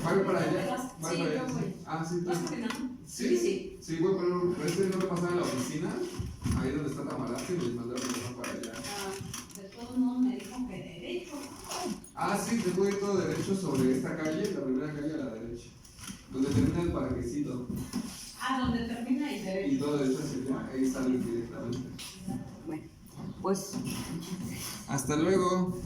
Vale para allá. Sí, Vale para yo allá. voy. Ah, sí. ¿Vas caminando? Sí, Sí. Sí, voy, pero este no me pasaba en la oficina. Ahí donde está Tamarace y les mandaron para allá. Ah, de todos modos me Ah, sí, te puede ir todo derecho sobre esta calle, la primera calle a la derecha. Donde termina el parquecito. Ah, donde termina y Y derecho. todo derecho hacia allá, ahí sales directamente. Bueno, pues Hasta luego.